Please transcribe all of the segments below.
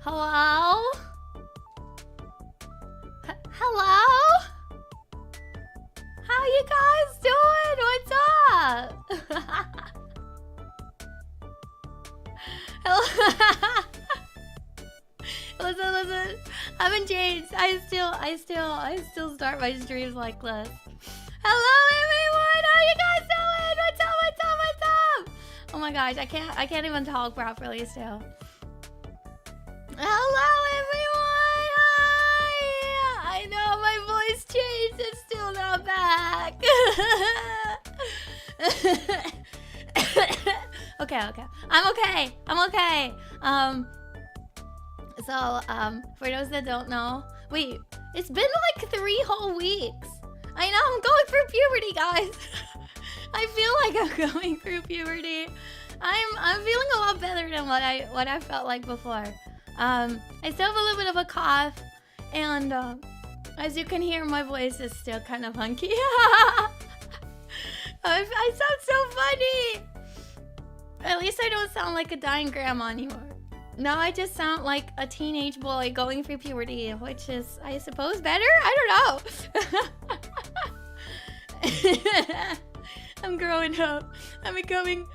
Hello? Hello? How you guys doing? What's up? Hello? Listen. I haven't changed. I still start my streams like this. Hello everyone! How you guys doing? What's up? Oh my gosh, I can't even talk properly still. Hello everyone! Hi! I know my voice changed, it's still not back. Okay. I'm okay. For those that don't know, wait, it's been like 3 whole weeks. I know, I'm going through puberty, guys. I feel like I'm going through puberty. I'm feeling a lot better than what I felt like before. I still have a little bit of a cough, and as you can hear, my voice is still kind of hunky. I sound so funny. At least I don't sound like a dying grandma anymore. Now I just sound like a teenage boy going through puberty, which is, I suppose, better? I don't know. I'm growing up. I'm going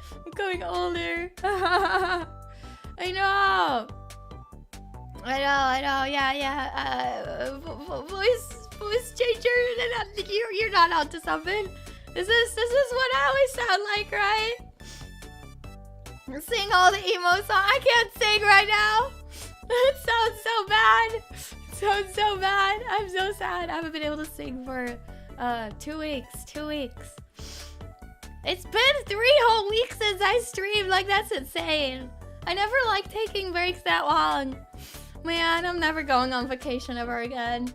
older. I know. Yeah. Voice changer. You're not out to something. This is what I always sound like, right? Sing all the emo songs. I can't sing right now. It sounds so bad. I'm so sad. I haven't been able to sing for 2 weeks. 2 weeks. It's been 3 whole weeks since I streamed. Like, that's insane. I never like taking breaks that long. Man, I'm never going on vacation ever again.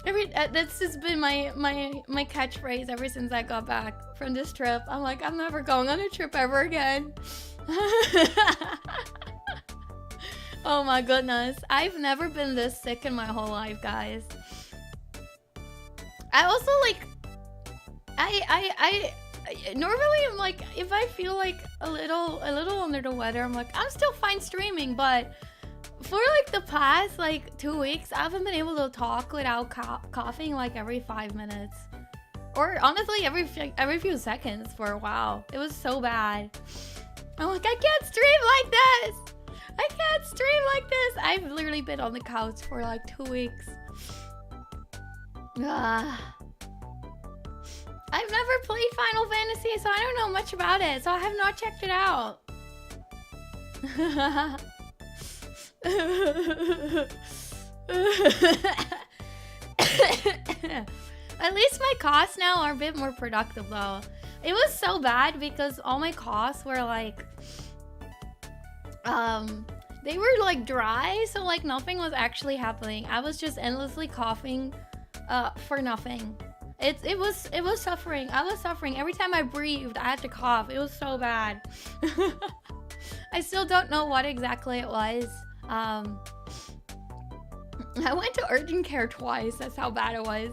This has been my catchphrase ever since I got back from this trip. I'm like, I'm never going on a trip ever again. Oh my goodness. I've never been this sick in my whole life, guys. I also like I normally I'm like, if I feel like a little under the weather, I'm like, I'm still fine streaming, but for like the past like 2 weeks, I haven't been able to talk without coughing like every 5 minutes, or honestly every few seconds for a while. It was so bad. I'm like, I can't stream like this. I've literally been on the couch for like 2 weeks. I've never played Final Fantasy, so I don't know much about it. So I have not checked it out. At least my coughs now are a bit more productive though. It was so bad because all my coughs were like they were like dry, so like nothing was actually happening. I was just endlessly coughing for nothing. It was suffering. I was suffering. Every time I breathed, I had to cough. It was so bad. I still don't know what exactly it was. I went to urgent care twice. That's how bad it was.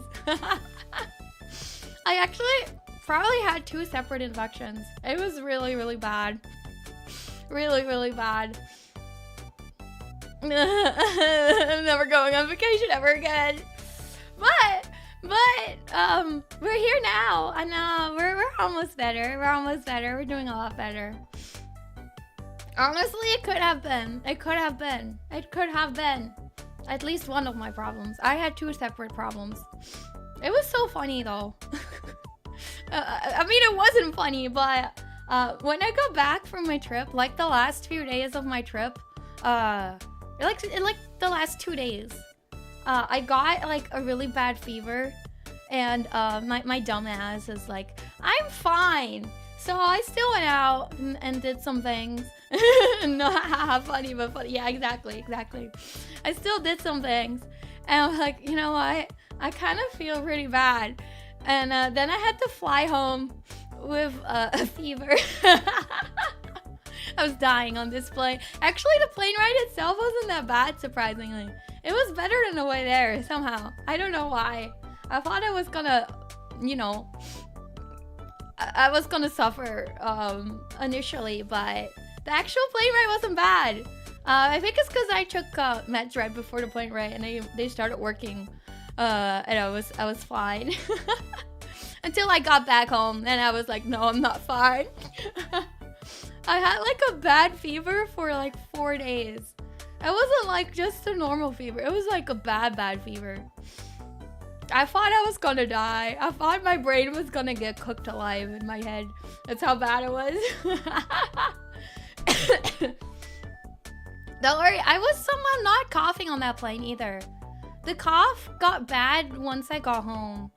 I actually probably had 2 separate infections. It was really bad. Really bad. I'm never going on vacation ever again. But we're here now. I know we're almost better. We're doing a lot better. Honestly, it could have been. At least one of my problems. I had 2 separate problems. It was so funny though. I mean, it wasn't funny, but when I got back from my trip, like the last few days of my trip, like the last 2 days, I got like a really bad fever, and my dumb ass is like, I'm fine. So I still went out and did some things. Not funny, but funny. Yeah, exactly. I still did some things, and I was like, you know what? I kind of feel pretty bad, and then I had to fly home with a fever. I was dying on this plane. Actually, the plane ride itself wasn't that bad, surprisingly. It was better than the way there, somehow. I don't know why. I thought I was gonna, you know, I was gonna suffer initially, but the actual plane ride wasn't bad. I think it's because I took meds right before the point, right, and they started working, and I was fine until I got back home, and I was like, no, I'm not fine. I had like a bad fever for like 4 days. It wasn't like just a normal fever. It was like a bad fever. I thought I was gonna die. I thought my brain was gonna get cooked alive in my head. That's how bad it was. Don't worry, I was somehow not coughing on that plane either. The cough got bad once I got home.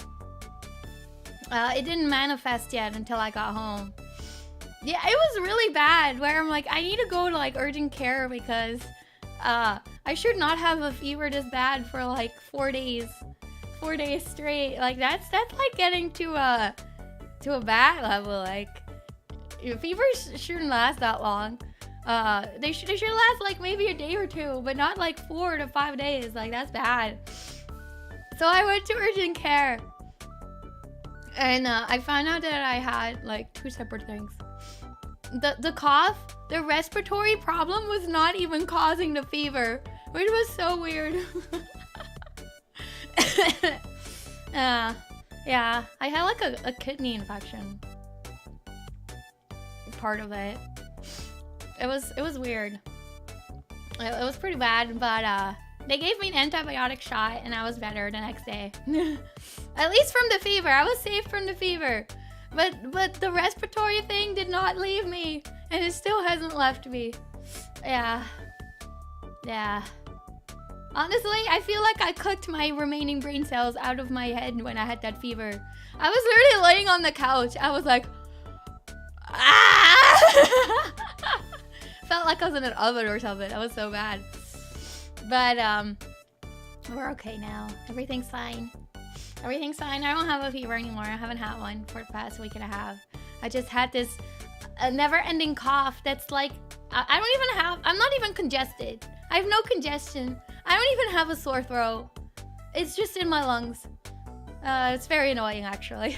It didn't manifest yet until I got home. Yeah, it was really bad where I'm like, I need to go to like urgent care because I should not have a fever this bad for like 4 days. 4 days straight. Like that's like getting to a bad level. Like fevers shouldn't last that long. They should last like maybe a day or two, but not like 4 to 5 days. Like that's bad. So I went to urgent care, and I found out that I had like 2 separate things. The cough, the respiratory problem was not even causing the fever, which was so weird. Yeah, I had like a kidney infection. Part of it. It was weird. It was pretty bad, but they gave me an antibiotic shot and I was better the next day. At least from the fever. I was safe from the fever. But the respiratory thing did not leave me, and it still hasn't left me. Yeah. Honestly, I feel like I cooked my remaining brain cells out of my head when I had that fever. I was literally laying on the couch. I was like, ah! Felt like I was in an oven or something. That was so bad. But we're okay now. Everything's fine. Everything's fine. I don't have a fever anymore. I haven't had one for the past week and a half. I just had this never-ending cough that's like, I'm not even congested. I have no congestion. I don't even have a sore throat. It's just in my lungs. It's very annoying, actually.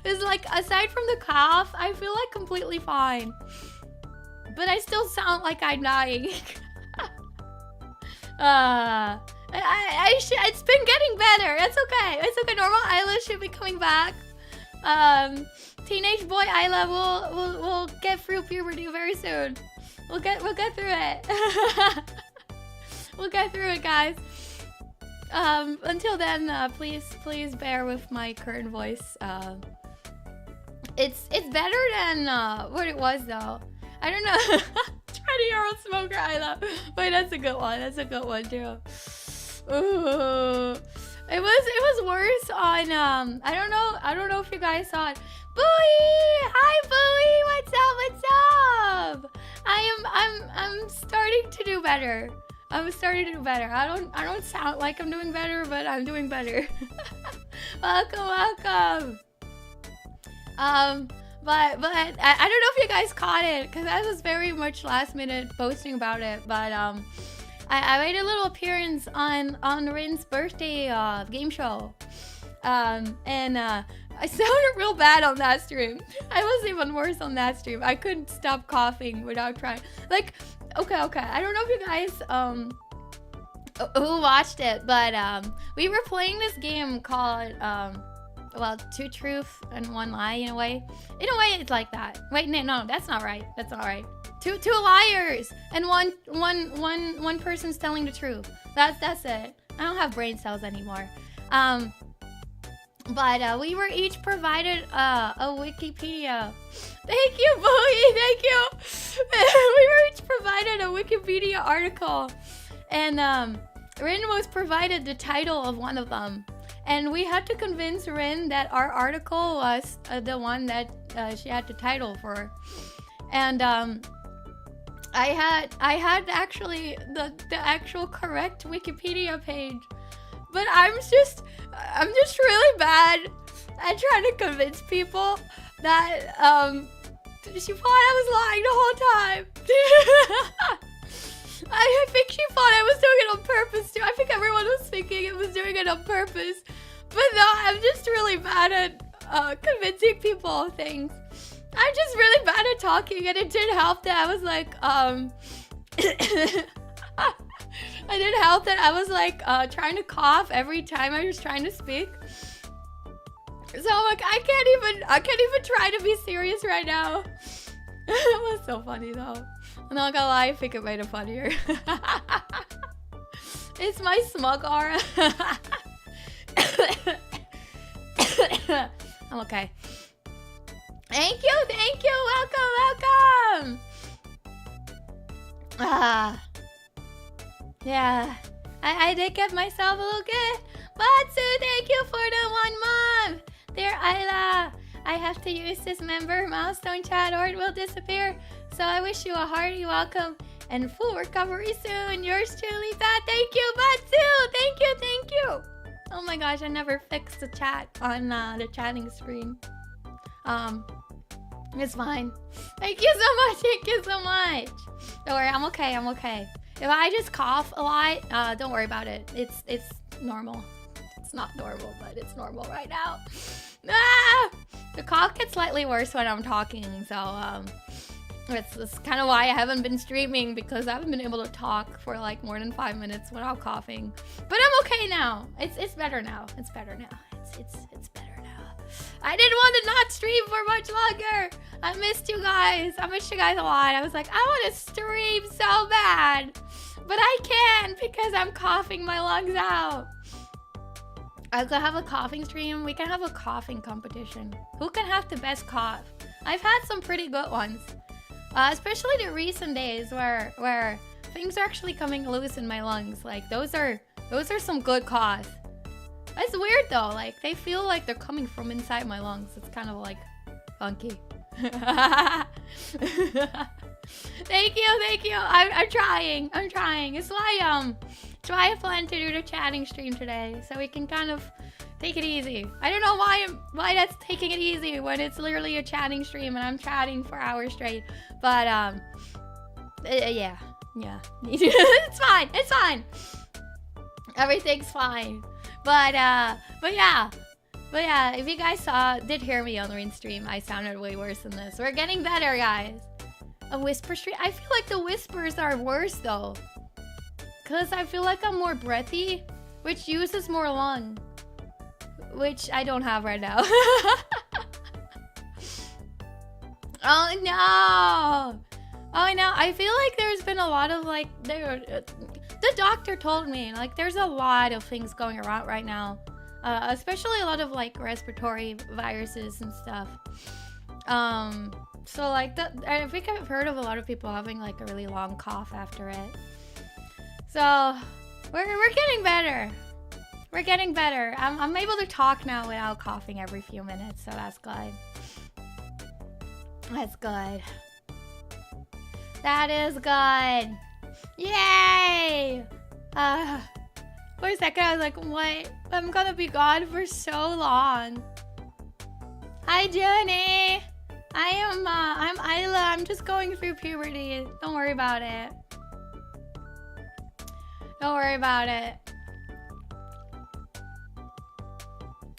It's like, aside from the cough, I feel like completely fine. But I still sound like I'm dying. It's been getting better. It's okay. It's okay. Normal Ayla should be coming back. Teenage boy Ayla will get through puberty very soon. We'll get through it. We'll get through it, guys. Until then, please bear with my current voice. It's better than what it was though. I don't know. 20-year-old smoker Ayla. Wait, that's a good one. That's a good one too. Ooh. It was worse on I don't know if you guys saw it. Bowie! Hi Bowie! What's up? I'm starting to do better. I'm starting to do better. I don't sound like I'm doing better, but I'm doing better. Welcome. But I don't know if you guys caught it, because I was very much last minute posting about it. But I made a little appearance on Rin's birthday game show, and I sounded real bad on that stream. I was even worse on that stream. I couldn't stop coughing without trying. Like, okay. I don't know if you guys who watched it, but we were playing this game called well, 2 truth and 1 lie in a way. In a way, it's like that. Wait, no, that's not right. That's not right. Two liars and one person's telling the truth. That's it. I don't have brain cells anymore. But we were each provided a Wikipedia. Thank you, Bowie. Thank you. We were each provided a Wikipedia article, and Rin was provided the title of one of them. And we had to convince Rin that our article was the one that she had the title for. And I had actually the actual correct Wikipedia page. But I'm just really bad at trying to convince people that she thought I was lying the whole time. I think she thought I was doing it on purpose too. I think everyone was thinking it was doing it on purpose. But no, I'm just really bad at convincing people of things. I'm just really bad at talking, and it did help that I was like I didn't help that I was like trying to cough every time I was trying to speak. So I'm like, I can't even try to be serious right now. It was so funny though. I'm not gonna lie, I think it made it funnier. It's my smug aura. I'm okay. Thank you, welcome. Yeah, I did give myself a little gift. Batsu, thank you for the 1 month. Dear Ayla, I have to use this member milestone chat or it will disappear. So I wish you a hearty welcome and full recovery soon. Yours truly, Pat. Thank you, Batsu. Thank you. Oh my gosh, I never fixed the chat on the chatting screen. It's fine. Thank you so much. Don't worry, I'm okay. If I just cough a lot, don't worry about it. It's normal. It's not normal, but it's normal right now. The cough gets slightly worse when I'm talking, so it's kind of why I haven't been streaming, because I haven't been able to talk for like more than 5 minutes without coughing. But I'm okay now. It's better now. It's better now. It's better now. I didn't want to not stream for much longer. I missed you guys. I missed you guys a lot. I was like, I want to stream so bad, but I can't because I'm coughing my lungs out. I could have a coughing stream. We can have a coughing competition. Who can have the best cough? I've had some pretty good ones. Especially the recent days where things are actually coming loose in my lungs. Like those are some good coughs. It's weird though. Like they feel like they're coming from inside my lungs. It's kind of like funky. Thank you. I'm trying. It's why I plan to do the chatting stream today, so we can kind of take it easy. I don't know why that's taking it easy when it's literally a chatting stream and I'm chatting for hours straight. But yeah. It's fine. Everything's fine. But yeah, if you guys did hear me on the rain stream, I sounded way worse than this. We're getting better, guys. A whisper stream? I feel like the whispers are worse though, because I feel like I'm more breathy, which uses more lung, which I don't have right now. Oh no! I feel like there's been a lot of like the doctor told me like there's a lot of things going around right now, especially a lot of like respiratory viruses and stuff. So like I think I've heard of a lot of people having like a really long cough after it. So we're getting better. We're getting better. I'm able to talk now without coughing every few minutes, so that's good. That's good. That is good. Yay! For a second I was like, what? I'm gonna be gone for so long. Hi, Zhuni. I'm Ayla. I'm just going through puberty. Don't worry about it. Don't worry about it.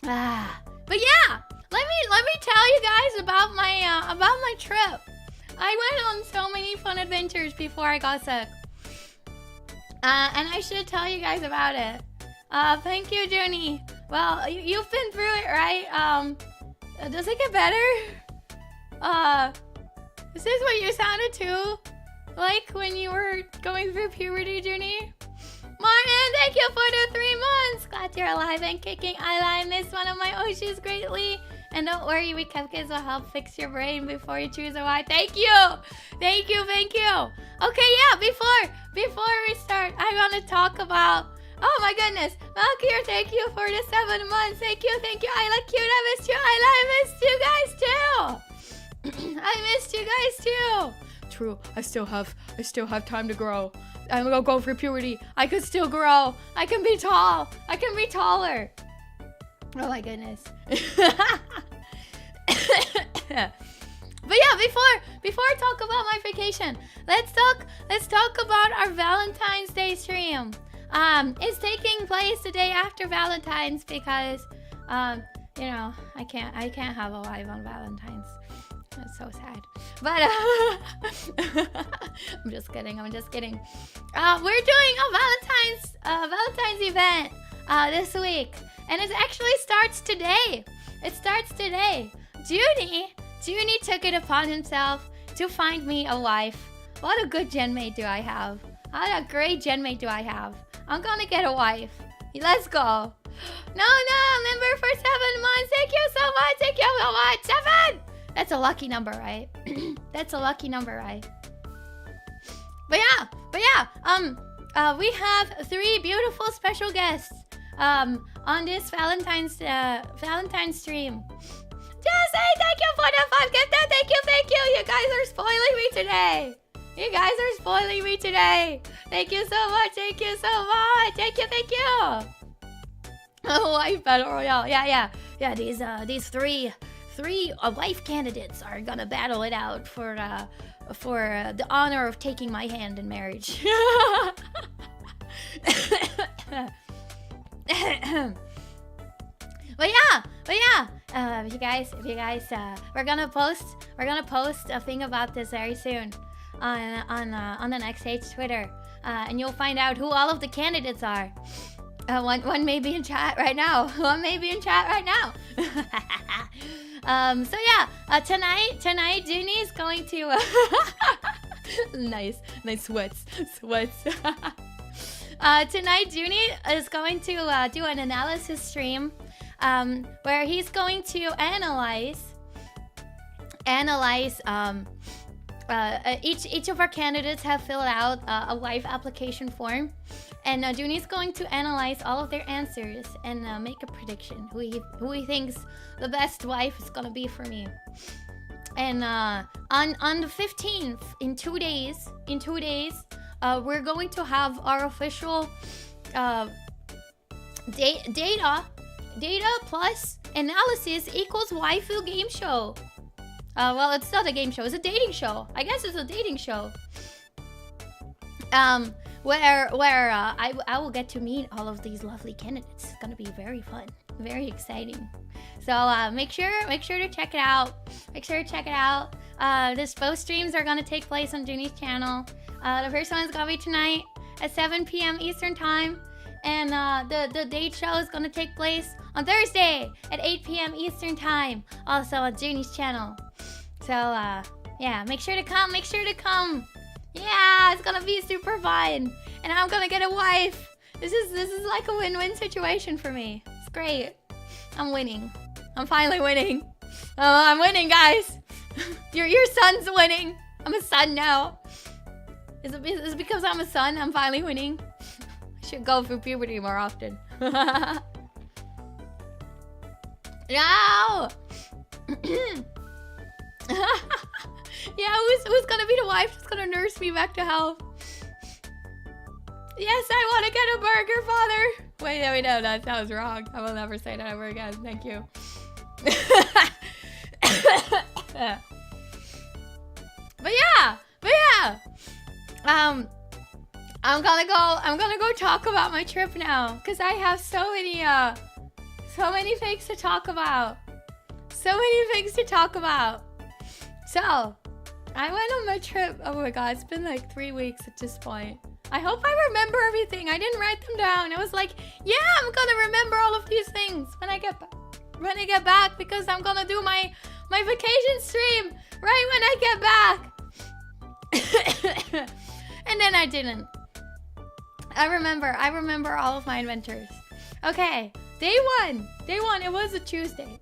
But yeah, let me tell you guys about my trip. I went on so many fun adventures before I got sick. And I should tell you guys about it. Thank you, Zhuni. Well, you've been through it, right? Does it get better? Is this what you sounded too like when you were going through puberty, Zhuni? Martin, thank you for the 3 months. Glad you're alive and kicking. I missed one of my Oshus greatly. And don't worry, we cupcakes will help fix your brain before you choose a Y. Thank you. Okay, yeah, before we start, I want to talk about... Oh my goodness. Malkier, thank you for the 7 months. Thank you. Ayla cute, I missed you. Ayla, I missed you guys too. I missed you guys too. True, I still have time to grow. I'm gonna go through puberty. I could still grow. I can be tall. I can be taller. Oh my goodness. But yeah, before I talk about my vacation, let's talk about our Valentine's Day stream. It's taking place the day after Valentine's because you know, I can't have a live on Valentine's. That's so sad. But I'm just kidding. I'm just kidding. We're doing a Valentine's event this week, and it actually starts today. It starts today. Zhuni took it upon himself to find me a wife. What a good genmate do I have. What a great genmate do I have. I'm gonna get a wife. Let's go. No, member for 7 months. Thank you so much. Thank you so much. 7! That's a lucky number, right? That's a lucky number, right? But yeah, we have 3 beautiful special guests on this Valentine's stream. Jesse, thank you for the 5 gifted. Thank you. You guys are spoiling me today. Thank you so much. Thank you. Oh, wife battle royale. Yeah. These three wife candidates are gonna battle it out for the honor of taking my hand in marriage. But yeah. If you guys, we're gonna post a thing about this very soon on the NexStage Twitter, and you'll find out who all of the candidates are. One may be in chat right now. So yeah, tonight Zhuni's going to nice sweats. Tonight Zhuni is going to do an analysis stream where he's going to analyze each of our candidates have filled out a wife application form, and Zhuni's going to analyze all of their answers and make a prediction who he thinks the best wife is gonna be for me. And on the 15th, in 2 days, we're going to have our official data plus analysis equals waifu game show. Well, it's not a game show. It's a dating show. I guess it's a dating show. Where I will get to meet all of these lovely candidates. It's gonna be very fun, very exciting. So make sure to check it out. Both streams are gonna take place on Zhuni's channel. The first one is gonna be tonight at 7 p.m. Eastern time, and the date show is gonna take place on Thursday at 8 p.m. Eastern time, also on Zhuni's channel. So yeah, make sure to come. Yeah, it's gonna be super fun, and I'm gonna get a wife. This is like a win-win situation for me. It's great. I'm winning. I'm finally winning. Oh, I'm winning, guys. Your son's winning. I'm a son now. Is it because I'm a son I'm finally winning? I should go through puberty more often. No! Yeah, who's gonna be the wife that's gonna nurse me back to health? Yes, I want to get a burger, father. Wait, no, that was wrong. I will never say that ever again. Thank you. But yeah. I'm gonna go talk about my trip now, because I have so many things to talk about. So, I went on my trip. Oh my god, it's been like 3 weeks at this point. I hope I remember everything. I didn't write them down. I was like, yeah, I'm gonna remember all of these things when I get back, because I'm gonna do my vacation stream right when I get back. And then I didn't. I remember all of my adventures. Okay, day one. It was a Tuesday.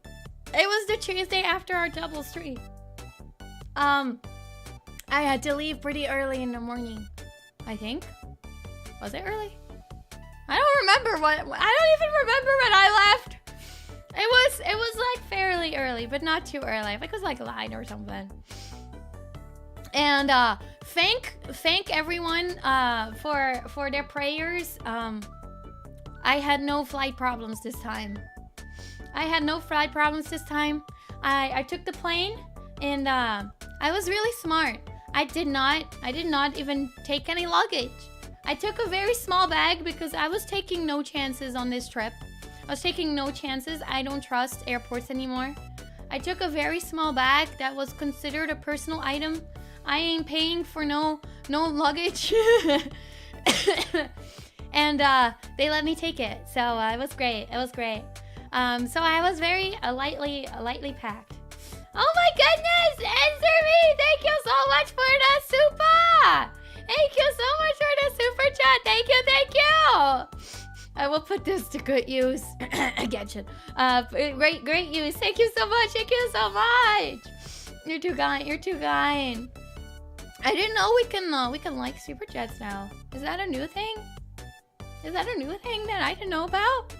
It was the Tuesday after our double stream. I had to leave pretty early in the morning, I think. Was it early? I don't even remember when I left. It was like fairly early, but not too early. I think it was like 9 or something. And thank everyone for their prayers. I had no flight problems this time. I took the plane, and I was really smart. I did not even take any luggage. I took a very small bag because I was taking no chances on this trip. I don't trust airports anymore. I took a very small bag that was considered a personal item. I ain't paying for no luggage. And they let me take it. So it was great. It was great. So I was very lightly packed. Oh my goodness! Answer me! Thank you so much for the super! Thank you so much for the super chat. Thank you, thank you. I will put this to good use. Gotcha. Great use. Thank you so much. Thank you so much. You're too kind. You're too kind. I didn't know we can like super chats now. Is that a new thing? Is that a new thing that I didn't know about?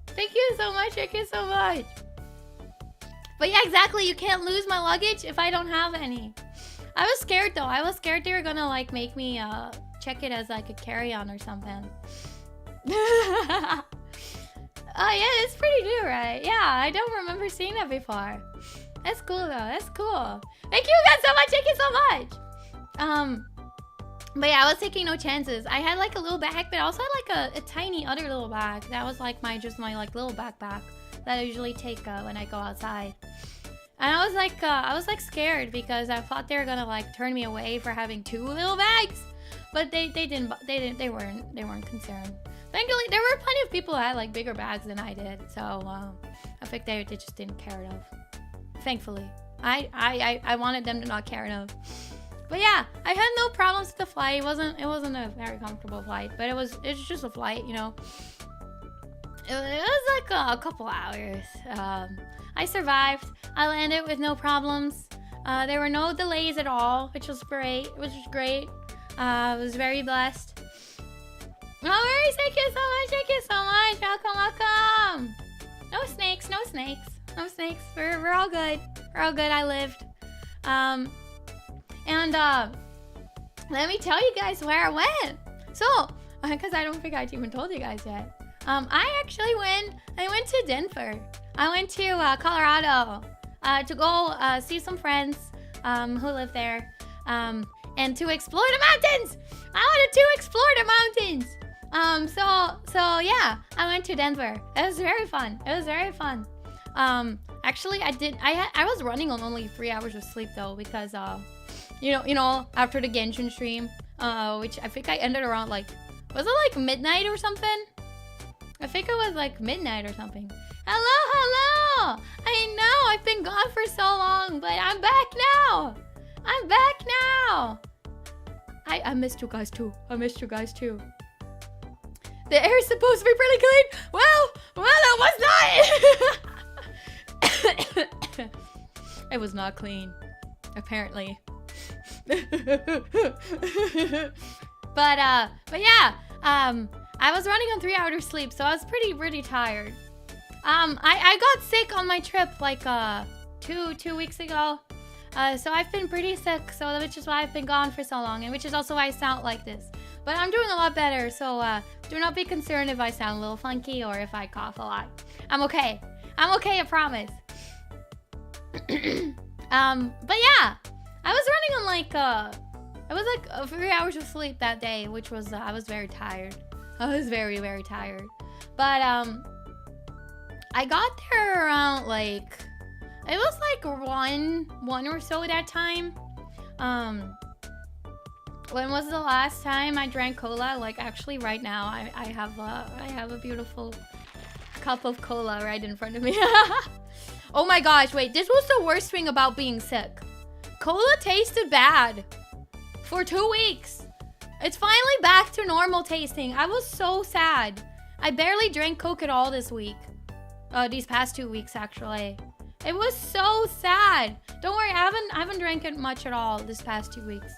Thank you so much. Thank you so much. But yeah, exactly. You can't lose my luggage if I don't have any. I was scared though. I was scared they were gonna like make me check it as like a carry-on or something. Oh yeah, it's pretty new, right? Yeah, I don't remember seeing that before. That's cool though. That's cool. Thank you guys so much. Thank you so much. But yeah, I was taking no chances. I had like a little bag, but I also had like a tiny other little bag. That was like my like little backpack that I usually take when I go outside. And I was like scared because I thought they were gonna like turn me away for having two little bags, but they weren't concerned. Thankfully, there were plenty of people that had like bigger bags than I did, so I think they just didn't care enough. Thankfully, I wanted them to not care enough. But yeah, I had no problems with the flight. It wasn't a very comfortable flight, but it's just a flight, you know. It was like a couple hours. I survived. I landed with no problems. There were no delays at all, which was great. I was very blessed. No worries, thank you so much, thank you so much. Welcome. No snakes. We're all good. We're all good. I lived. And let me tell you guys where I went. So, because I don't think I even told you guys yet. I went to Denver. I went to Colorado to go see some friends who live there and to explore the mountains. I wanted to explore the mountains. So yeah, I went to Denver. It was very fun. Actually, I was running on only 3 hours of sleep though because you know after the Genshin stream, which I think I ended around like, was it like midnight or something? I think it was like midnight or something. Hello! I know, I've been gone for so long, but I'm back now! I missed you guys too. The air is supposed to be pretty clean. Well, it was not! It was not clean, apparently. But yeah, I was running on 3 hours of sleep, so I was pretty tired. I got sick on my trip like 2 weeks ago. So I've been pretty sick, so which is why I've been gone for so long, and which is also why I sound like this. But I'm doing a lot better, so do not be concerned if I sound a little funky or if I cough a lot. I'm okay, I promise. But yeah, I was running on like it was like 3 hours of sleep that day, which was I was very tired. I was very tired. But I got there around like, it was like one or so that time. When was the last time I drank cola? Like actually right now I have a beautiful cup of cola right in front of me. Oh my gosh, wait, this was the worst thing about being sick. Cola tasted bad for 2 weeks. It's finally back to normal tasting. I was so sad. I barely drank Coke at all this week. These past 2 weeks actually. It was so sad. Don't worry, I haven't drank it much at all this past 2 weeks.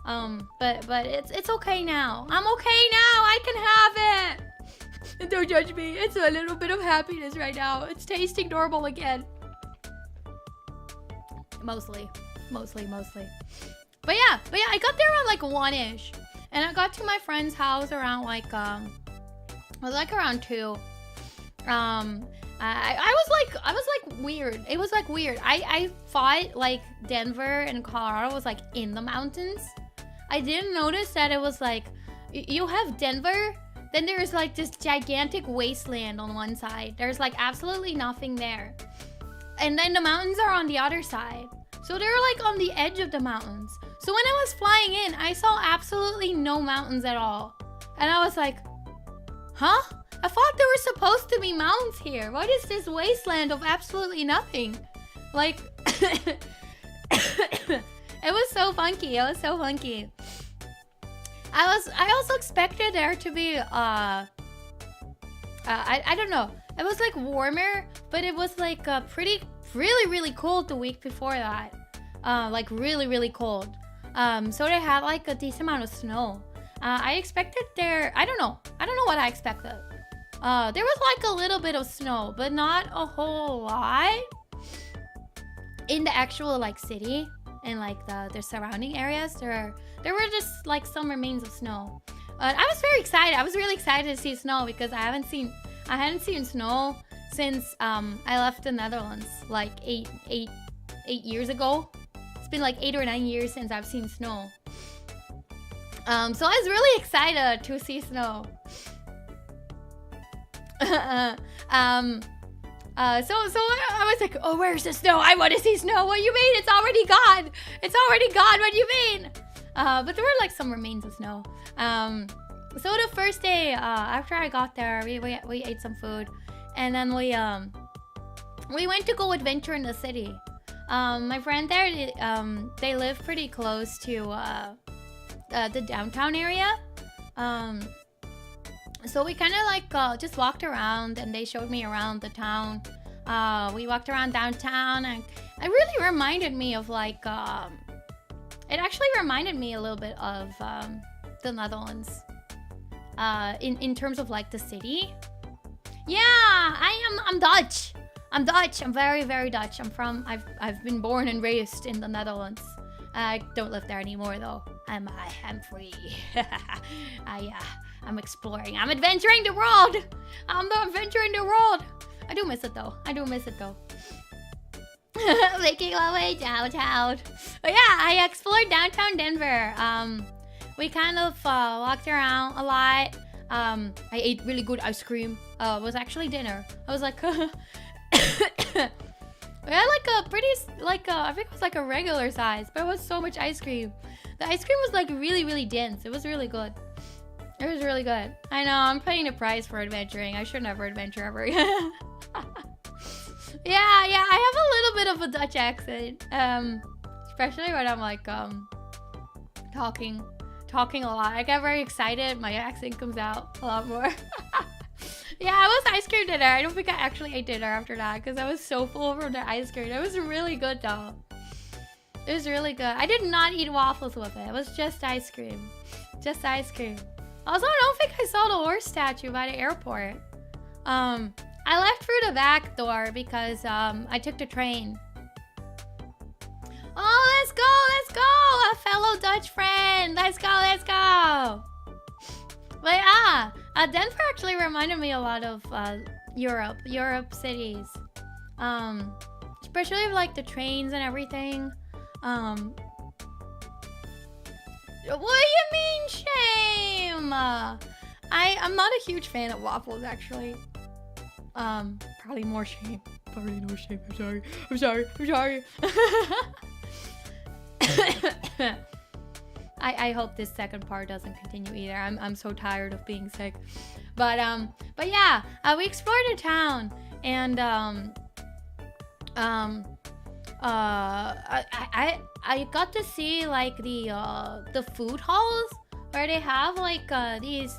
But it's okay now. I'm okay now. I can have it. Don't judge me. It's a little bit of happiness right now. It's tasting normal again. Mostly. But yeah, I got there around like 1-ish. And I got to my friend's house around like it was like around 2. I was like weird. It was like weird. I thought like Denver and Colorado was like in the mountains. I didn't notice that it was like you have Denver, then there's like this gigantic wasteland on one side. There's like absolutely nothing there. And then the mountains are on the other side. So they're like on the edge of the mountains. So when I was flying in, I saw absolutely no mountains at all. And I was like, huh? I thought there were supposed to be mountains here. What is this wasteland of absolutely nothing? Like, it was so funky. It was so funky. I also expected there to be, I don't know. It was like warmer, but it was like really cold the week before that. Like really cold. So they had like a decent amount of snow. I expected there, I don't know what I expected. There was like a little bit of snow, but not a whole lot in the actual like city and like the surrounding areas. There were just like some remains of snow. I was very excited. I was really excited to see snow because I hadn't seen snow since I left the Netherlands like eight years ago. It's been like 8 or 9 years since I've seen snow. So I was really excited to see snow. So I was like, oh, where's the snow? I want to see snow. What do you mean? It's already gone. It's already gone. What do you mean? But there were like some remains of snow. So the first day after I got there, we ate some food, and then we went to go adventure in the city. My friend there, they live pretty close to the downtown area. So we kind of like just walked around, and they showed me around the town. We walked around downtown, and it really reminded me of like it actually reminded me a little bit of the Netherlands in terms of like the city. Yeah, I'm Dutch. I'm Dutch. I'm very Dutch. I've been born and raised in the Netherlands. I don't live there anymore though. I'm free. I'm exploring. I'm adventuring the world. I'm adventuring the world. I do miss it though. Making my way downtown. But yeah, I explored downtown Denver. We kind of walked around a lot. I ate really good ice cream. It was actually dinner. I was like, we had like a pretty, I think it was like a regular size, but it was so much ice cream. The ice cream was like really dense. It was really good. It was really good. I know, I'm paying the price for adventuring. I should never adventure ever. Yeah, I have a little bit of a Dutch accent. Especially when I'm like, talking a lot. I get very excited. My accent comes out a lot more. Yeah, it was ice cream dinner. I don't think I actually ate dinner after that because I was so full from the ice cream. It was really good though. It was really good. I did not eat waffles with it. It was just ice cream. Just ice cream. Also, I don't think I saw the horse statue by the airport. I left through the back door because I took the train. Oh, let's go! A fellow Dutch friend! Let's go! But yeah, Denver actually reminded me a lot of Europe cities. Especially like the trains and everything. What do you mean, shame? I'm not a huge fan of waffles, actually. Probably more shame. Probably no shame. I'm sorry. I hope this second part doesn't continue either. I'm so tired of being sick. But yeah, we explored the town, and I got to see like the food halls where they have like these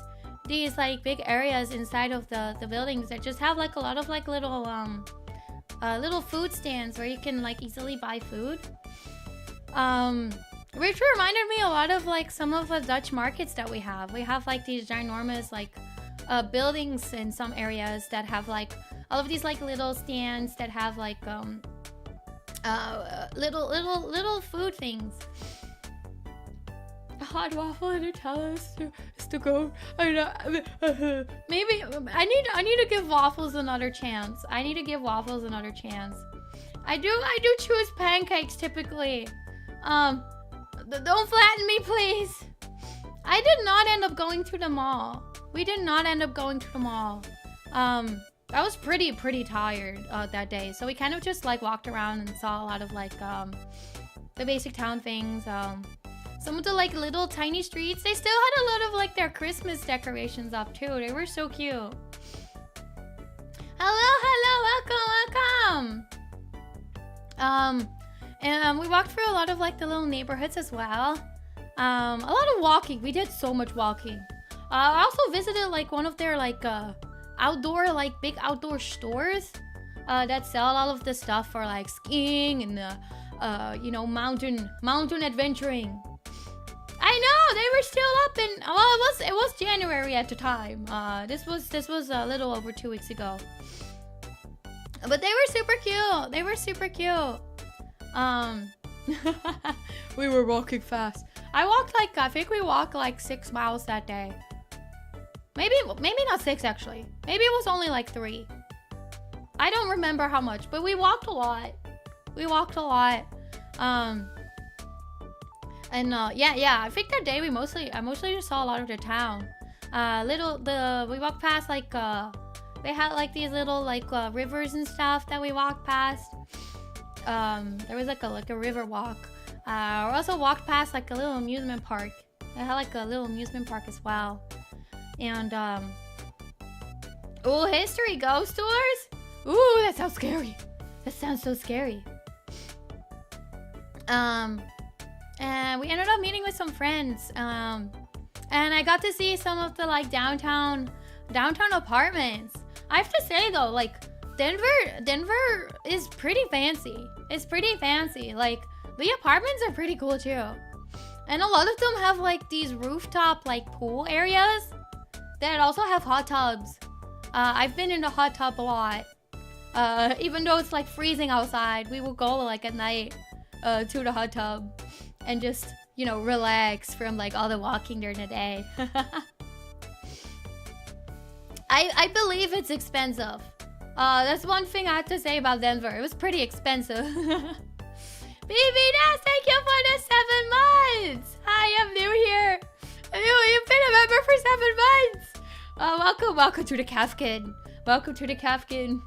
like big areas inside of the buildings that just have like a lot of like little food stands where you can like easily buy food. Which reminded me a lot of like some of the Dutch markets that we have. We have like these ginormous like buildings in some areas that have like all of these like little stands that have like little food things. A hot waffle and Nutella is to go. Maybe I need to give waffles another chance. I do choose pancakes typically. Don't flatten me, please. I did not end up going to the mall. We did not end up going to the mall. I was pretty tired that day. So we kind of just like walked around and saw a lot of like the basic town things. Some of the like little tiny streets, they still had a lot of like their Christmas decorations up too. They were so cute. Hello, welcome. And we walked through a lot of like the little neighborhoods as well. A lot of walking. We did so much walking. I also visited like one of their like outdoor, like big outdoor stores that sell all of the stuff for like skiing and you know, mountain adventuring. I know they were still up in, well, it was January at the time. This was a little over 2 weeks ago. But they were super cute. They were super cute. We were walking fast. I think we walked like 6 miles that day. Maybe not 6 actually. Maybe it was only like 3. I don't remember how much, but we walked a lot. We walked a lot. Yeah, I think that day I mostly just saw a lot of the town. We walked past like they had like these little like rivers and stuff that we walked past. There was like a river walk. We also walked past like a little amusement park. They had like a little amusement park as well. And ooh, history ghost tours. Ooh, that sounds scary. That sounds so scary. And we ended up meeting with some friends. And I got to see some of the like downtown apartments. I have to say though, like Denver is pretty fancy. It's pretty fancy. Like the apartments are pretty cool too. And a lot of them have like these rooftop like pool areas that also have hot tubs. I've been in the hot tub a lot. Even though it's like freezing outside, we will go like at night to the hot tub and just, you know, relax from like all the walking during the day. I believe it's expensive. That's one thing I have to say about Denver. It was pretty expensive. BB Ness, thank you for the 7 months. Hi, I'm new here. You've been a member for 7 months. Welcome to the Kafkin. Welcome to the Kafkin.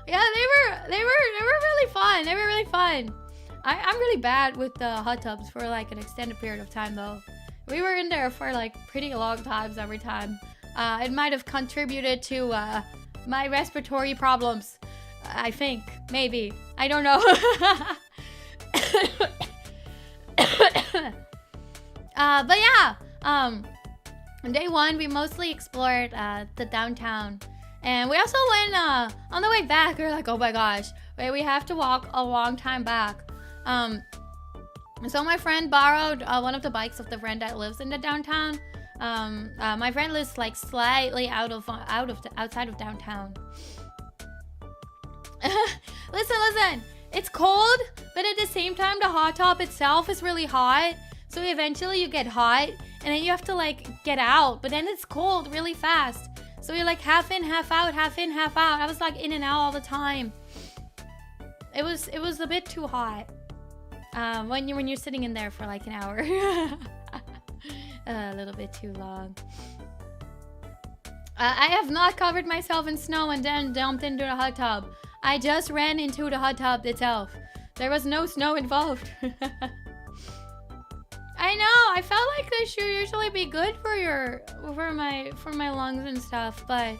Yeah, they were really fun. They were really fun. I'm really bad with the hot tubs for like an extended period of time though. We were in there for like pretty long times every time. It might have contributed to my respiratory problems. I think, maybe. I don't know. But yeah, on day 1 we mostly explored the downtown. And we also went on the way back, we were like, oh my gosh, wait, we have to walk a long time back. So my friend borrowed one of the bikes of the friend that lives in the downtown. My friend lives like slightly outside of downtown. Listen, it's cold, but at the same time the hot tub itself is really hot. So eventually you get hot and then you have to like get out, but then it's cold really fast. So you're like half in, half out, half in, half out. I was like in and out all the time. It was a bit too hot. When you're sitting in there for like an hour. A little bit too long. I have not covered myself in snow and then dumped into the hot tub. I just ran into the hot tub itself. There was no snow involved. I know. I felt like this should usually be good for my lungs and stuff, but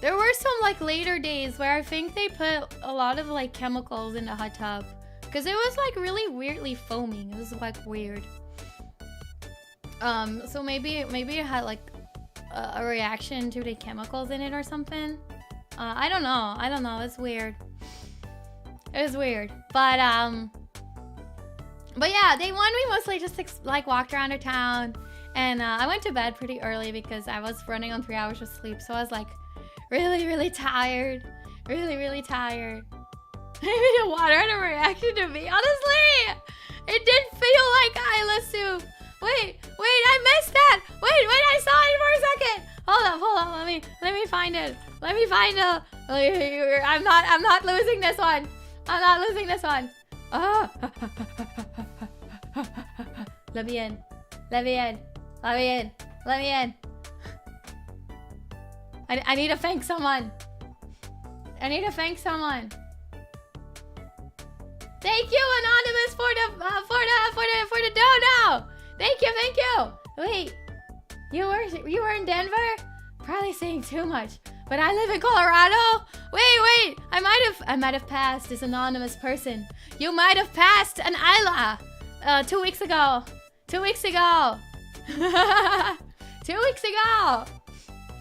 there were some like later days where I think they put a lot of like chemicals in the hot tub because it was like really weirdly foaming. It was like weird. So maybe it had like a reaction to the chemicals in it or something. I don't know. It's weird. It was weird, but yeah, day 1 we mostly just like walked around the town, and I went to bed pretty early because I was running on 3 hours of sleep, so I was like really tired, really tired. Maybe the water had a reaction to me. Honestly, it did feel like Ayla soup. Wait, I missed that. Wait, I saw it for a second. Hold on. Let me find it. Let me find it. I'm not losing this one. I'm not losing this one. Let me in. I need to thank someone. I need to thank someone. Thank you, Anonymous, for the dono. Thank you. Wait, you were in Denver? Probably saying too much. But I live in Colorado. Wait. I might have passed this anonymous person. You might have passed an Ayla 2 weeks ago. 2 weeks ago. 2 weeks ago.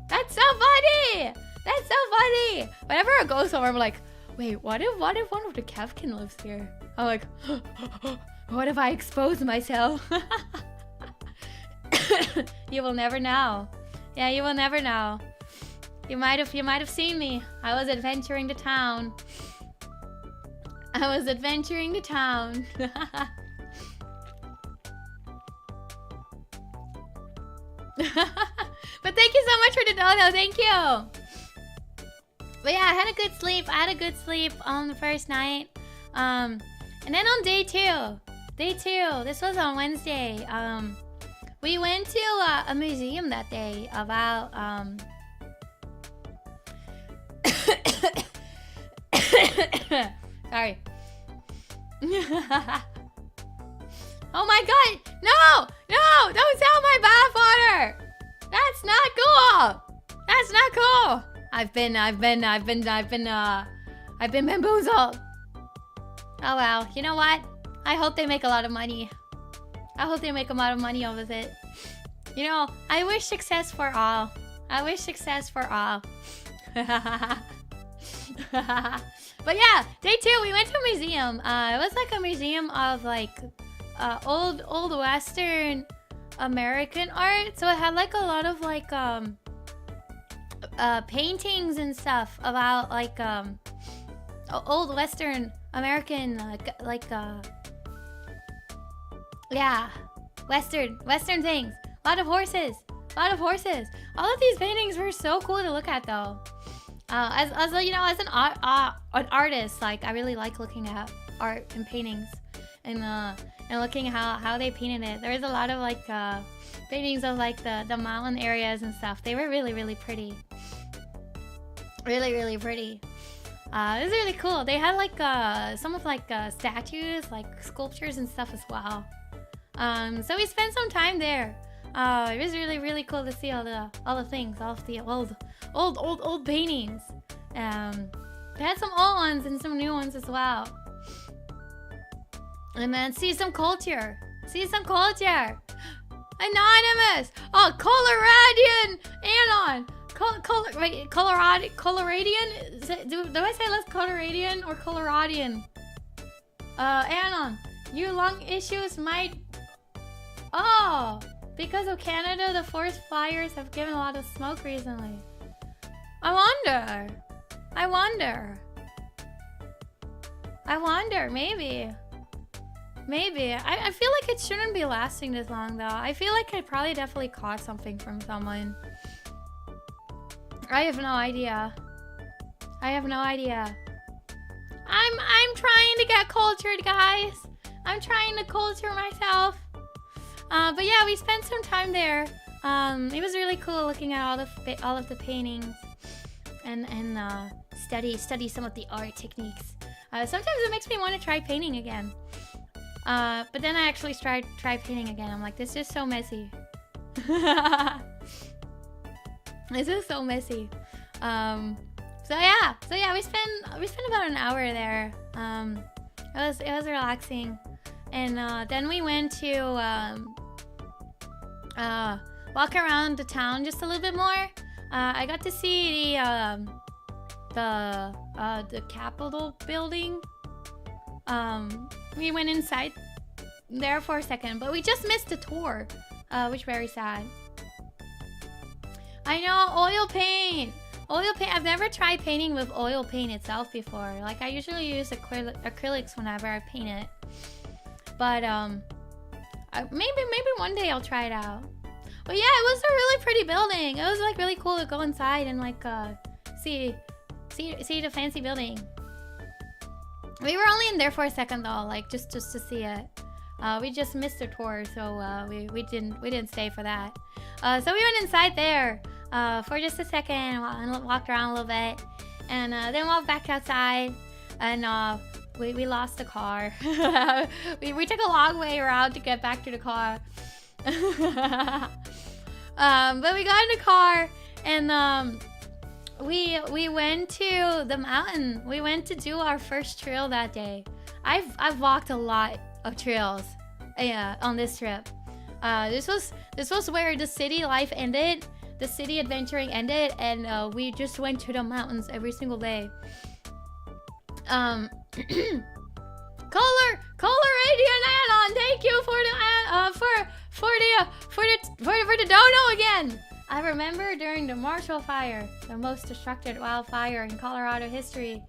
That's so funny. That's so funny. Whenever I go somewhere, I'm like, wait, what if one of the Kevkin lives here? I'm like, what if I expose myself? You will never know. Yeah, you will never know. You might have seen me. I was adventuring to town. But thank you so much for the dono. Thank you. But yeah, I had a good sleep. On the first night. And then on day two, this was on Wednesday. We went to a museum that day about sorry. Oh my god! No! Don't sell my bathwater! That's not cool! I've been bamboozled. Oh well, you know what? I hope they make a lot of money. Over it. You know, I wish success for all. But yeah, day two, we went to a museum. It was like a museum of like old Western American art. So it had like a lot of like paintings and stuff about like old Western American yeah, Western things. A lot of horses. All of these paintings were so cool to look at though. As you know, as an artist, like I really like looking at art and paintings, and looking how they painted it. There was a lot of like paintings of like the mountain areas and stuff. They were really pretty. Really pretty. It was really cool. They had like some of like statues, like sculptures and stuff as well. So we spent some time there. It was really cool to see all the things, all of the old paintings. They had some old ones and some new ones as well. And then see some culture. Anonymous. Oh, Coloradian Anon. Coloradian? Do I say less Coloradian or Coloradian? Anon. Your lung issues might... Oh, because of Canada, the forest fires have given a lot of smoke recently. I wonder, maybe. I feel like it shouldn't be lasting this long though. I feel like I probably definitely caught something from someone. I have no idea. I'm trying to get cultured, guys. I'm trying to culture myself. But yeah, we spent some time there. It was really cool looking at all of the paintings and study some of the art techniques. Sometimes it makes me want to try painting again. But then I actually try painting again. I'm like, this is so messy. This is so messy. So yeah, we spent about an hour there. It was relaxing, and then we went to walk around the town just a little bit more. I got to see the Capitol building. We went inside there for a second, but we just missed the tour, which is very sad. I know, oil paint. I've never tried painting with oil paint itself before. Like I usually use acrylics whenever I paint it. But maybe one day I'll try it out. But yeah, it was a really pretty building. It was like really cool to go inside and like see the fancy building. We were only in there for a second though, like just to see it. We just missed the tour, so we didn't stay for that. So we went inside there. for just a second and walked around a little bit. And then walked back outside. And we lost the car. we took a long way around to get back to the car. But we got in the car and we went to the mountain. We went to do our first trail that day. I've walked a lot of trails, yeah, on this trip. This was where the city life ended, the city adventuring ended, and we just went to the mountains every single day. Caller 89 Anon, thank you for the dono again. I remember during the Marshall Fire, the most destructive wildfire in Colorado history,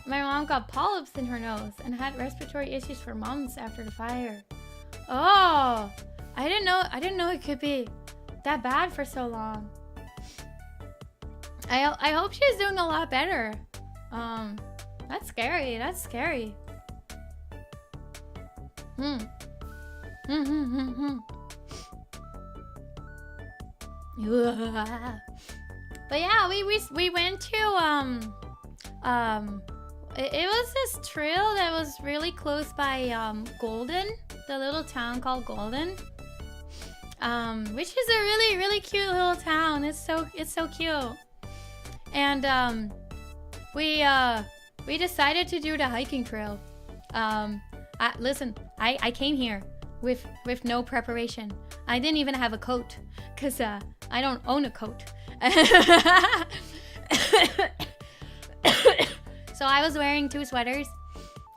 my mom got polyps in her nose and had respiratory issues for months after the fire. Oh, I didn't know it could be that bad for so long. I hope she's doing a lot better. That's scary. That's scary. But yeah, we went to it was this trail that was really close by Golden, the little town called Golden, which is a really cute little town. It's so cute. And we decided to do the hiking trail. Listen, I came here with no preparation. I didn't even have a coat because I don't own a coat. So I was wearing 2 sweaters.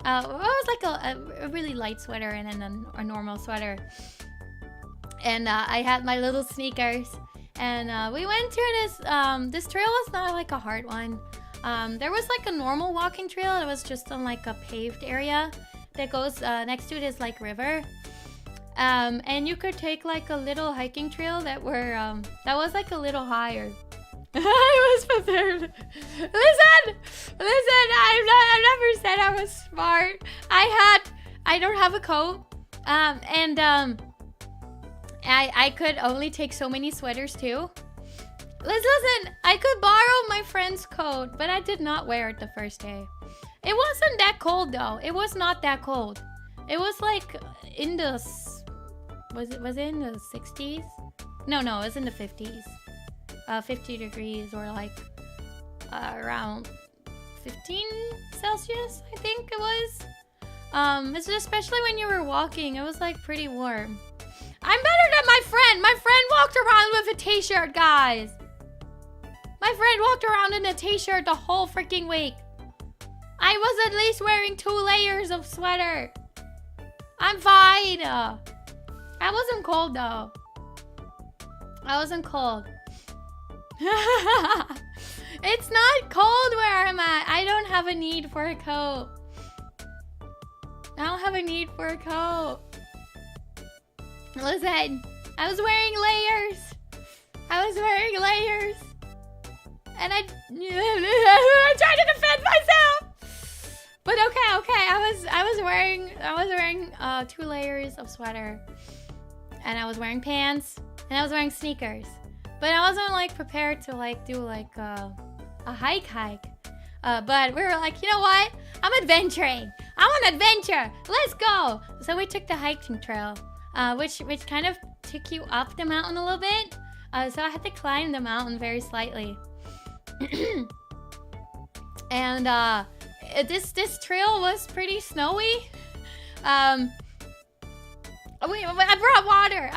It was like a really light sweater and then a normal sweater. And I had my little sneakers. And we went to this. This trail was not like a hard one. There was like a normal walking trail. It was just on like a paved area that goes next to this like river. And you could take like a little hiking trail that was like a little higher. I was prepared. Listen, I've never said I was smart. I don't have a coat. And I could only take so many sweaters too. Listen, I could borrow my friend's coat, but I did not wear it the first day. It wasn't that cold though. It was not that cold. It was like in the was it in the 60s? No, it was in the 50s. 50 degrees or like around 15 Celsius, I think it was. It's especially when you were walking, it was like pretty warm. I'm better than my friend. My friend walked around with a t-shirt, guys. My friend walked around in a t-shirt the whole freaking week. I was at least wearing 2 layers of sweater. I'm fine. I wasn't cold though. I wasn't cold. It's not cold where I'm at. I don't have a need for a coat. I don't have a need for a coat. Listen, I was wearing layers. And I'm trying to defend myself. But okay. I was wearing 2 layers of sweater. And I was wearing pants. And I was wearing sneakers. But I wasn't like prepared to like do like a hike. But we were like, you know what? I'm adventuring. I want adventure. Let's go. So we took the hiking trail, which kind of took you up the mountain a little bit. So I had to climb the mountain very slightly. And this trail was pretty snowy. I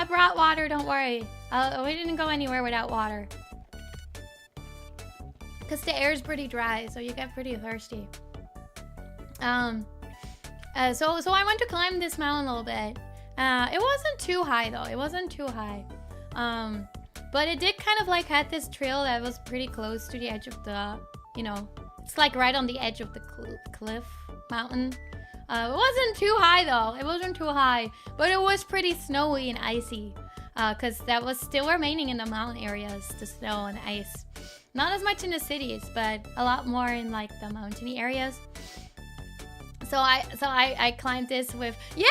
brought water. Don't worry. We didn't go anywhere without water. Because the air is pretty dry, so you get pretty thirsty. So I went to climb this mountain a little bit. It wasn't too high though. It wasn't too high. But it did kind of like had this trail that was pretty close to the edge of the, it's like right on the edge of the cliff mountain. It wasn't too high though. It wasn't too high, but it was pretty snowy and icy. Because that was still remaining in the mountain areas, the snow and ice. Not as much in the cities, but a lot more in like the mountainy areas. So I climbed this with it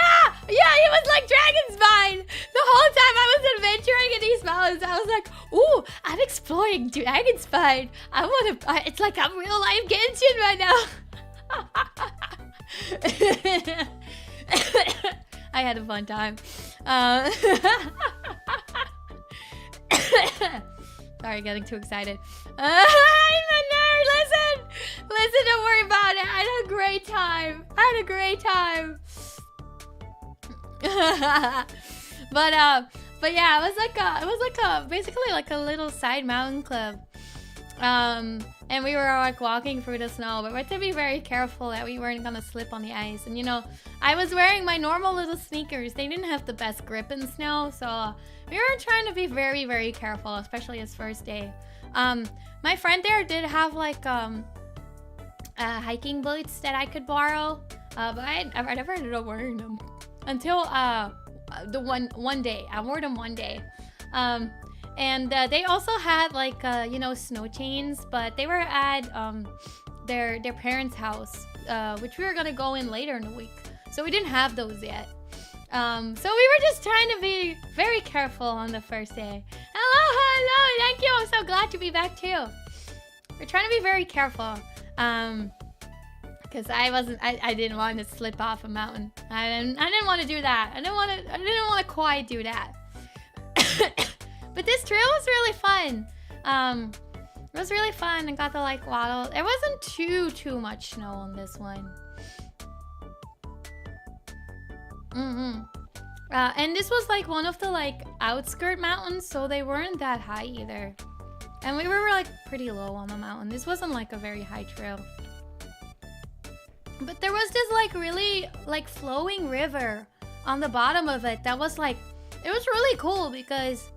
was like Dragon's fine. The whole time I was adventuring in these mountains, I was like, ooh, I'm exploring Dragon Spine. I want to, it's like I'm real life Genshin right now. I had a fun time. Sorry, getting too excited. I'm a nerd. Listen, don't worry about it. I had a great time. But yeah, it was like a basically like a little side mountain club. And we were like walking through the snow, but we had to be very careful that we weren't gonna slip on the ice. And you know, I was wearing my normal little sneakers. They didn't have the best grip in snow, so we were trying to be very, very careful, especially his first day. My friend there did have like hiking boots that I could borrow, but I never ended up wearing them until the one day. I wore them one day. And they also had like you know, snow chains, but they were at their parents' house, which we were gonna go in later in the week, so we didn't have those yet. So we were just trying to be very careful on the first day. Hello, thank you. I'm so glad to be back too. We're trying to be very careful, because I didn't want to slip off a mountain. I didn't want to do that. I didn't want to quite do that. But this trail was really fun. It was really fun. I got to like waddle. There wasn't too much snow on this one. And this was like one of the like outskirt mountains, so they weren't that high either. And we were like pretty low on the mountain. This wasn't like a very high trail. But there was this like really like flowing river on the bottom of it that was like, it was really cool because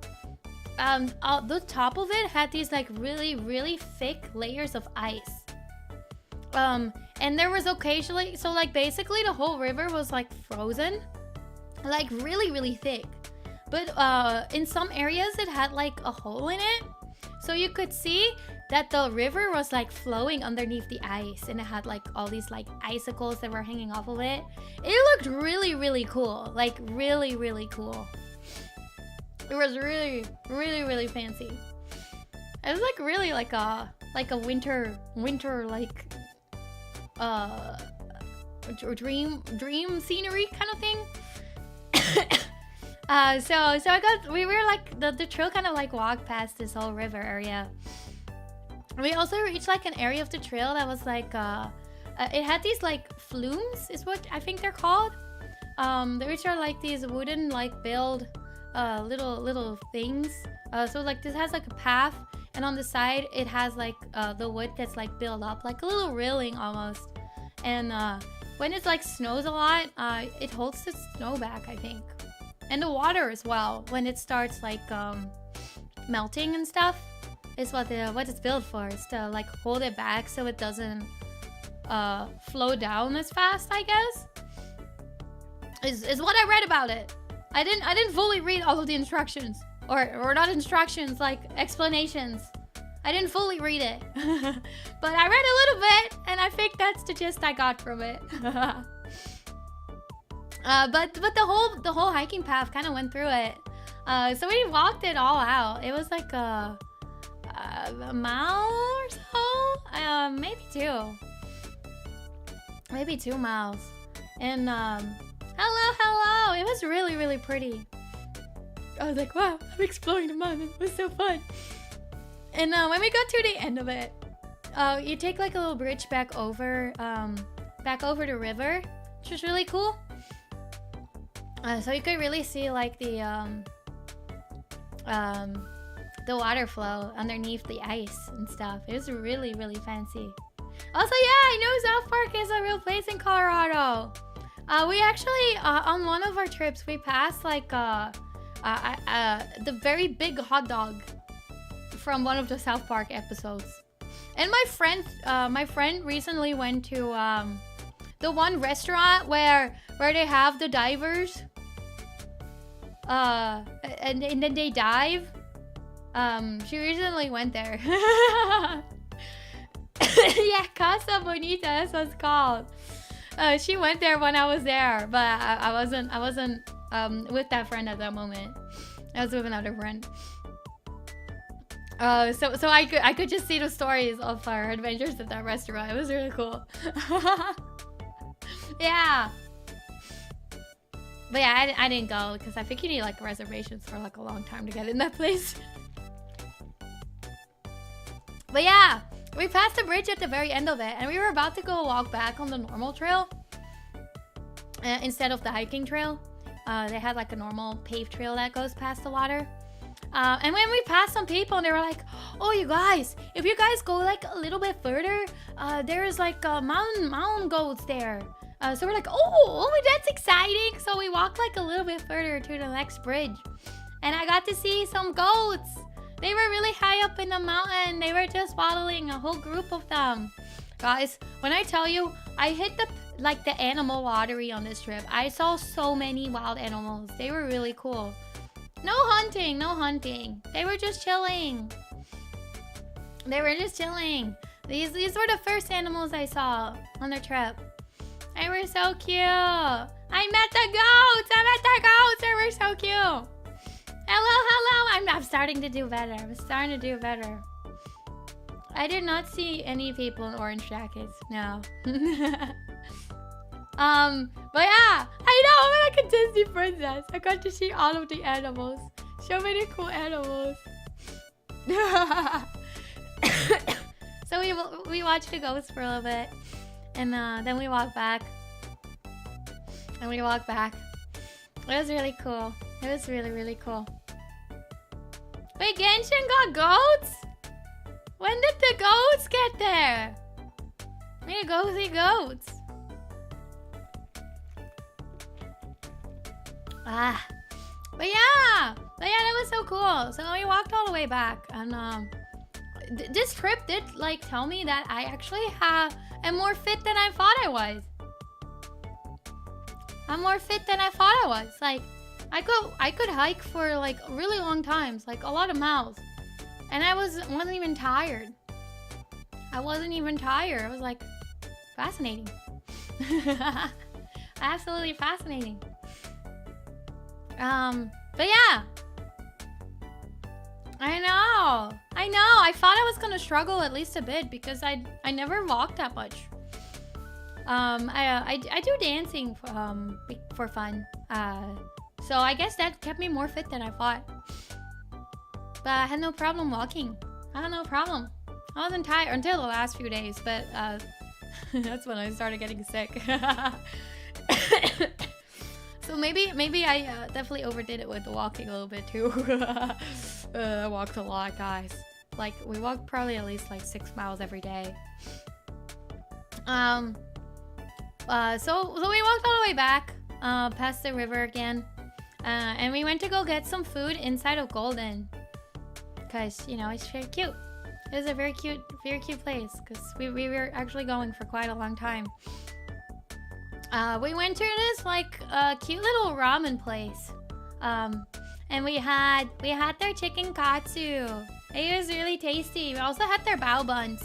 the top of it had these like really thick layers of ice. And there was occasionally, so like basically the whole river was like frozen, like really thick. But in some areas it had like a hole in it, so you could see that the river was like flowing underneath the ice, and it had like all these like icicles that were hanging off of it. It looked really cool, like really cool. It was really fancy. It was like really like a winter like dream scenery kind of thing. We were like the trail kind of like walked past this whole river area. We also reached like an area of the trail that was like it had these like flumes is what I think they're called, which are like these wooden like build little things. So like this has like a path, and on the side it has like the wood that's like built up like a little railing almost. And when it like snows a lot, it holds the snow back, I think, and the water as well. When it starts like melting and stuff, is what it's built for. Is to like hold it back so it doesn't flow down as fast, I guess. Is what I read about it. I didn't fully read all of the instructions, or not instructions, like explanations. I didn't fully read it, but I read a little bit, and I think that's the gist I got from it. But the whole hiking path kind of went through it. So we walked it all out. It was like a mile or so, maybe 2 miles. And hello, it was really pretty. I was like, wow, I'm exploring the mountain. It was so fun. And when we got to the end of it, you take like a little bridge back over the river, which was really cool. So you could really see like the water flow underneath the ice and stuff. It was really fancy. Also, yeah, I know South Park is a real place in Colorado. We actually on one of our trips we passed like the very big hot dog from one of the South Park episodes. And my friend recently went to the one restaurant where they have the divers, and then they dive. She recently went there. Yeah, Casa Bonita, that's what it's called. She went there when I was there, but I wasn't with that friend at that moment. I was with another friend. So I could just see the stories of our adventures at that restaurant. It was really cool. Yeah. But yeah, I didn't go because I think you need like reservations for like a long time to get in that place. But yeah, we passed the bridge at the very end of it, and we were about to go walk back on the normal trail instead of the hiking trail. They had like a normal paved trail that goes past the water. And when we passed some people, and they were like, "Oh, you guys, if you guys go like a little bit further, there's like mountain goats there." So we're like, oh, that's exciting. So we walked like a little bit further to the next bridge, and I got to see some goats. They were really high up in the mountain. They were just waddling, a whole group of them. Guys, when I tell you, I hit the animal lottery on this trip. I saw so many wild animals. They were really cool. No hunting, no hunting. They were just chilling. They were just chilling. These were the first animals I saw on the trip. They were so cute. I met the goats. They were so cute. Hello. I'm starting to do better. I'm starting to do better. I did not see any people in orange jackets. No. But yeah, I know. I'm like a Disney princess. I got to see all of the animals. So many cool animals. So we watched the ghosts for a little bit, and then we walked back. And we walked back. It was really cool. It was really, really cool. Wait, Genshin got goats? When did the goats get there? We need to go see goats. But yeah, that was so cool. So we walked all the way back, and this trip did like tell me that I actually am more fit than I thought I was. I'm more fit than I thought I was. Like, I could hike for like really long times, like a lot of miles, and I wasn't even tired. I wasn't even tired. It was like fascinating. Absolutely fascinating. But yeah, I know. I thought I was gonna struggle at least a bit because I never walked that much. I do dancing for fun. So I guess that kept me more fit than I thought. But I had no problem walking. I had no problem. I wasn't tired until the last few days, but that's when I started getting sick. So maybe I definitely overdid it with the walking a little bit too. I walked a lot, guys. Like, we walked probably at least like 6 miles every day. So we walked all the way back, past the river again, and we went to go get some food inside of Golden, cause you know it's very cute. It was a very cute place, cause we were actually going for quite a long time. We went to this like cute little ramen place, and we had their chicken katsu. It was really tasty. We also had their bao buns.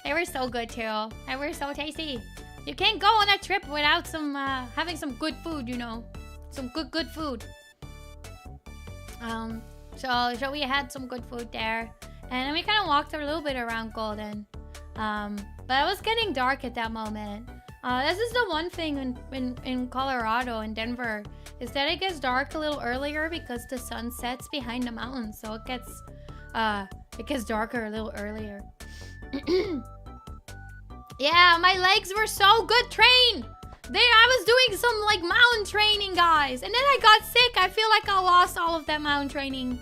They were so good too. They were so tasty. You can't go on a trip without some having some good food, you know, some good food. So we had some good food there, and then we kind of walked a little bit around Golden. But it was getting dark at that moment. This is the one thing in Colorado and Denver, is that it gets dark a little earlier because the sun sets behind the mountains, so it gets darker a little earlier. Yeah, my legs were so good trained. I was doing some like mountain training, guys, and then I got sick. I feel like I lost all of that mountain training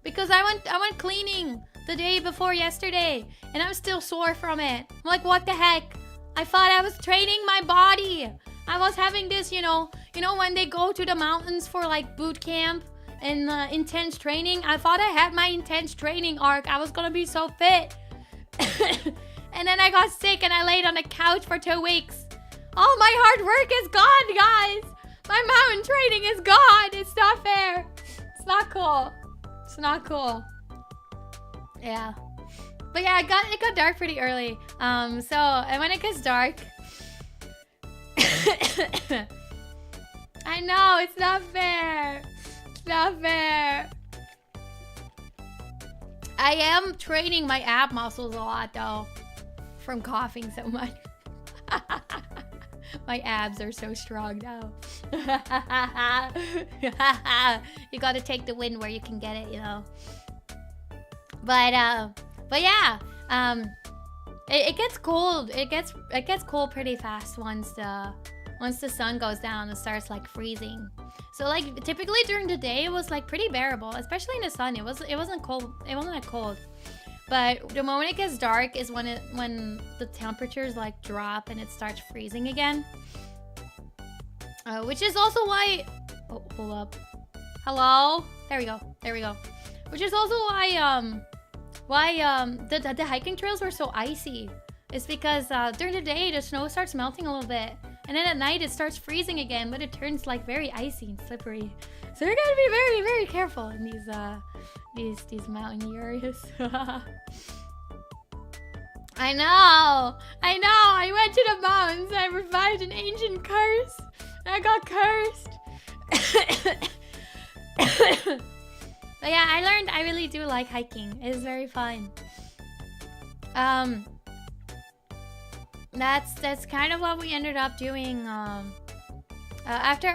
because I went cleaning the day before yesterday, and I'm still sore from it. I'm like, what the heck? I thought I was training my body. I was having this, you know when they go to the mountains for like boot camp and intense training. I thought I had my intense training arc. I was gonna be so fit. And then I got sick and I laid on the couch for 2 weeks. All my hard work is gone, guys. My mountain training is gone. It's not fair. It's not cool. It's not cool. Yeah. But yeah, it got dark pretty early. And when it gets dark, I know, it's not fair. It's not fair. I am training my ab muscles a lot though. From coughing so much. My abs are so strong now. You gotta take the win where you can get it, you know. But yeah, it gets cold. It gets cold pretty fast once the sun goes down and starts like freezing. So like typically during the day it was like pretty bearable, especially in the sun. It wasn't cold. It wasn't that cold. But the moment it gets dark is when the temperatures like drop and it starts freezing again. Which is also why... Oh, hold up. Hello? There we go. There we go. Which is also why the hiking trails were so icy. It's because during the day the snow starts melting a little bit. And then at night it starts freezing again, but it turns like very icy and slippery. So you're gonna be very, very careful in these mountain areas. I know. I went to the mountains. I revived an ancient curse. I got cursed. But yeah, I learned I really do like hiking. It's very fun. That's kind of what we ended up doing. After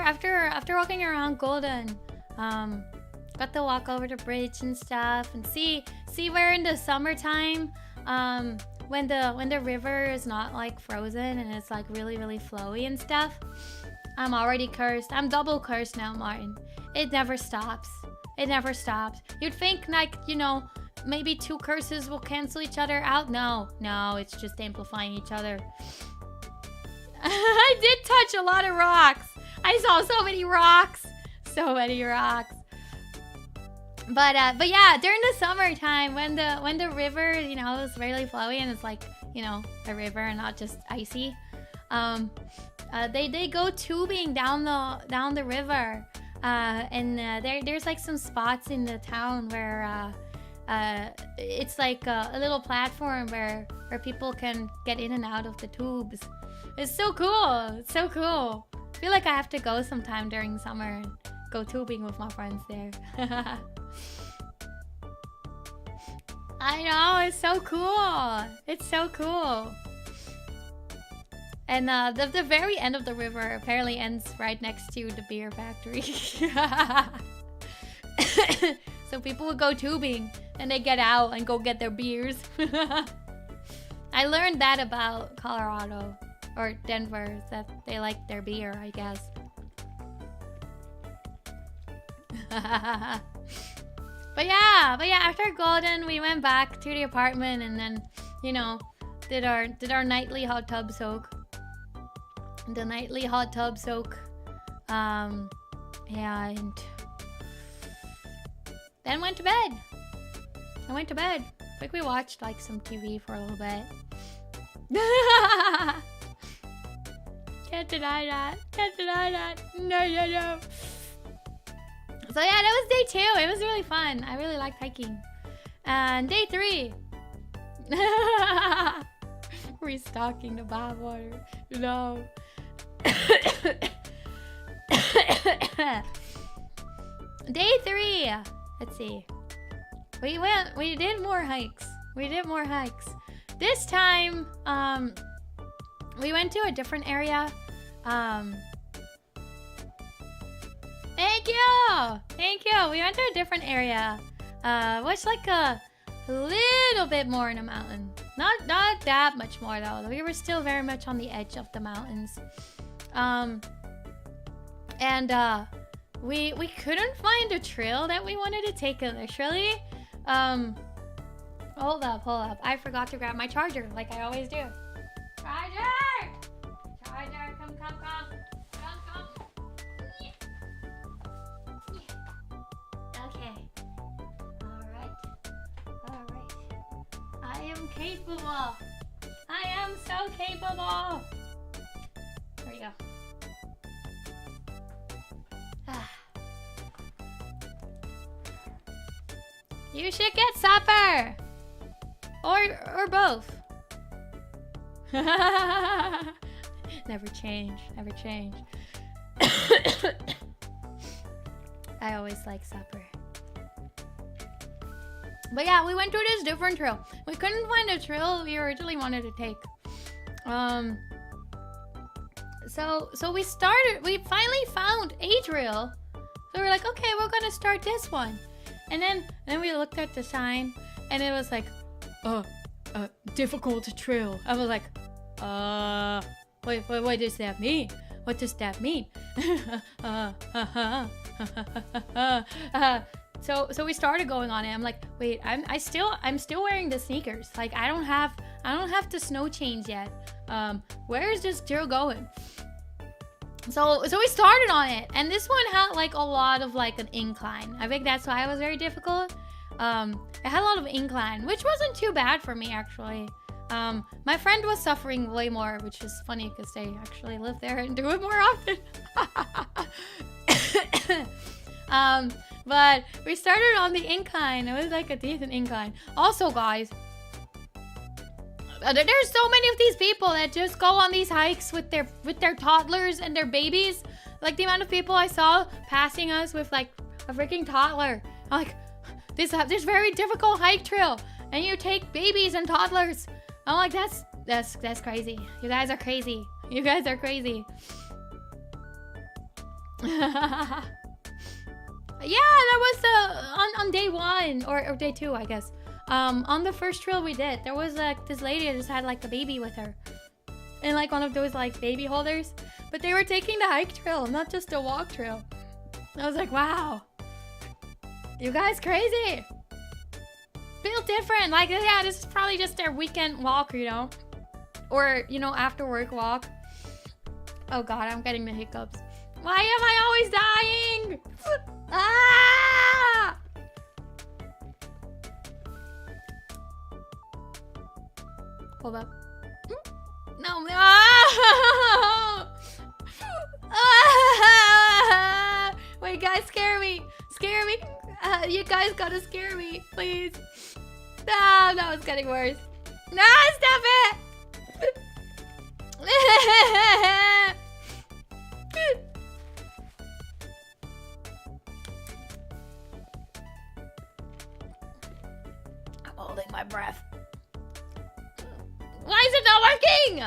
walking around Golden, got to walk over the bridge and stuff, and see where in the summertime, when the river is not like frozen and it's like really flowy and stuff. I'm already cursed. I'm double cursed now, Martin. It never stops. It never stops. You'd think like, you know, maybe 2 curses will cancel each other out. No, it's just amplifying each other. I did touch a lot of rocks. I saw so many rocks. So many rocks. But yeah, during the summertime when the river, you know, is really flowy and it's like, you know, a river and not just icy. They go tubing down the river. And there's like some spots in the town where it's like a little platform where people can get in and out of the tubes. It's so cool. It's so cool. I feel like I have to go sometime during summer and go tubing with my friends there. I know, it's so cool. It's so cool. And the very end of the river apparently ends right next to the beer factory. So people would go tubing and they get out and go get their beers. I learned that about Colorado or Denver, that they like their beer, I guess. But yeah, after Golden, we went back to the apartment and then, you know, did our nightly hot tub soak. The nightly hot tub soak. And then went to bed. I went to bed. I think we watched like some TV for a little bit. Can't deny that. Can't deny that. No. So yeah, that was day 2. It was really fun. I really liked hiking. And day 3. Restocking the bathwater. No. Day 3. Let's see. We did more hikes. This time, we went to a different area. Thank you. We went to a different area. Which like a little bit more in a mountain. Not that much more though. We were still very much on the edge of the mountains. We couldn't find a trail that we wanted to take initially. Hold up. I forgot to grab my charger like I always do. Charger, come. Okay. All right. I am capable. I am so capable. There you go. You should get supper! Or both. Never change. I always like supper. But yeah, we went through this different trail. We couldn't find a trail we originally wanted to take. So we finally found a trail. So we're like, okay, we're gonna start this one. And then we looked at the sign and it was like, difficult trail. I was like, what does that mean? What does that mean? So we started going on it. I'm like, wait, I'm still wearing the sneakers. Like I don't have to snow change yet. Where is this trail going? So we started on it, and this one had like a lot of like an incline. I think that's why it was very difficult. It had a lot of incline, which wasn't too bad for me actually. My friend was suffering way more, which is funny because they actually live there and do it more often. But we started on the incline. It was like a decent incline. Also, guys, there's so many of these people that just go on these hikes with their toddlers and their babies. Like the amount of people I saw passing us with like a freaking toddler. I'm like, this very difficult hike trail, and you take babies and toddlers. I'm like, that's crazy. You guys are crazy. You guys are crazy. Yeah, that was on day 1 or day 2, I guess. On the first trail we did, there was like this lady that just had like a baby with her, and like one of those like baby holders. But they were taking the hike trail, not just the walk trail. I was like, wow, you guys crazy. Feel different. Like, yeah, this is probably just their weekend walk, you know, or you know, after work walk. Oh God, I'm getting the hiccups. Why am I always dying? Ah! Hold up. No, no. Ah! Wait, guys, scare me. Scare me. You guys gotta scare me, please. No, no, it's getting worse. No, stop it. I'm holding my breath. Why is it not working?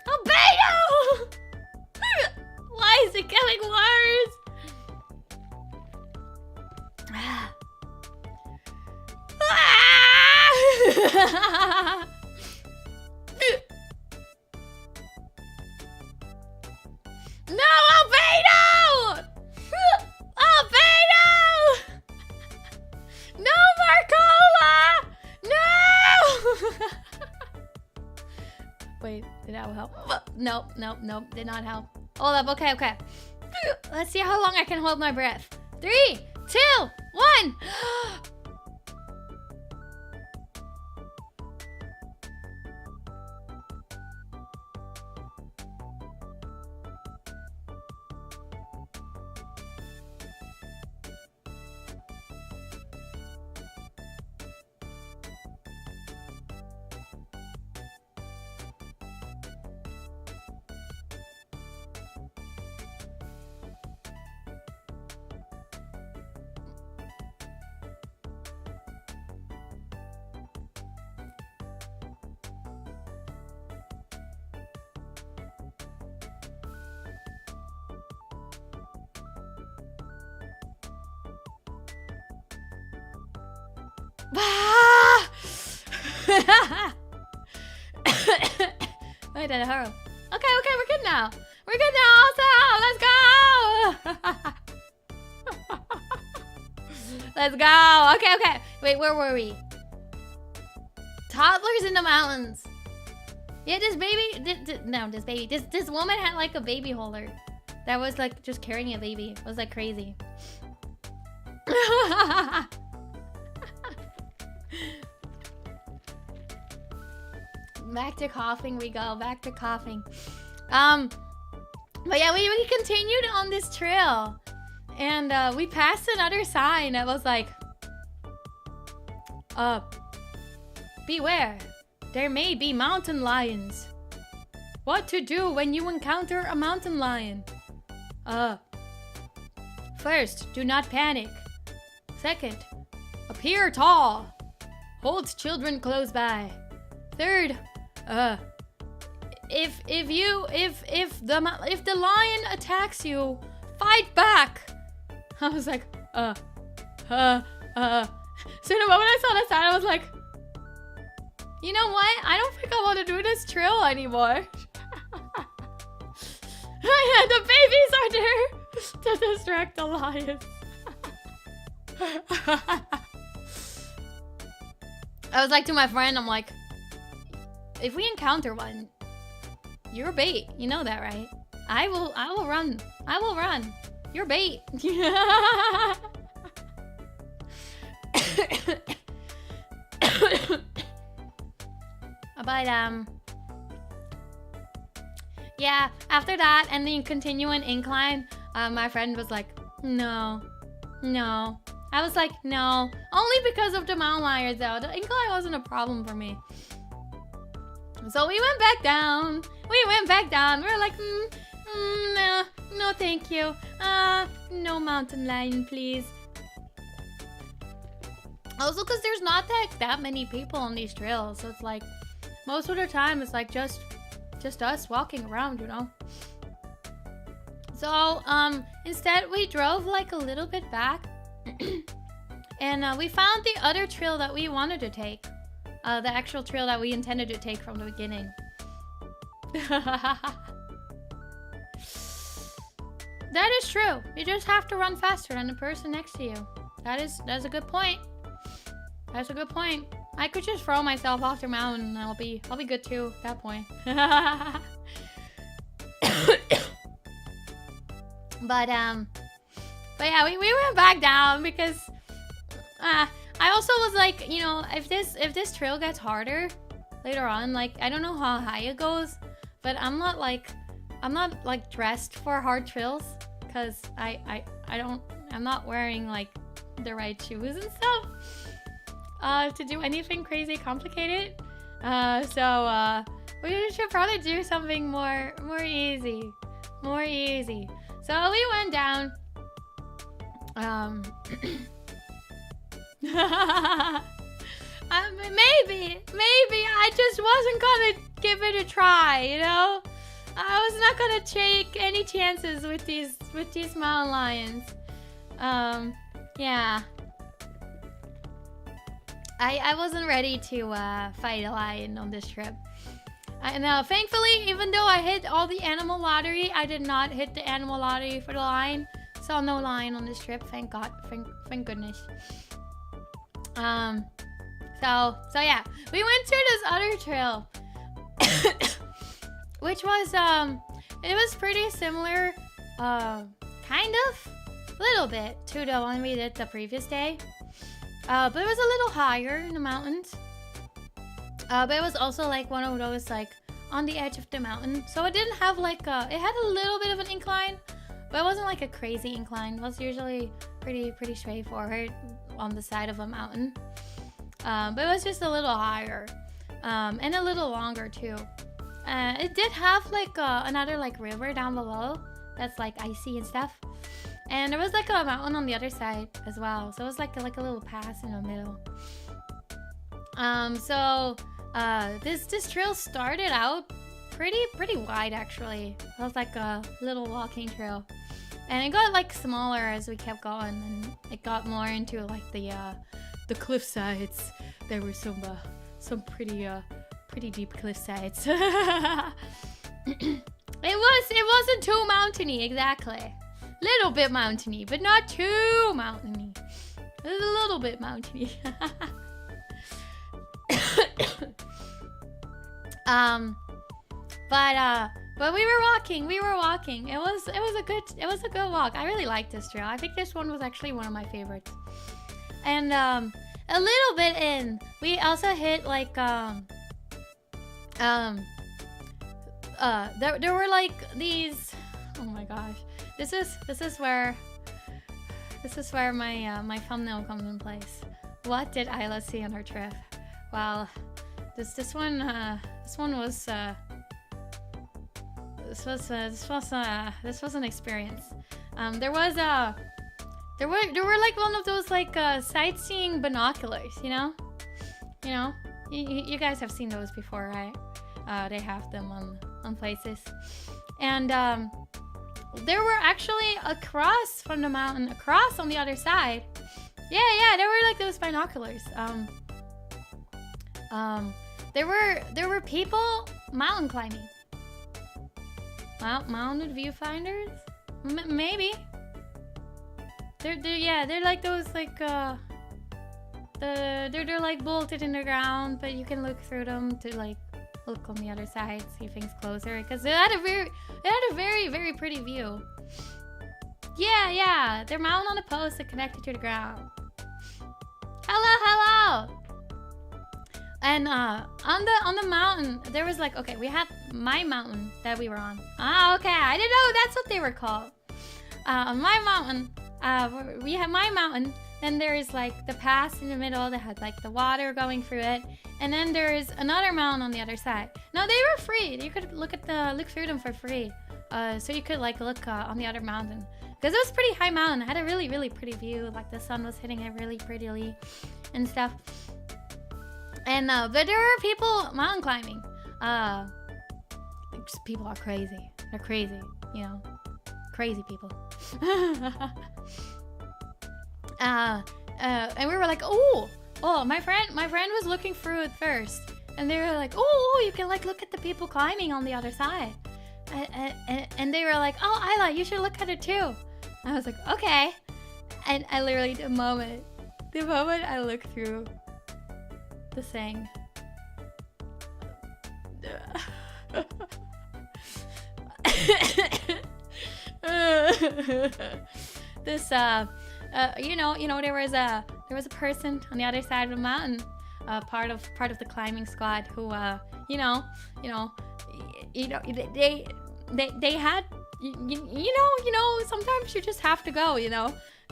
Albedo! Why is it getting worse? No, Albedo! Albedo! No more cola! No! Wait, did that help? Nope, nope, nope, did not help. Hold up, okay, okay. Let's see how long I can hold my breath. 3, 2, 1. Wait, did it hurry? Okay, okay, we're good now. We're good now. Also, let's go. Let's go. Okay, okay. Wait, where were we? Toddlers in the mountains. Yeah, this woman had like a baby holder that was like just carrying a baby. It was like crazy. Back to coughing we go. Back to coughing. But yeah, we continued on this trail, and we passed another sign that was like, beware. There may be mountain lions. What to do when you encounter a mountain lion? First, do not panic. Second, appear tall. Hold children close by. Third, if the lion attacks you, fight back. I was like, So the moment I saw that sign, I was like, you know what? I don't think I want to do this trail anymore. The babies are there to distract the lions. I was like to my friend, I'm like, if we encounter one, you're bait. You know that, right? I will run. I will run. You're bait. But yeah, after that and the continuing incline, my friend was like, no. I was like, no. Only because of the mountain lions though. The incline wasn't a problem for me. So we went back down. We were like, no thank you. No mountain lion, please. Also, because there's not that many people on these trails, so it's like most of the time it's like just us walking around, you know. So instead we drove like a little bit back, and we found the other trail that we wanted to take, the actual trail that we intended to take from the beginning. That is true. You just have to run faster than the person next to you. That's a good point. That's a good point. I could just throw myself off the mountain and I'll be good too at that point. But yeah, we went back down because I also was like, you know, if this trail gets harder later on, like I don't know how high it goes, but I'm not like dressed for hard trails because I'm not wearing like the right shoes and stuff to do anything crazy complicated. So we should probably do something more easy. So we went down. Maybe I just wasn't gonna give it a try, you know? I was not gonna take any chances with these mountain lions. Yeah. I wasn't ready to fight a lion on this trip. And thankfully, even though I hit all the animal lottery, I did not hit the animal lottery for the lion. Saw no lion on this trip, thank God, thank goodness. So yeah, we went to this other trail, which was it was pretty similar, kind of, little bit to the one we did the previous day. But it was a little higher in the mountains. But it was also like one of those like on the edge of the mountain. So it didn't have like it had a little bit of an incline, but it wasn't like a crazy incline. It was usually pretty straightforward on the side of a mountain. But it was just a little higher, and a little longer too. It did have like another like river down below that's like icy and stuff. And there was like a mountain on the other side as well. So it was like a little pass in the middle. So this trail started out pretty wide actually. It was like a little walking trail. And it got like smaller as we kept going, and it got more into like the cliff sides. There were some pretty deep cliff sides. It wasn't too mountainy, exactly. Little bit mountainy, but not too mountainy. It was a little bit mountainy. But we were walking. It was a good walk. I really liked this trail. I think this one was actually one of my favorites. And a little bit in, we also hit like there were like these. Oh my gosh. This is where my thumbnail comes in place. What did Ayla see on her trip? Well, this one was this was an experience. There were like one of those like sightseeing binoculars, you know. You guys have seen those before, right? They have them on places, and there were actually across from the mountain, across on the other side. Yeah, there were like those binoculars. There were people mountain climbing. Mounted viewfinders? Maybe. They're like those like they're like bolted in the ground, but you can look through them to like look on the other side, see things closer, because it had a very very pretty view. Yeah, they're mounted on a post that connected to the ground. Hello. And on the mountain, there was like, okay, we had my mountain that we were on. Ah, okay, I didn't know that's what they were called. My mountain, we have my mountain. Then there is like the pass in the middle that had like the water going through it, and then there is another mountain on the other side. No, they were free. You could look through them for free. So you could like look on the other mountain, because it was a pretty high mountain. It had a really really pretty view. Like the sun was hitting it really prettily, and stuff. And but there were people mountain climbing. People are crazy. They're crazy, you know, crazy people. And we were like, oh, my friend was looking through it first, and they were like, oh, you can like look at the people climbing on the other side, and they were like, oh, Ayla, you should look at it too. I was like, okay, and I literally the moment I looked through the thing. This you know there was a person on the other side of the mountain, part of the climbing squad, who they had sometimes you just have to go,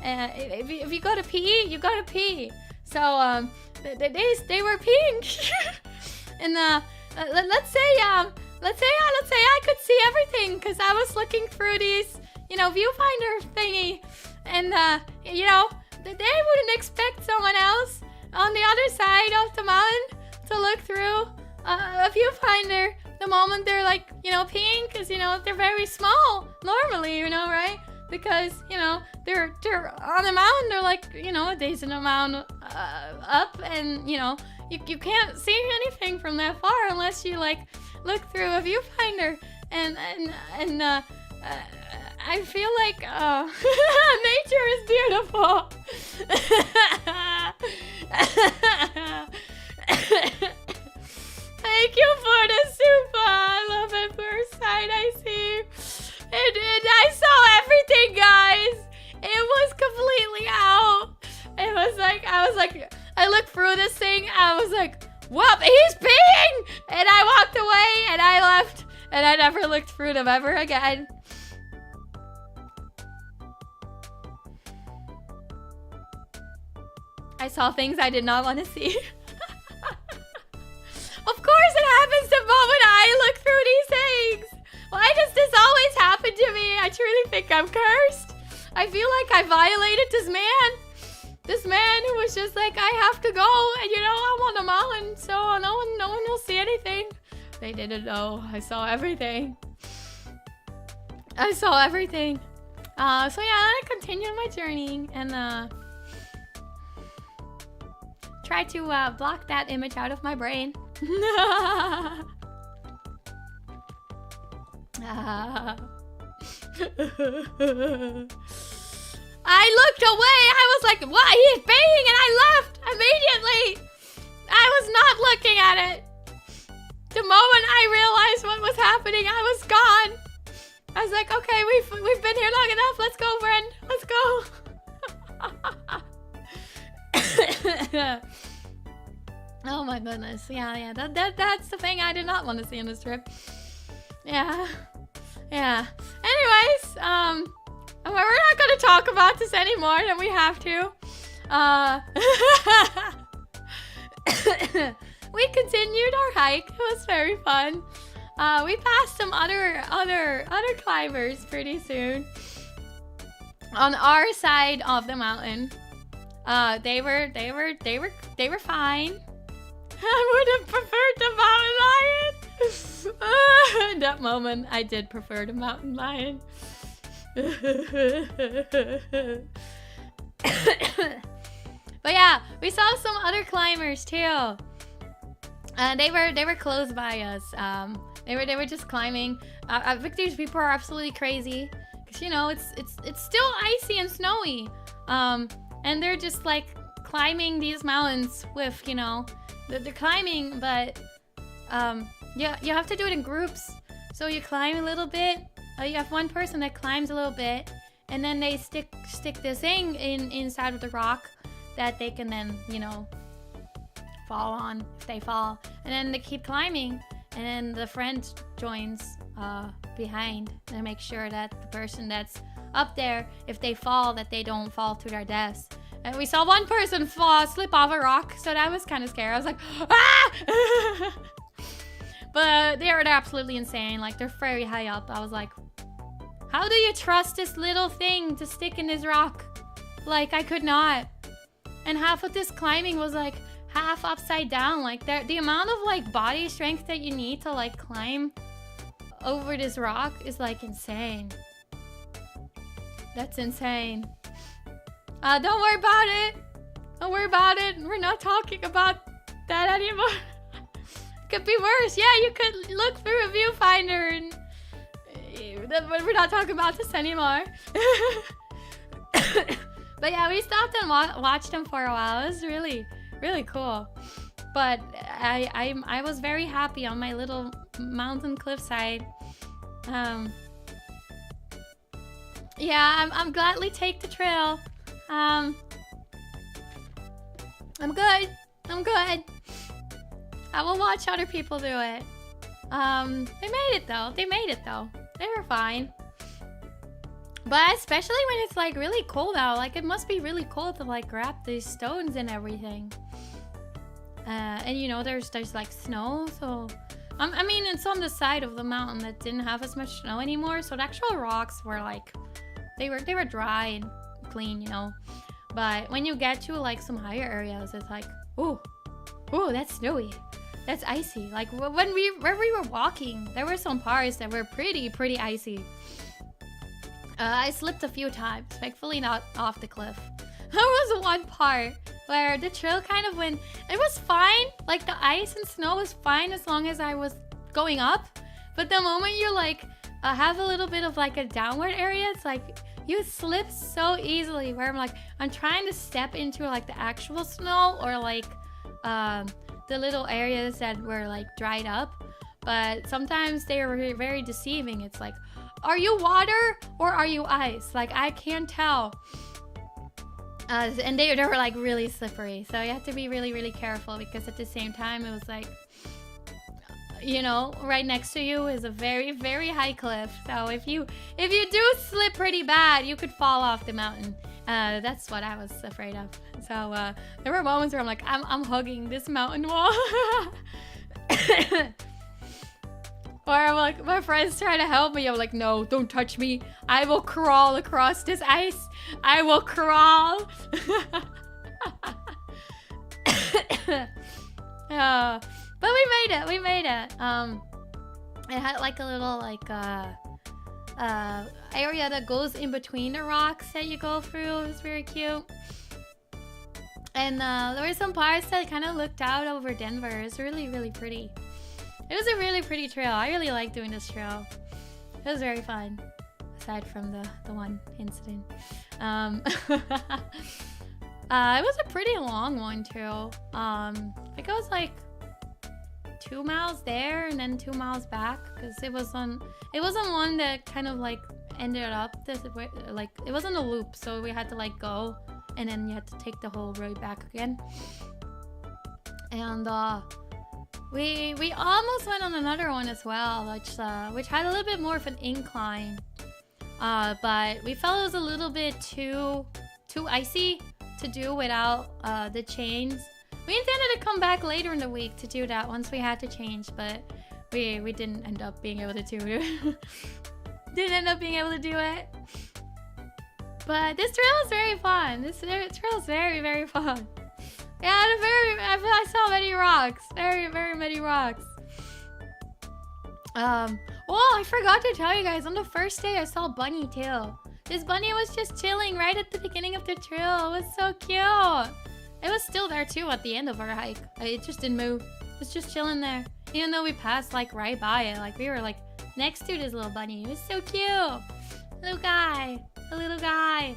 if you gotta pee, you gotta pee. So they were peeing. And let's say I could see everything, because I was looking through these viewfinder thingy, and they wouldn't expect someone else on the other side of the mountain to look through a viewfinder the moment they're like peeing, because they're very small normally, right? Because they're on the mountain, they're like a decent amount up, and you can't see anything from that far unless you like look through a viewfinder, and I feel like nature is beautiful. Thank you for the super. I love it. First sight I see. And I saw everything, guys. It was completely out. It was like, I looked through this thing. I was like, whoop, he's peeing. And I walked away and I left. And I never looked through them ever again. I saw things I did not want to see. Of course it happens the moment I look through these things. Why does this always happen to me? I truly think I'm cursed. I feel like I violated this man. This man who was just like, I have to go, and I'm on a mountain, so no one will see anything. They didn't know. I saw everything. So yeah, I continued my journey and try to block that image out of my brain. I looked away. I was like, what? He's peeing, and I left immediately. I was not looking at it. The moment I realized what was happening, I was gone. I was like, okay, we've been here long enough. Let's go, friend. Let's go. Oh my goodness. Yeah. That's the thing I did not want to see on this trip. Yeah. Anyways, we're not going to talk about this anymore than we have to. We continued our hike. It was very fun. We passed some other climbers pretty soon. On our side of the mountain. They were fine. I would have preferred the mountain lion. In that moment, I did prefer the mountain lion. But yeah, we saw some other climbers too. They were close by us. They were just climbing. Victor's people are absolutely crazy, cause you know it's still icy and snowy. And they're just like climbing these mountains with, you know, they're climbing, but yeah, you have to do it in groups. So you climb a little bit. You have one person that climbs a little bit, and then they stick this thing inside of the rock that they can then, you know, fall on if they fall. And then they keep climbing, and then the friend joins behind to make sure that the person that's up there, if they fall, that they don't fall to their deaths. And we saw one person slip off a rock, so that was kind of scary. I was like, ah! But they're absolutely insane. Like, they're very high up. I was like, how do you trust this little thing to stick in this rock? Like, I could not. And half of this climbing was like half upside down. Like, the amount of like body strength that you need to like climb over this rock is like insane. That's insane. Don't worry about it. Don't worry about it. We're not talking about that anymore. Could be worse. Yeah, you could look through a viewfinder and we're not talking about this anymore. But yeah, we stopped and watched them for a while. It was really, really cool. But I was very happy on my little mountain cliffside. Yeah, I'm gladly take the trail. I'm good. I'm good. I will watch other people do it. They made it though. They made it though. They were fine. But especially when it's like really cold out. Like it must be really cold to like grab these stones and everything. And you know, there's like snow. So I mean, it's on the side of the mountain that didn't have as much snow anymore. So the actual rocks were like, they were dry and clean, you know. But when you get to like some higher areas, it's like, ooh, that's snowy. That's icy. Like where we were walking, there were some parts that were pretty icy. I slipped a few times, thankfully not off the cliff. There was one part where the trail kind of went, it was fine. Like the ice and snow was fine as long as I was going up. But the moment you like have a little bit of like a downward area, it's like you slip so easily where I'm trying to step into like the actual snow or like the little areas that were like dried up. But sometimes they are very deceiving. It's like, are you water or are you ice? Like I can't tell. And they were like really slippery. So you have to be really careful because at the same time it was like, you know, right next to you is a very high cliff. So if you do slip pretty bad, you could fall off the mountain. That's what I was afraid of. So there were moments where I'm like, I'm hugging this mountain wall. Or I'm like, my friends try to help me. I'm like, no, don't touch me. I will crawl across this ice. I will crawl. But we made it. We made it. It had like a little like area that goes in between the rocks that you go through. It was very cute. And there were some parts that kind of looked out over Denver. It was really pretty. It was a really pretty trail. I really like doing this trail. It was very fun, aside from the one incident. It was a pretty long one too. I think it was like 2 miles there and then 2 miles back because it wasn't one that kind of like ended up this way. Like it wasn't a loop, so we had to like go and then you had to take the whole road back again. And we almost went on another one as well, which had a little bit more of an incline. But we felt it was a little bit too icy to do without the chains. We intended to come back later in the week to do that once we had to change, but we didn't end up being able to do it. Didn't end up being able to do it. But this trail is very fun. This trail is very, very fun. Yeah, I saw many rocks. Very, very many rocks. Well, I forgot to tell you guys, on the first day I saw Bunny too. This bunny was just chilling right at the beginning of the trail. It was so cute. It was still there too at the end of our hike. It just didn't move. It was just chilling there. Even though we passed like right by it. Like we were like next to this little bunny. It was so cute. Little guy. A little guy.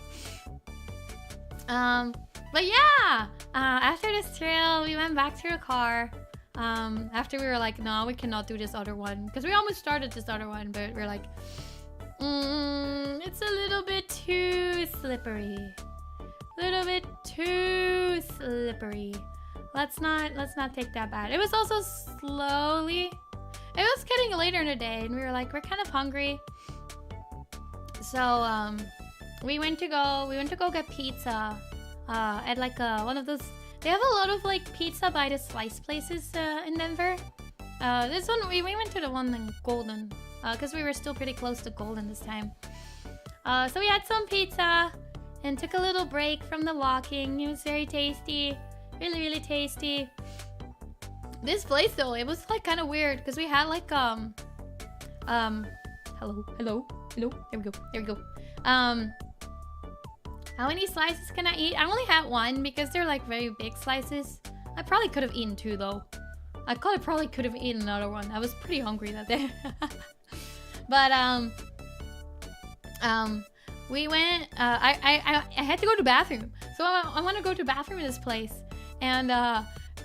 But yeah. After this trail, we went back to the car. After we were like, no, we cannot do this other one. Because we almost started this other one, but we're like, it's a little bit too slippery. Little bit too slippery. Let's not take that bad. It was also slowly. It was getting later in the day, and we were like, we're kind of hungry. So we went to go get pizza. At like one of those. They have a lot of like pizza by the slice places in Denver. This one we went to the one in Golden, because we were still pretty close to Golden this time. So we had some pizza and took a little break from the walking. It was very tasty, really, really tasty. This place though, it was like kind of weird because we had like hello. There we go. How many slices can I eat? I only had one because they're like very big slices. I probably could have eaten two though. I probably could have eaten another one. I was pretty hungry that day. But we went. I had to go to the bathroom, so I want to go to the bathroom in this place. And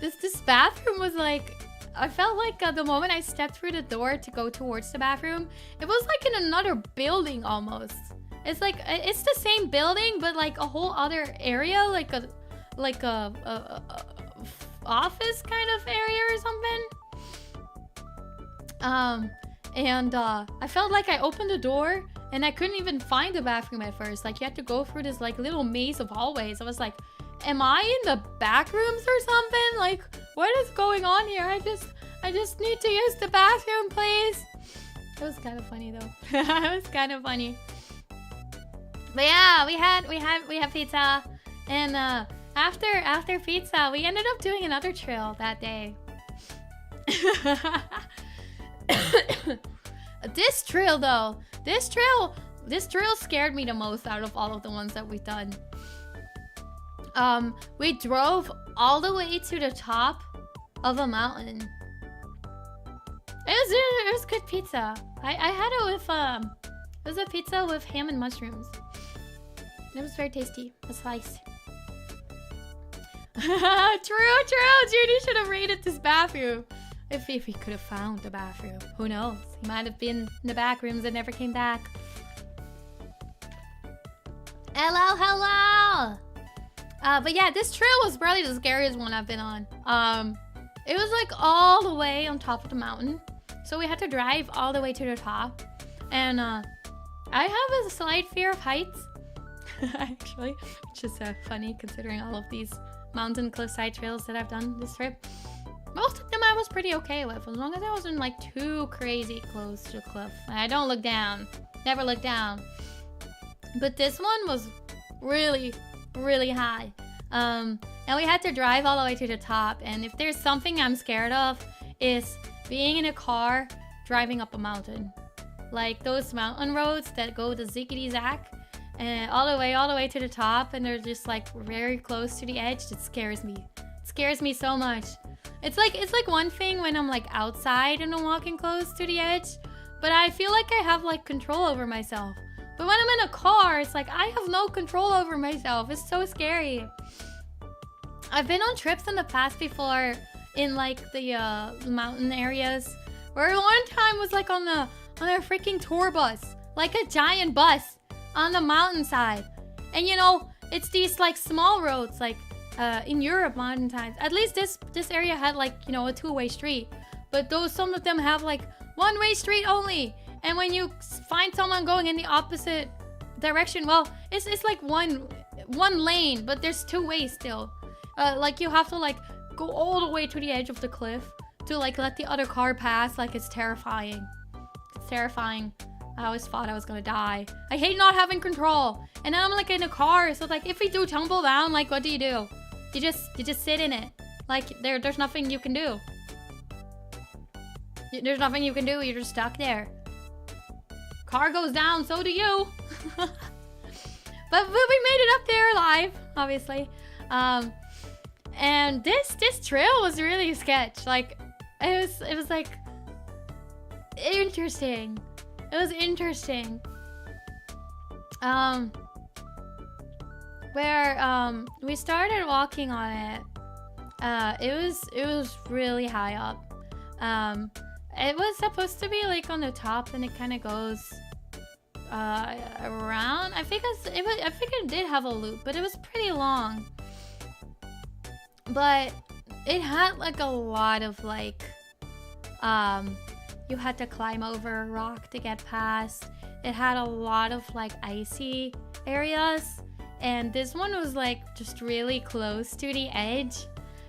this bathroom was like, I felt like the moment I stepped through the door to go towards the bathroom, it was like in another building almost. It's like it's the same building, but like a whole other area, like a office kind of area or something. And I felt like I opened the door and I couldn't even find the bathroom at first. Like you had to go through this like little maze of hallways. I was like, am I in the back rooms or something? Like, what is going on here? I just need to use the bathroom, please. It was kind of funny though. It was kind of funny. But yeah, we had pizza, and after pizza, we ended up doing another trail that day. This trail though, this trail scared me the most out of all of the ones that we've done. We drove all the way to the top of a mountain. It was good pizza. I had it with it was a pizza with ham and mushrooms. It was very tasty. A slice. True. Judy should have raided this bathroom. If he could have found the bathroom. Who knows? He might have been in the back rooms and never came back. Hello. But yeah, this trail was probably the scariest one I've been on. It was like all the way on top of the mountain. So we had to drive all the way to the top. And I have a slight fear of heights. Actually, which is funny considering all of these mountain cliffside trails that I've done this trip. Most of them I was pretty okay with, as long as I wasn't like too crazy close to the cliff. I don't look down. Never look down. But this one was really, really high. And we had to drive all the way to the top. And if there's something I'm scared of, is being in a car driving up a mountain. Like those mountain roads that go to ziggity-zack. And all the way to the top, and they're just like very close to the edge. It scares me. It scares me so much. It's like one thing when I'm like outside and I'm walking close to the edge, but I feel like I have like control over myself. But when I'm in a car, it's like I have no control over myself. It's so scary. I've been on trips in the past before in like the mountain areas, where one time was like on a freaking tour bus, like a giant bus. On the mountainside, and you know it's these like small roads, like in Europe mountain times. At least this area had like, you know, a two-way street, but some of them have like one-way street only. And when you find someone going in the opposite direction, well, it's like one one lane, but there's 2 ways still. Like you have to like go all the way to the edge of the cliff to like let the other car pass. Like it's terrifying. It's terrifying. I always thought I was gonna die. I hate not having control. And then I'm like in a car, so like if we do tumble down, like what do? You just sit in it. Like there's nothing you can do. There's nothing you can do. You're just stuck there. Car goes down, so do you. but we made it up there alive, obviously. And this trail was really sketch. Like it was like interesting. It was interesting. Where we started walking on it. It was really high up. It was supposed to be like on the top, and it kind of goes around. I think it did have a loop, but it was pretty long. But it had like a lot of like you had to climb over a rock to get past. It had a lot of like icy areas, and this one was like just really close to the edge,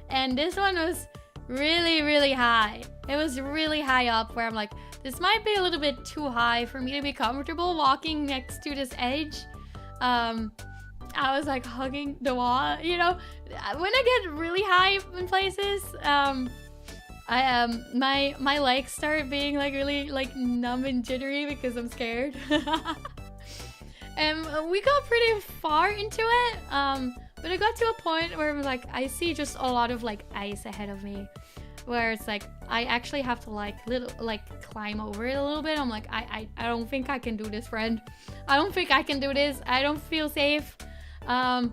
and this one was really high. It was really high up where I'm like, this might be a little bit too high for me to be comfortable walking next to this edge. I was like hugging the wall, you know. When I get really high in places, my legs start being like really like numb and jittery because I'm scared. And we got pretty far into it, but it got to a point where I'm like, I see just a lot of like ice ahead of me, where it's like I actually have to like climb over it a little bit. I'm like, I don't think I can do this, friend. I don't think I can do this. I don't feel safe. I'm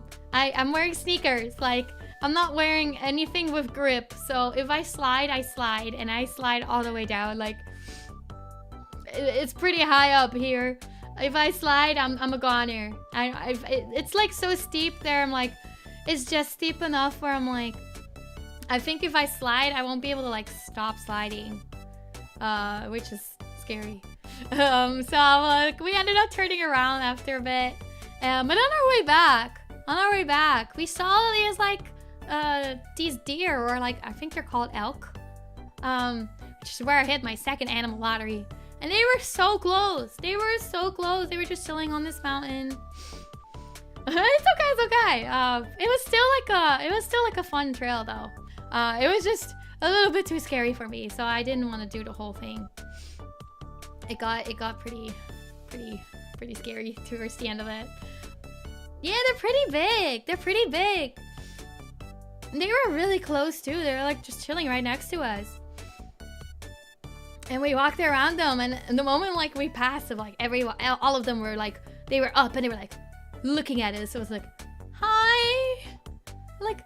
wearing sneakers. Like I'm not wearing anything with grip. So if I slide, I slide, and I slide all the way down. Like it's pretty high up here. If I slide, I'm a goner. It's like so steep there. I'm like, it's just steep enough where I'm like, I think if I slide, I won't be able to like stop sliding, which is scary. So like we ended up turning around after a bit, but on our way back, we saw these deer, or like I think they're called elk, which is where I hit my second animal lottery. And they were so close. They were so close. They were just chilling on this mountain. It's okay. It was still like a fun trail though. It was just a little bit too scary for me, so I didn't want to do the whole thing. It got pretty scary towards the end of it. Yeah, they're pretty big. They were really close too. They were like just chilling right next to us. And we walked around them, and the moment like we passed them, like all of them were like, they were up and they were like looking at us. So it was like, hi, like,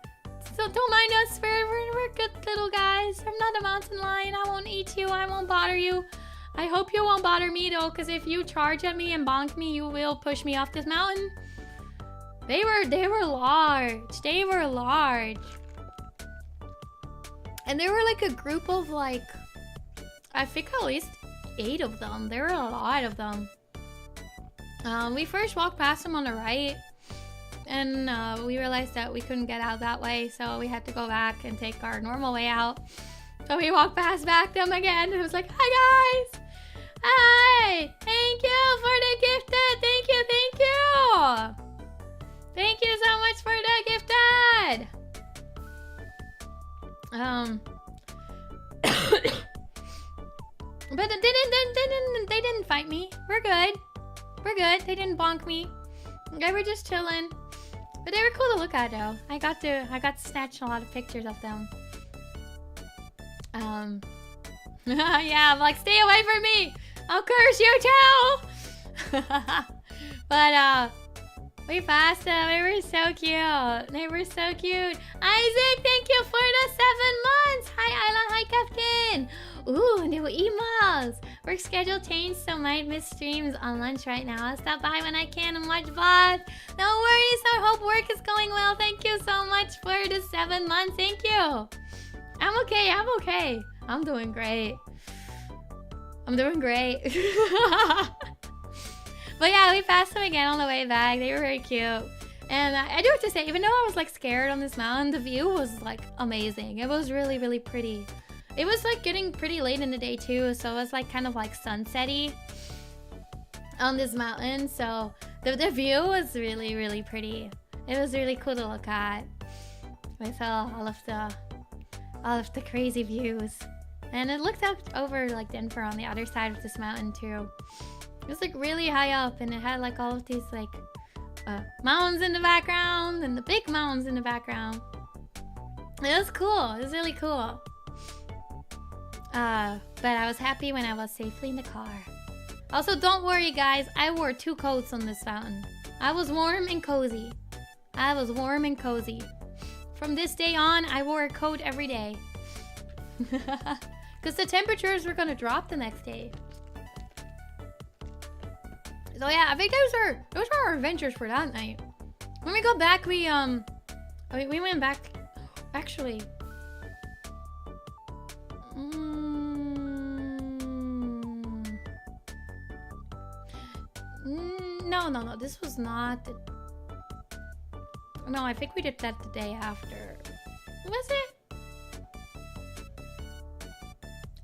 so don't mind us. We're good little guys. I'm not a mountain lion. I won't eat you. I won't bother you. I hope you won't bother me though, because if you charge at me and bonk me, you will push me off this mountain. They were large. They were large. And they were like a group of like, I think at least 8 of them. There were a lot of them. We first walked past them on the right, and we realized that we couldn't get out that way, so we had to go back and take our normal way out. So we walked past back them again, and it was like, hi guys! Hi! Thank you for the gifted! Thank you! Thank you so much for the gifted! But they didn't fight me. We're good. They didn't bonk me. They were just chilling. But they were cool to look at though. I got to snatch a lot of pictures of them. Yeah, I'm like, stay away from me! I'll curse you too! But we passed them. They were so cute. Isaac, thank you for the 7 months. Hi Ayla, hi Captain. Ooh, new emails. Work schedule changed, so might miss streams on lunch right now. I'll stop by when I can and watch VOD. No worries, I hope work is going well. Thank you so much for the 7 months. Thank you. I'm okay. I'm doing great. But yeah, we passed them again on the way back. They were very cute. And I do have to say, even though I was like scared on this mountain, the view was like amazing. It was really, really pretty. It was like getting pretty late in the day too, so it was like kind of like sunsetty on this mountain. So the view was really, really pretty. It was really cool to look at. I saw all of the crazy views. And it looked out over like Denver on the other side of this mountain too. It was like really high up, and it had like all of these like mountains in the background and the big mountains in the background. It was cool. It was really cool. But I was happy when I was safely in the car. Also, don't worry guys, I wore 2 coats on this mountain. I was warm and cozy. I was warm and cozy. From this day on, I wore a coat every day. Because the temperatures were gonna drop the next day. So yeah, I think those were our adventures for that night. When we got back, we went back. Actually, no. This was not. No, I think we did that the day after. Was it?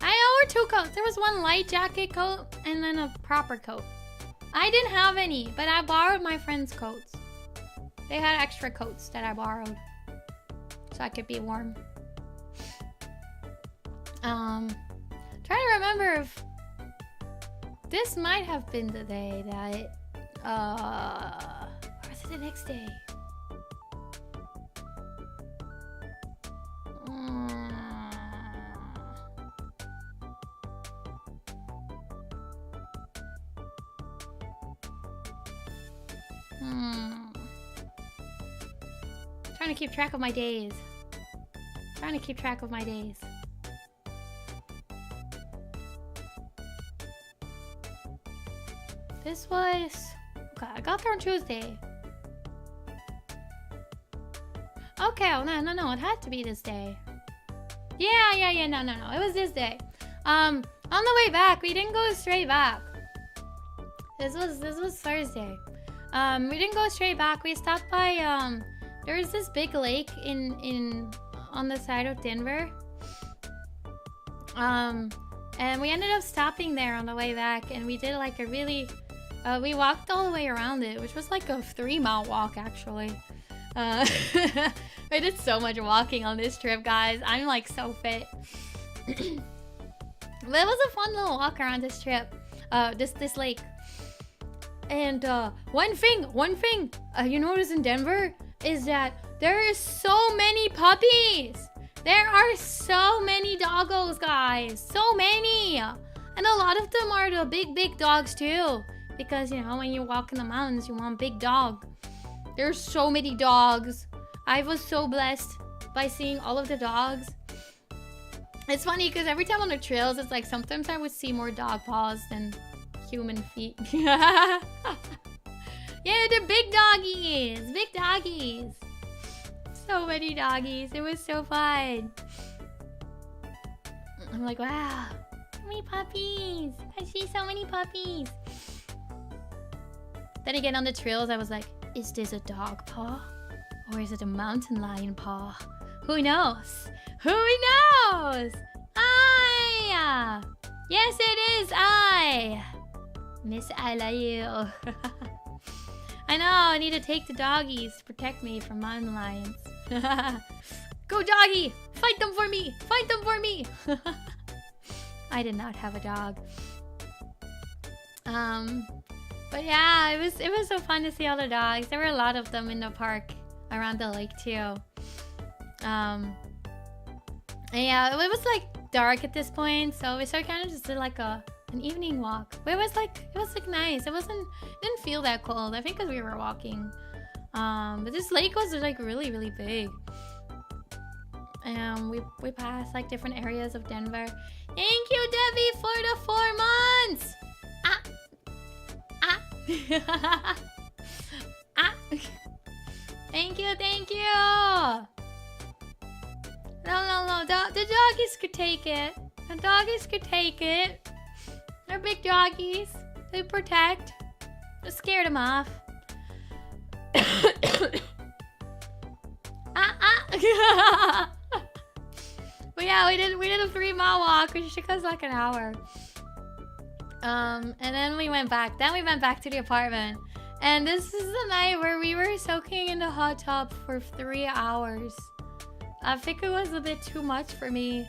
I wore 2 coats. There was one light jacket coat and then a proper coat. I didn't have any, but I borrowed my friends' coats. They had extra coats that I borrowed, so I could be warm. Trying to remember if this might have been the day that or was it the next day? Trying to keep track of my days. This was... Okay, I got there on Tuesday. Okay, oh, no, it had to be this day. Yeah, no, it was this day. On the way back, we didn't go straight back. This was Thursday. We didn't go straight back. We stopped by, there's this big lake on the side of Denver. And we ended up stopping there on the way back, and we did like a really, we walked all the way around it, which was like a 3-mile walk actually. I did so much walking on this trip, guys. I'm like so fit. But it was a fun little walk around this trip, this lake. And one thing you notice in Denver is that there is so many puppies. There are so many doggos, guys. So many. And a lot of them are the big dogs too. Because, you know, when you walk in the mountains, you want big dog. There's so many dogs. I was so blessed by seeing all of the dogs. It's funny because every time on the trails, it's like sometimes I would see more dog paws than human feet. Yeah, they're big doggies. Big doggies. So many doggies. It was so fun. I'm like, wow. So many puppies. I see so many puppies. Then again, on the trails, I was like, is this a dog paw? Or is it a mountain lion paw? Who knows? Who knows? I! Yes, it is I! Miss Ayla Yew. I know, I need to take the doggies to protect me from mountain lions. Go doggy! Fight them for me! Fight them for me! I did not have a dog. But yeah, it was so fun to see all the dogs. There were a lot of them in the park around the lake too. And yeah, it was like dark at this point, so we started kind of just did like an evening walk. But it was like nice. It didn't feel that cold. I think because we were walking. But this lake was like really big. And we passed like different areas of Denver. Thank you, Debbie, for the 4 months. Thank you. No. The doggies could take it. The doggies could take it. They're big doggies. They protect. Just scared them off. But yeah, we did a 3-mile walk, which took us like an hour. And then we went back. Then we went back to the apartment. And this is the night where we were soaking in the hot tub for 3 hours. I think it was a bit too much for me.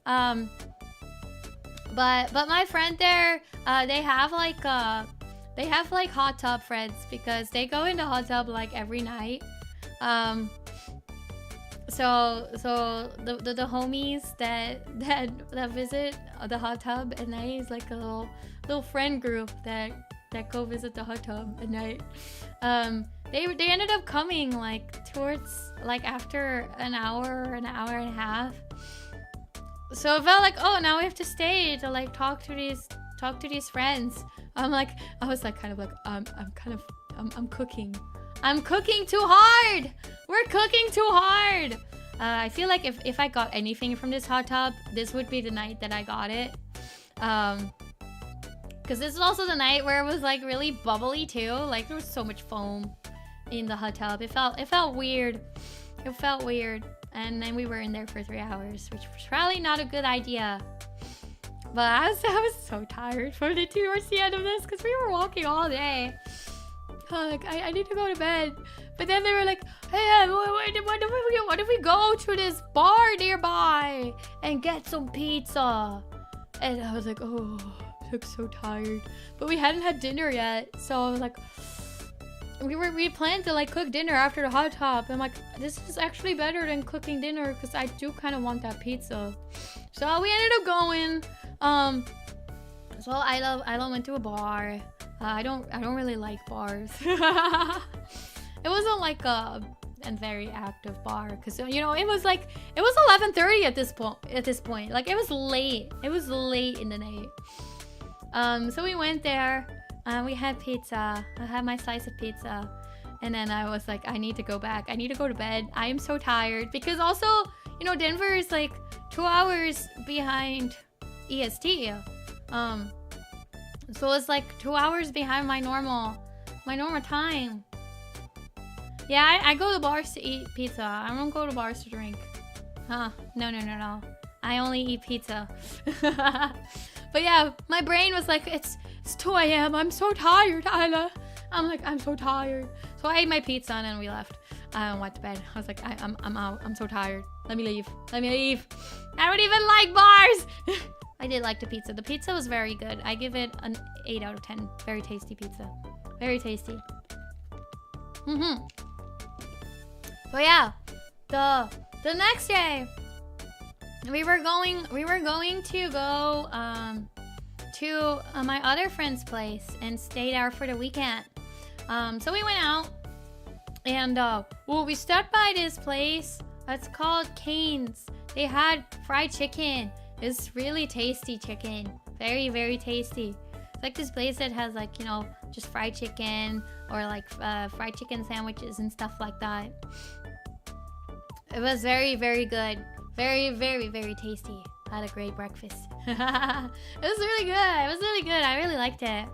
But my friend there, they have like hot tub friends because they go in the hot tub like every night. So the homies that visit the hot tub at night is like a little friend group that go visit the hot tub at night. They ended up coming like towards like after an hour and a half. So it felt like, oh, now we have to stay to like talk to these friends. I was like kind of like I'm cooking. I'm cooking too hard. We're cooking too hard. I feel like if I got anything from this hot tub, this would be the night that I got it. Because this is also the night where it was like really bubbly too. Like there was so much foam in the hot tub. It felt weird. It felt weird. And then we were in there for 3 hours, which was probably not a good idea. But I was so tired towards the end of this because we were walking all day. Like, I need to go to bed. But then they were like, hey, what if we go to this bar nearby and get some pizza? And I was like, oh, I look so tired. But we hadn't had dinner yet. So I was like, we planned to like cook dinner after the hot tub. I'm like, this is actually better than cooking dinner because I do kind of want that pizza. So we ended up going. So Ayla went to a bar. I don't really like bars. It wasn't like a very active bar because you know it was 11:30 at this point. Like it was late. It was late in the night. So we went there. We had pizza. I had my slice of pizza, and then I was like, I need to go back. I need to go to bed. I am so tired because also, you know, Denver is like 2 hours behind EST. So it's like 2 hours behind my normal time. Yeah, I go to bars to eat pizza. I don't go to bars to drink. Huh? No. I only eat pizza. But yeah, my brain was like, it's 2 a.m. I'm so tired, Ayla. I'm like, I'm so tired. So I ate my pizza and then we left. I went to bed. I was like, I'm out. I'm so tired. Let me leave. I don't even like bars. I did like the pizza. The pizza was very good. I give it an 8 out of 10. Very tasty pizza. Very tasty. But yeah, the next day we were going to go to my other friend's place and stay there for the weekend. So we went out and we stopped by this place. It's called Cane's. They had fried chicken. It's really tasty chicken. Very, very tasty. It's like this place that has like, you know, just fried chicken or like fried chicken sandwiches and stuff like that. It was very, very good. Very, very, very tasty. I had a great breakfast. It was really good. It was really good. I really liked it.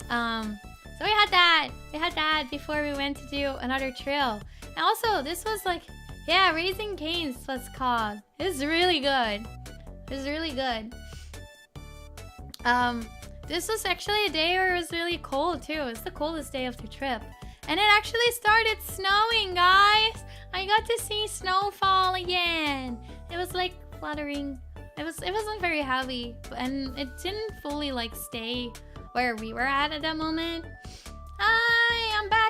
So we had that. We had that before we went to do another trail. And also, this was like, yeah, Raising Cane's was called. It's really good. It's really good. This was actually a day where it was really cold too. It's the coldest day of the trip. And it actually started snowing, guys. I got to see snowfall again. It was like fluttering. It wasn't very heavy, and it didn't fully like stay where we were at that moment. Hi, I'm back.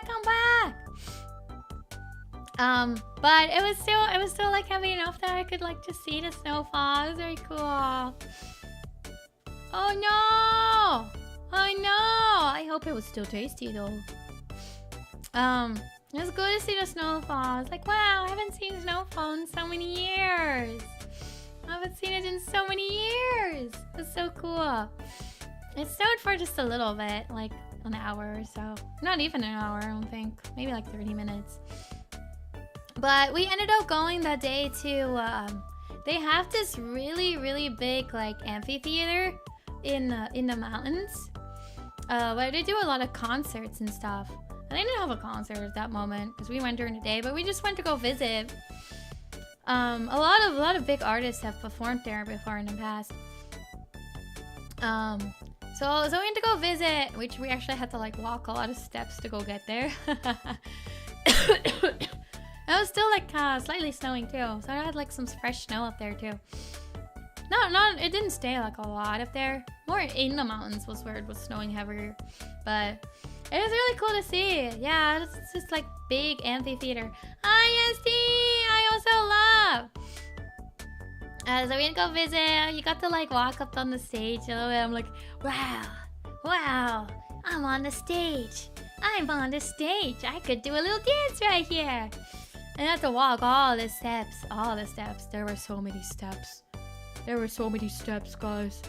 But it was still like heavy enough that I could like just see the snowfall. It was very cool. Oh no! I hope it was still tasty though. It was good to see the snowfall. It's like, wow, I haven't seen snowfall in so many years. I haven't seen it in so many years. It's so cool. It snowed for just a little bit, like an hour or so. Not even an hour, I don't think. Maybe like 30 minutes. But we ended up going that day to, they have this really, really big like amphitheater in the mountains. Where they do a lot of concerts and stuff. But they didn't have a concert at that moment because we went during the day, but we just went to go visit. A lot of big artists have performed there before in the past. So we went to go visit, which we actually had to like walk a lot of steps to go get there. It was still like slightly snowing too, so I had like some fresh snow up there too. It didn't stay like a lot up there. More in the mountains was where it was snowing heavier, but it was really cool to see. Yeah, it's just like big amphitheater. IST, I also love. So we didn't go visit. You got to like walk up on the stage a little bit. I'm like, wow, I'm on the stage. I'm on the stage. I could do a little dance right here. And I had to walk all the steps. There were so many steps. Guys.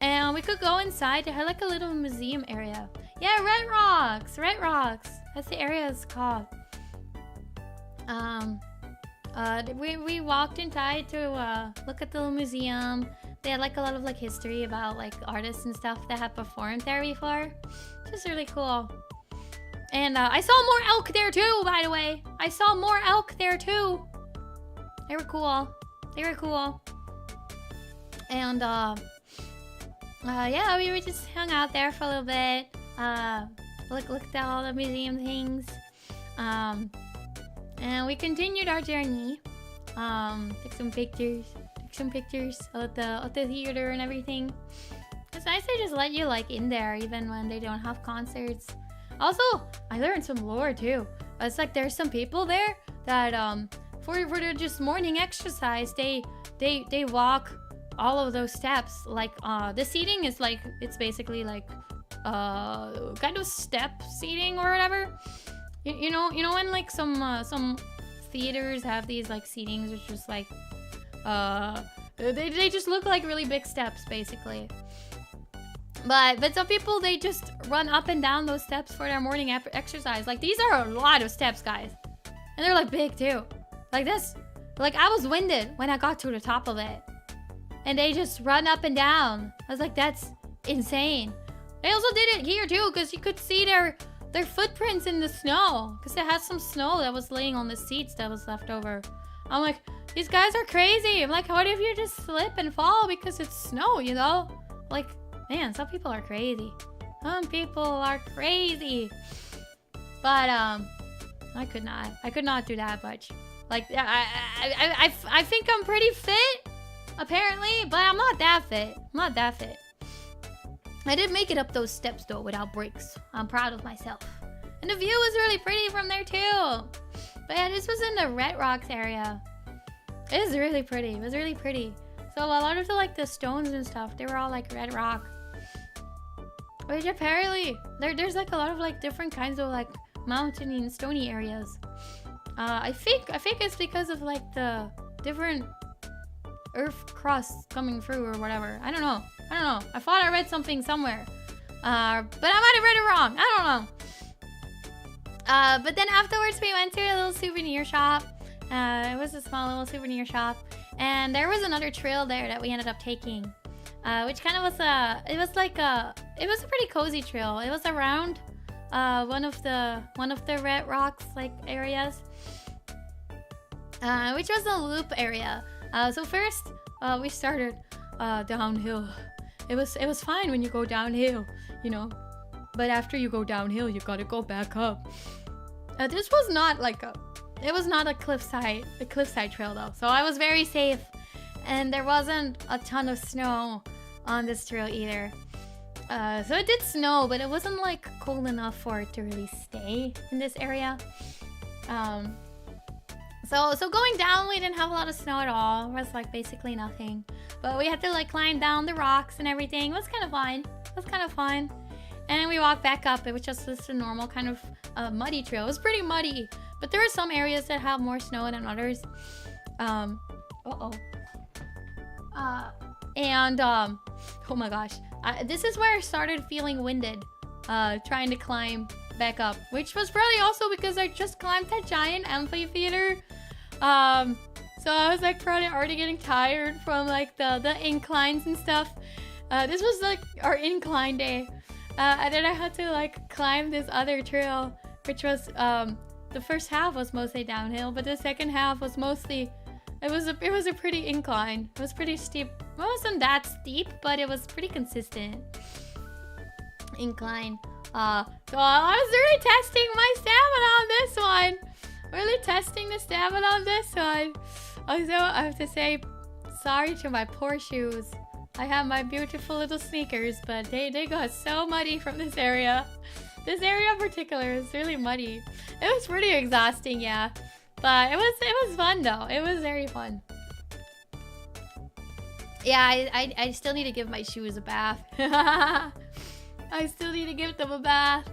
And we could go inside. They had like a little museum area. Yeah, Red Rocks. That's the area it's called. We walked inside to look at the little museum. They had like a lot of like history about like artists and stuff that had performed there before. Just really cool. And I saw more elk there too, by the way. I saw more elk there too. They were cool. And yeah, we just hung out there for a little bit. Looked at all the museum things. And we continued our journey. Took some pictures of the theater and everything. It's nice to just let you like in there even when they don't have concerts. Also, I learned some lore too. It's like there's some people there that for their just morning exercise, they walk all of those steps. Like the seating is like, it's basically like kind of step seating or whatever. You know when like some theaters have these like seatings, which just like they just look like really big steps basically. But some people, they just run up and down those steps for their morning exercise. Like these are a lot of steps, guys, and they're like big too. Like this, like I was winded when I got to the top of it, and they just run up and down. I was like, that's insane. They also did it here too, because you could see their footprints in the snow, because it had some snow that was laying on the seats that was left over. I'm like, these guys are crazy. I'm like, what if you just slip and fall because it's snow, you know? Like, man, some people are crazy. But I could not do that much. Like, I think I'm pretty fit, apparently, but I'm not that fit. I did make it up those steps though without breaks. I'm proud of myself. And the view was really pretty from there too. But yeah, this was in the Red Rocks area. It was really pretty. So a lot of the stones and stuff, they were all like red rock. Which apparently there's like a lot of like different kinds of like mountainy and stony areas. I think it's because of like the different earth crusts coming through or whatever. I don't know. I thought I read something somewhere. But I might have read it wrong. I don't know. But then afterwards we went to a little souvenir shop. It was a small little souvenir shop. And there was another trail there that we ended up taking. Which kind of was it was a pretty cozy trail. It was around one of the Red Rocks like areas. Which was a loop area. So first we started downhill. It was fine when you go downhill, you know. But after you go downhill, you gotta go back up. This was not like it was not a cliffside trail though. So I was very safe, and there wasn't a ton of snow on this trail either. So it did snow, but it wasn't like cold enough for it to really stay in this area. So going down, we didn't have a lot of snow at all. It was like basically nothing. But we had to like climb down the rocks and everything. It was kind of fun. And then we walked back up. It was just a normal kind of muddy trail. It was pretty muddy. But there were some areas that have more snow than others. Oh my gosh. This is where I started feeling winded. Trying to climb back up. Which was probably also because I just climbed that giant amphitheater. So I was like probably already getting tired from like the inclines and stuff. This was like our incline day. And then I had to like climb this other trail, which was the first half was mostly downhill, but the second half was mostly it was a pretty incline. It was pretty steep. It wasn't that steep, but it was pretty consistent incline. So I was really testing my stamina on this one. Really testing the stamina on this one. Also, I have to say sorry to my poor shoes. I have my beautiful little sneakers, but they got so muddy from this area. This area in particular is really muddy. It was pretty exhausting, yeah. But it was fun though. It was very fun. Yeah, I still need to give my shoes a bath. I still need to give them a bath.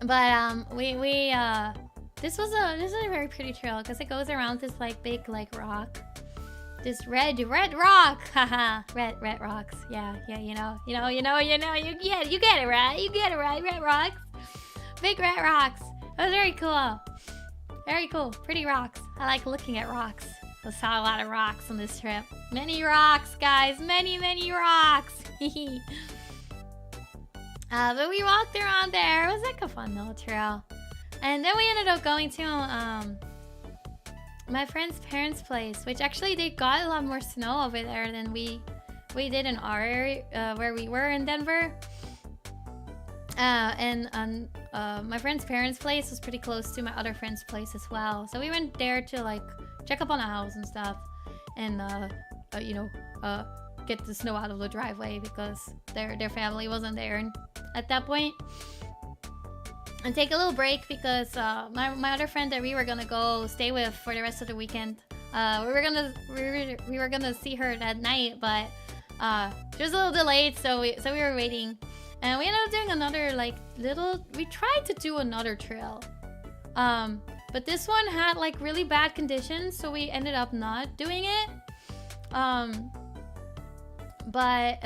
But this is a very pretty trail because it goes around this like big like rock. This red rock. Haha. red rocks. Yeah, you get it right. You get it right. Red rocks. Big red rocks. That was very cool. Very cool. Pretty rocks. I like looking at rocks. I saw a lot of rocks on this trip. Many rocks, guys. Many rocks. But we walked around there. It was like a fun little trail. And then we ended up going to my friend's parents' place, which actually they got a lot more snow over there than we did in our area where we were in Denver. And my friend's parents' place was pretty close to my other friend's place as well. So we went there to like check up on the house and stuff, and get the snow out of the driveway because their family wasn't there at that point. And take a little break because my other friend that we were gonna go stay with for the rest of the weekend, we were gonna see her that night, but she was a little delayed, so we were waiting, and we ended up doing another like we tried to do another trail, but this one had like really bad conditions, so we ended up not doing it. But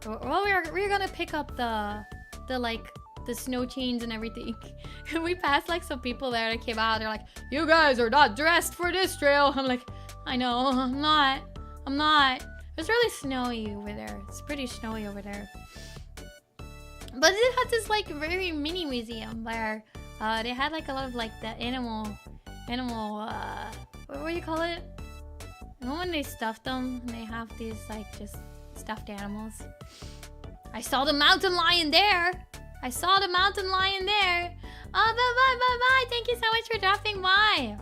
well, we were gonna pick up the snow chains and everything. And we passed like some people there that came out. They're like, "You guys are not dressed for this trail." I'm like, "I know, I'm not. It's really snowy over there. It's pretty snowy over there." But it had this like very mini museum where they had like a lot of like the animal what do you call it? You know when they stuff them and they have these like just stuffed animals. I saw the mountain lion there. Oh, bye. Thank you so much for dropping by.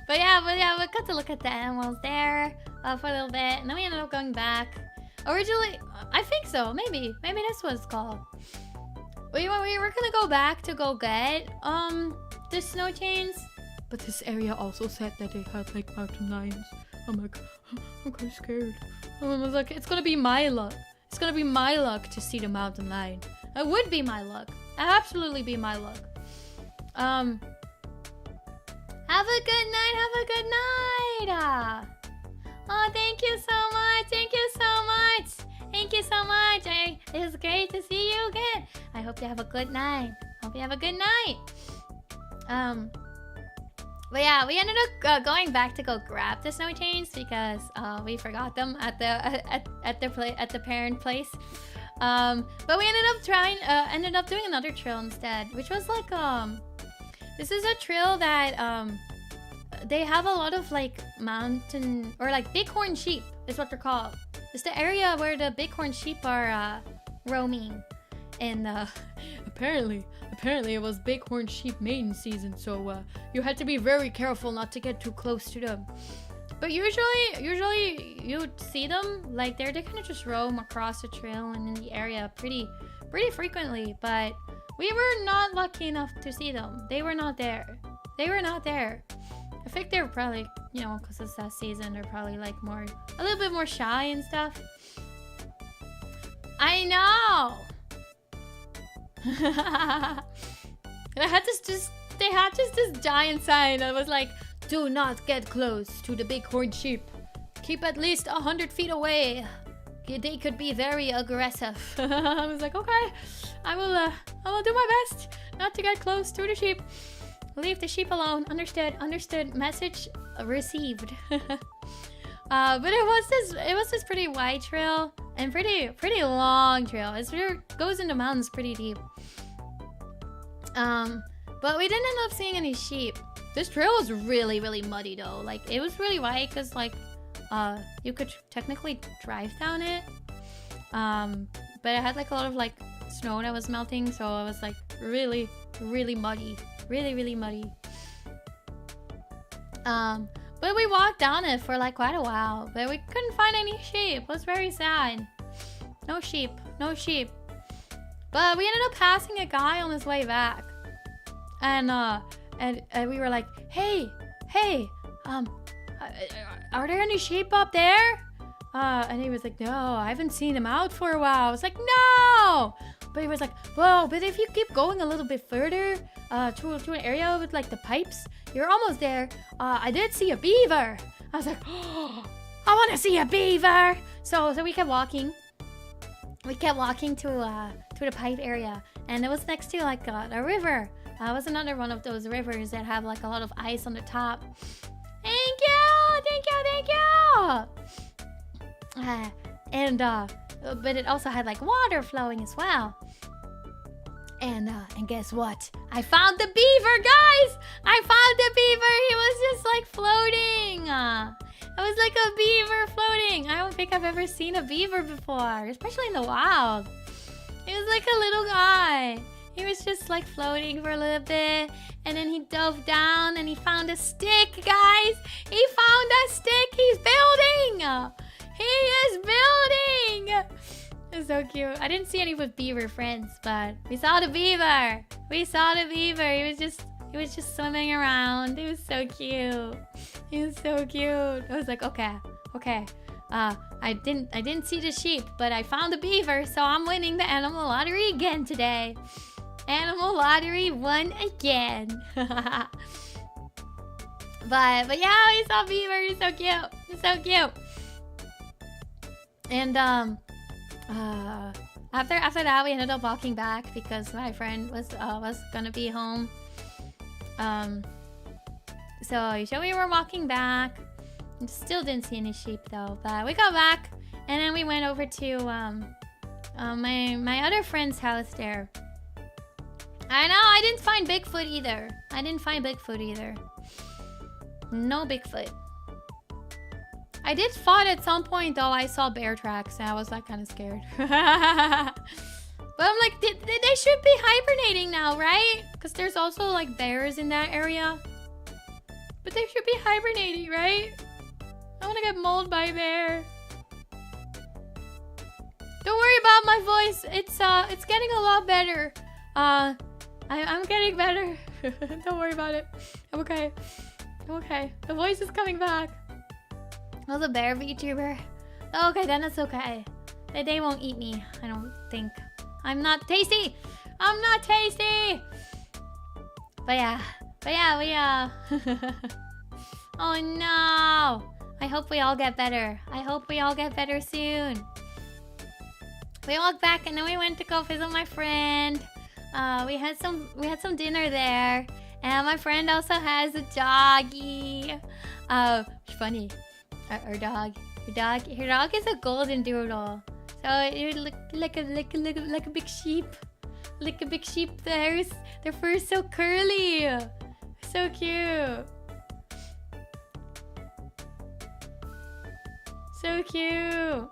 But yeah, we got to look at the animals there for a little bit, and then we ended up going back. Originally, I think so. Maybe that's what it's called. We were gonna go back to go get the snow chains, but this area also said that they had like mountain lions. I'm like, I'm kind of scared. I was like, it's gonna be my luck. It's gonna be my luck to see the mountain lion. It would be my luck. Absolutely be my luck. Have a good night. Oh, thank you so much. It was great to see you again. I hope you have a good night. But yeah, we ended up going back to go grab the snow chains because we forgot them at the parent place. But we ended up doing another trail instead, which was like this is a trail that they have a lot of like mountain or like bighorn sheep is what they're called. It's the area where the bighorn sheep are roaming, and apparently it was bighorn sheep mating season, so you had to be very careful not to get too close to them. But usually you'd see them like they kind of just roam across the trail and in the area pretty frequently. But we were not lucky enough to see them. They were not there. I think they were probably, because it's that season, they're probably like a little bit more shy and stuff. I know. They had this giant sign that was like, "Do not get close to the bighorn sheep. Keep at least 100 feet away. They could be very aggressive." I was like, okay, I will do my best not to get close to the sheep. Leave the sheep alone. Understood. Message received. But it was this pretty wide trail and pretty long trail. It goes into mountains pretty deep. But we didn't end up seeing any sheep. This trail was really muddy though. Like it was really wide because like you could technically drive down it. But it had like a lot of like snow that was melting, so it was like really muddy. Really muddy. But we walked down it for like quite a while, but we couldn't find any sheep. It was very sad. No sheep. But we ended up passing a guy on his way back. And we were like, hey, are there any sheep up there? And he was like, no, I haven't seen them out for a while. I was like, no! But he was like, whoa, but if you keep going a little bit further to an area with like the pipes, you're almost there. I did see a beaver. I was like, oh, I want to see a beaver. So we kept walking. We kept walking to the pipe area, and it was next to like a river. It was another one of those rivers that have like a lot of ice on the top. Thank you. But it also had like water flowing as well. And guess what? I found the beaver, guys! I found the beaver! He was just like floating! It was like a beaver floating! I don't think I've ever seen a beaver before, especially in the wild. He was like a little guy. He was just like floating for a little bit, and then he dove down and he found a stick, guys! He found a stick! He's building! He is building! It's so cute. I didn't see any with beaver friends, but we saw the beaver. We saw the beaver. He was just swimming around. It was so cute. He was so cute. I was like, okay. I didn't see the sheep, but I found the beaver, so I'm winning the animal lottery again today. Animal lottery won again. But yeah, we saw beaver. He's so cute. He's so cute. And after that, we ended up walking back because my friend was gonna be home. So we were walking back. Still didn't see any sheep though, but we got back, and then we went over to my other friend's house there. I know I didn't find Bigfoot either. No Bigfoot. I did thought at some point though I saw bear tracks, and I was like kind of scared. But I'm like, they should be hibernating now, right? Because there's also like bears in that area. But they should be hibernating, right? I want to get mauled by a bear. Don't worry about my voice. It's getting a lot better. I'm getting better. Don't worry about it. I'm okay. The voice is coming back. I was a bear VTuber. Okay, then it's okay. They won't eat me, I don't think. I'm not tasty! But yeah, we oh no! I hope we all get better. Soon. We walked back, and then we went to go visit my friend. We had some dinner there, and my friend also has a doggy. Funny. Her dog is a golden doodle. So it look like a big sheep. Like a big sheep. Their fur is so curly. So cute. So cute.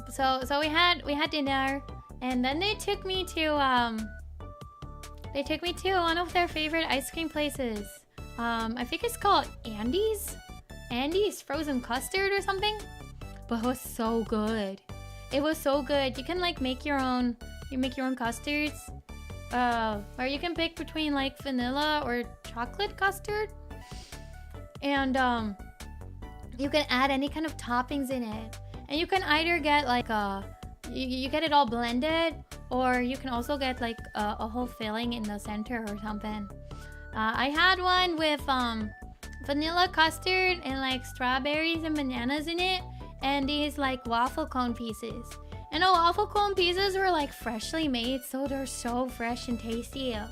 So we had dinner, and then they took me to one of their favorite ice cream places. I think it's called Andy's Frozen Custard or something. But it was so good. You can like make your own custards. Or you can pick between like vanilla or chocolate custard. And you can add any kind of toppings in it. And you can either get like you get it all blended, or you can also get like a whole filling in the center or something. I had one with vanilla custard and like strawberries and bananas in it, and these like waffle cone pieces. And the waffle cone pieces were like freshly made, so they're so fresh and tasty. It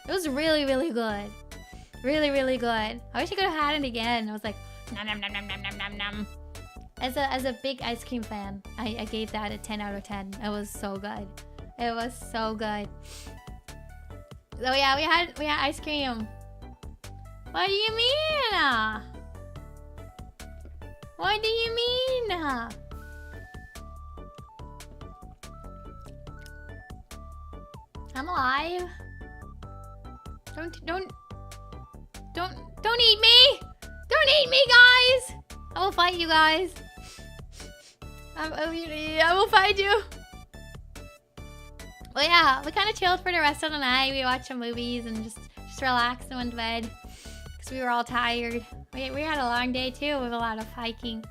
was really good. Really, really good. I wish I could have had it again. I was like, nom nom nom nom nom nom nom nom. As a big ice cream fan, I gave that a 10 out of 10. It was so good. It was so good. So yeah, we had ice cream. What do you mean? What do you mean? I'm alive. Don't eat me! Don't eat me, guys! I will fight you guys. I will fight you. Well, yeah, we kind of chilled for the rest of the night. We watched some movies and just relaxed and went to bed because we were all tired. We had a long day too with a lot of hiking.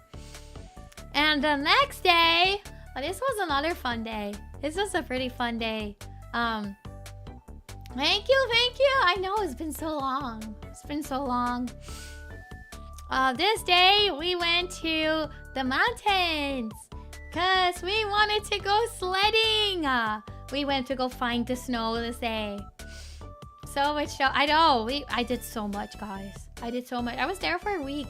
And the next day, well, this was another fun day. This was a pretty fun day. Thank you. I know it's been so long. It's been so long. This day we went to the mountains because we wanted to go sledding. We went to go find the snow this day. So much show. I know. I did so much, guys. I did so much. I was there for a week,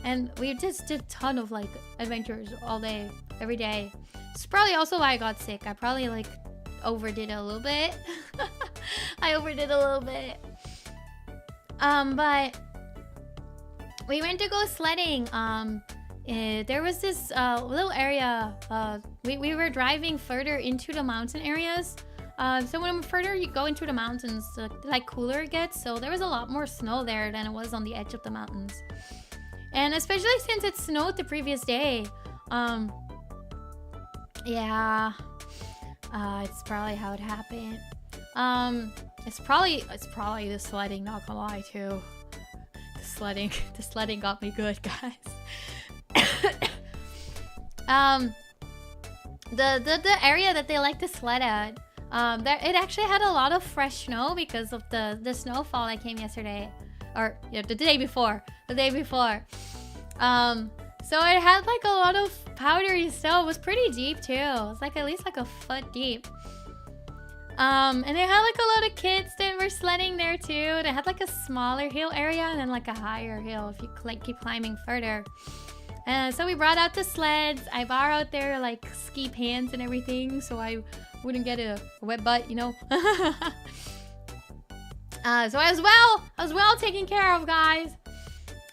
and we just did a ton of like adventures all day, every day. It's probably also why I got sick. I probably like overdid it a little bit. I overdid a little bit. But we went to go sledding. There was this little area. We were driving further into the mountain areas. So when further you go into the mountains, like cooler it gets. So there was a lot more snow there than it was on the edge of the mountains. And especially since it snowed the previous day. Yeah. It's probably how it happened. It's probably the sledding, not gonna lie too. The sledding got me good, guys. The area that they like to sled at, it actually had a lot of fresh snow because of the snowfall that came yesterday, or yeah, the day before. So it had like a lot of powdery snow. It was pretty deep too. It was like at least like a foot deep. And they had like a lot of kids that were sledding there too. They had like a smaller hill area and then like a higher hill if you like keep climbing further. So we brought out the sleds. I borrowed their like ski pants and everything so I wouldn't get a wet butt, you know. So I was well taken care of, guys.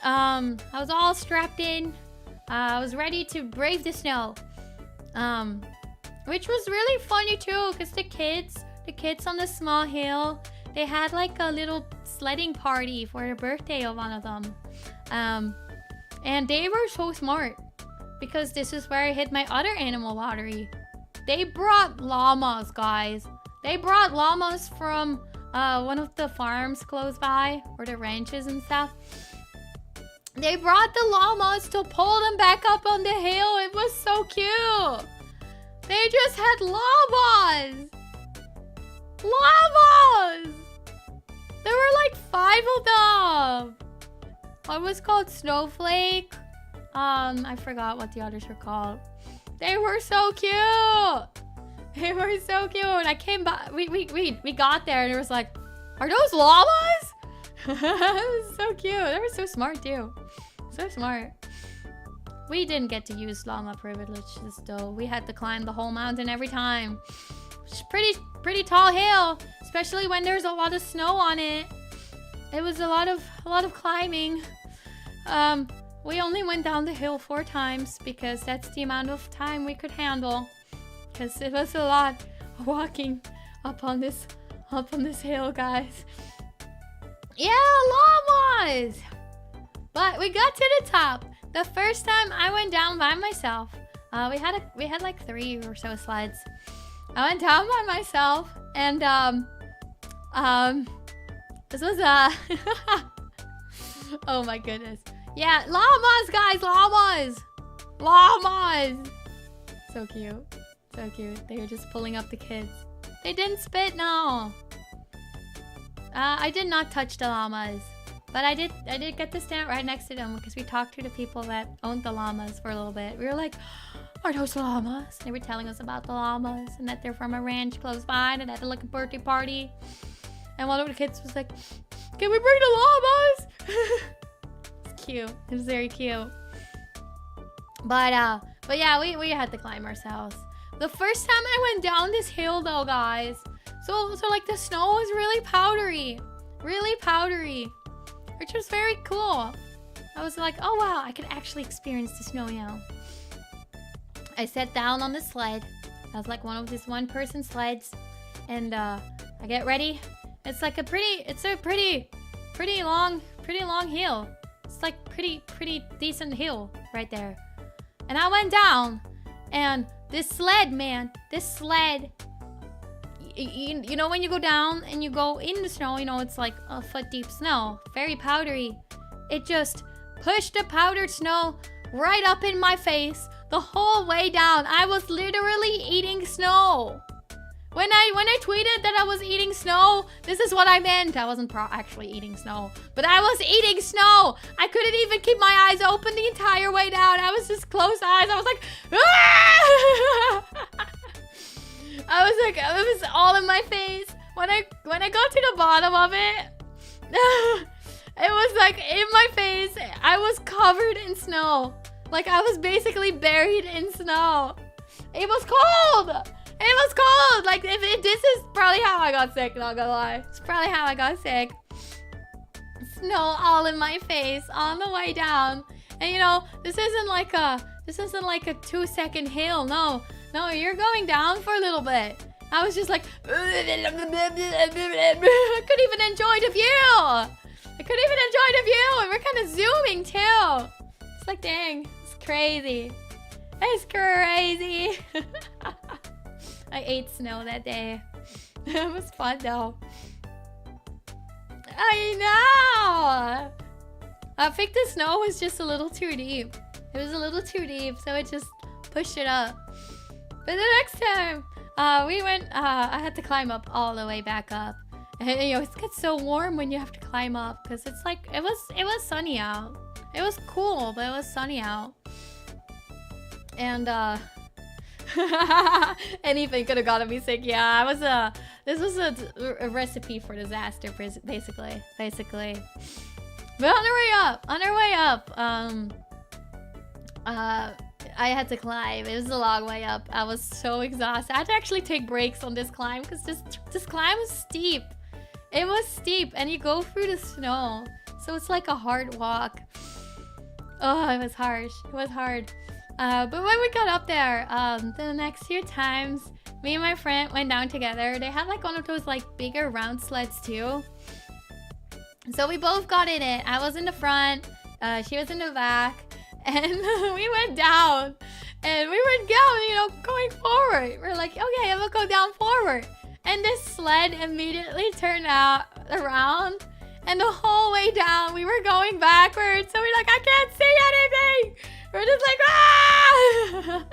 I was all strapped in. I was ready to brave the snow. Which was really funny too, because the kids on the small hill, they had like a little sledding party for the birthday of one of them. And they were so smart because this is where I hit my other animal lottery. They brought llamas, guys. They brought llamas from one of the farms close by, or the ranches and stuff. They brought the llamas to pull them back up on the hill. It was so cute. They just had llamas. Llamas! There were like 5 of them. One was called Snowflake. I forgot what the others were called. They were so cute. They were so cute. I came back. We got there and it was like, are those llamas? It was so cute. They were so smart too. So smart. We didn't get to use llama privileges though. We had to climb the whole mountain every time. It's pretty tall hill, especially when there's a lot of snow on it. It was a lot of climbing. We only went down the hill 4 times because that's the amount of time we could handle. Because it was a lot walking up on this hill, guys. Yeah, llamas! But we got to the top. The first time I went down by myself. We had like 3 or so sleds. I went down by myself and this was oh my goodness. Yeah, llamas, guys, llamas! Llamas! So cute. So cute. They were just pulling up the kids. They didn't spit, no. I did not touch the llamas. But I did get to stand right next to them because we talked to the people that owned the llamas for a little bit. We were like, are those llamas? They were telling us about the llamas and that they're from a ranch close by and they had like a birthday party. And one of the kids was like, "Can we bring the llamas?" It's cute. It's very cute. But yeah, we had to climb ourselves. The first time I went down this hill though, guys. So like the snow was really powdery. Really powdery. Which was very cool. I was like, oh wow, I could actually experience the snow now. I sat down on the sled. That was like one of these one-person sleds. And I get ready. It's like a pretty long hill. It's like pretty decent hill right there. And I went down, and this sled, man, you know when you go down and you go in the snow, you know, it's like a foot deep snow, very powdery. It just pushed the powdered snow right up in my face the whole way down. I was literally eating snow. When I tweeted that I was eating snow, this is what I meant. I wasn't actually eating snow, but I was eating snow. I couldn't even keep my eyes open the entire way down. I was just closed eyes. I was like, ah! I was like, it was all in my face. When I got to the bottom of it, it was like in my face. I was covered in snow. Like I was basically buried in snow. It was cold. It was cold. Like this is probably how I got sick, not gonna lie. It's probably how I got sick. Snow all in my face on the way down. And you know, this isn't like a 2-second hill. No, you're going down for a little bit. I was just like I couldn't even enjoy the view. And we're kind of zooming too. It's like, dang, it's crazy. It's crazy. I ate snow that day. It was fun though. I know! I think the snow was just a little too deep. It was a little too deep, so it just pushed it up. But the next time we went, I had to climb up all the way back up. And you know, it gets so warm when you have to climb up because it's like, it was sunny out. It was cool, but it was sunny out. And anything could have gotten me sick. Yeah, this was a recipe for disaster, basically. But on our way up, I had to climb. It was a long way up. I was so exhausted. I had to actually take breaks on this climb because this climb was steep. It was steep, and you go through the snow, so it's like a hard walk. Oh, it was harsh. It was hard. But when we got up there, the next few times, me and my friend went down together. They had like one of those like bigger round sleds too. So we both got in it. I was in the front, she was in the back, and we went down. And we went down, you know, going forward. We're like, okay, I'm gonna go down forward. And this sled immediately turned around. And the whole way down, we were going backwards. So we're like, I can't see anything. We're just like, ah!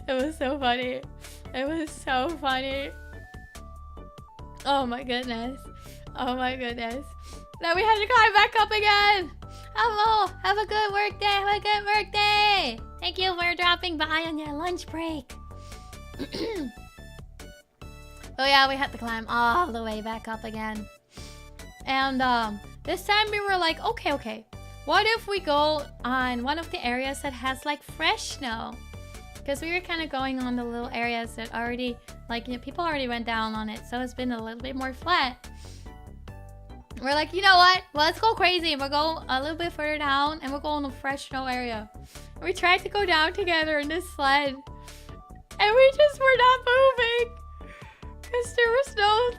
It was so funny. It was so funny. Oh my goodness. Oh my goodness. Then we had to climb back up again. Hello. Have a good work day. Have a good work day. Thank you for dropping by on your lunch break. Oh yeah, we had to climb all the way back up again. And this time we were like, okay. What if we go on one of the areas that has like fresh snow? Because we were kind of going on the little areas that already, like, you know, people already went down on it. So it's been a little bit more flat. We're like, you know what? Well, let's go crazy. We'll go a little bit further down and we'll go on the fresh snow area. And we tried to go down together in this sled. And we just were not moving. Because there was no,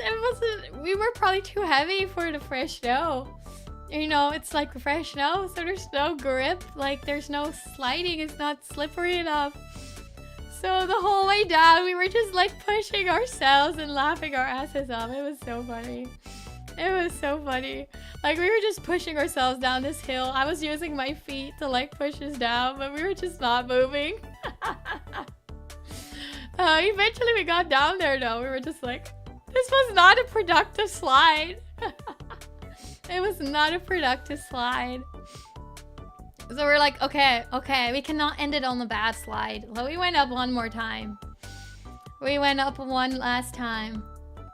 we were probably too heavy for the fresh snow. You know, it's like fresh snow, so there's no grip. Like, there's no sliding. It's not slippery enough. So the whole way down, we were just like pushing ourselves and laughing our asses off. It was so funny. It was so funny. Like, we were just pushing ourselves down this hill. I was using my feet to like push us down, but we were just not moving. Eventually we got down there though. We were just like, this was not a productive slide. It was not a productive slide. So we're like, okay, we cannot end it on the bad slide. So we went up one more time. We went up one last time.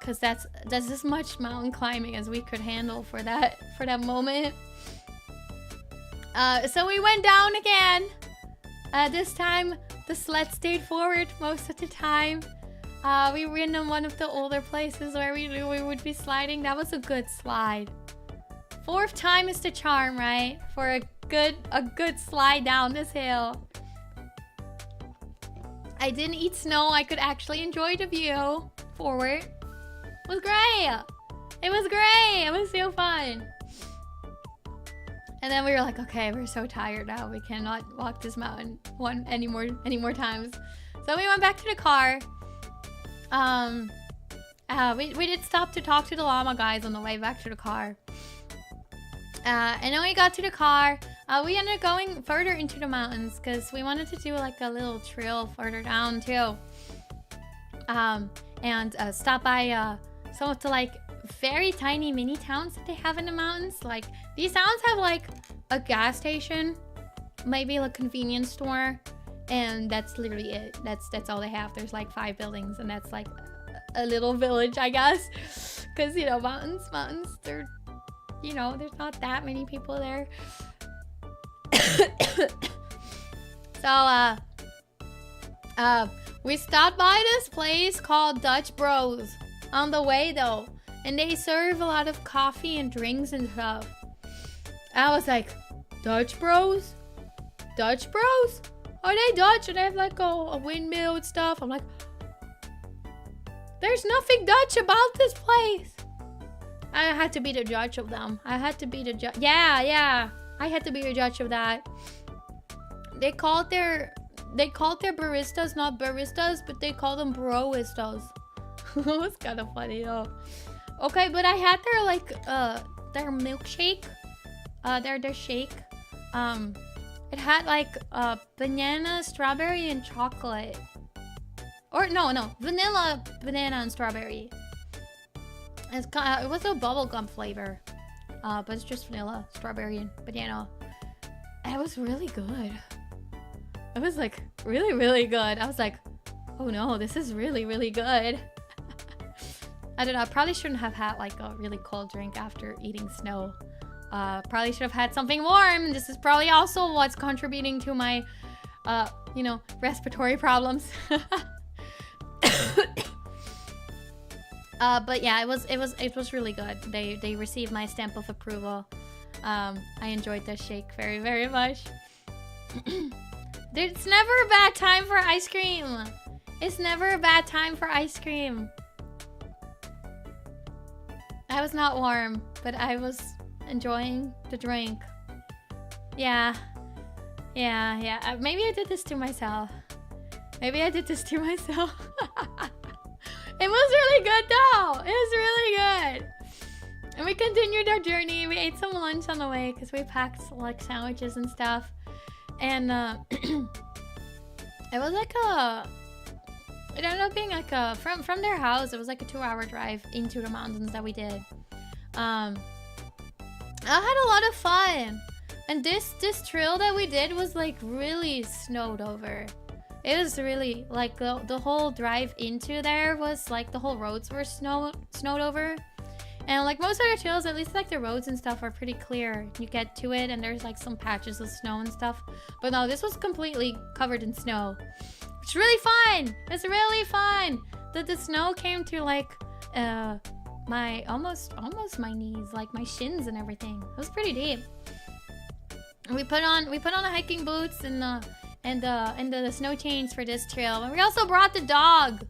because that's as much mountain climbing as we could handle for that moment. So we went down again. This time the sled stayed forward most of the time. We were in one of the older places where we knew we would be sliding. That was a good slide. 4th time is the charm, right? For a good slide down this hill. I didn't eat snow. I could actually enjoy the view forward. It was great. It was great. It was so fun. And then we were like, okay, we're so tired now. We cannot walk this mountain any more times. So we went back to the car. We did stop to talk to the llama guys on the way back to the car. And then we got to the car. We ended up going further into the mountains because we wanted to do like a little trail further down too. And stop by some of the like very tiny mini towns that they have in the mountains. Like these towns have like a gas station, maybe a convenience store, and that's literally it. That's all they have. There's like 5 buildings, and that's like a little village, I guess. Because you know, mountains, they're, you know, there's not that many people there. So we stopped by this place called Dutch Bros on the way though, and they serve a lot of coffee and drinks and stuff. I was like, Dutch Bros? Dutch Bros? Are they Dutch? And they have like a windmill and stuff. I'm like, there's nothing Dutch about this place. I had to be the judge of them. I had to be the judge. Yeah. I had to be the judge of that. They called their baristas not baristas, but they called them broistas. It was kind of funny though. Okay, but I had their like their milkshake. Their shake. It had like banana, strawberry, and chocolate. Or no, vanilla, banana, and strawberry. It was a bubblegum flavor. But it's just vanilla, strawberry, and banana. It was really good. It was like really, really good. I was like, oh no, this is really, really good. I don't know, I probably shouldn't have had like a really cold drink after eating snow. Probably should have had something warm. This is probably also what's contributing to my, you know, respiratory problems. But yeah, it was really good. They received my stamp of approval. I enjoyed this shake very, very much. It's never a bad time for ice cream. It's never a bad time for ice cream. I was not warm, but I was enjoying the drink. Yeah. Maybe I did this to myself. It was really good though. It was really good. And we continued our journey. We ate some lunch on the way because we packed like sandwiches and stuff. And it was like it ended up being like from their house, it was like a 2-hour drive into the mountains that we did. I had a lot of fun. And this trail that we did was like really snowed over. It was really like the whole drive into there was like the whole roads were snowed over. And like most other trails, at least like the roads and stuff are pretty clear. You get to it and there's like some patches of snow and stuff. But no, this was completely covered in snow. It's really fun. It's really fun. The snow came to like my almost my knees, like my shins and everything. It was pretty deep. And we put on the hiking boots and the snow chains for this trail. And we also brought the dog.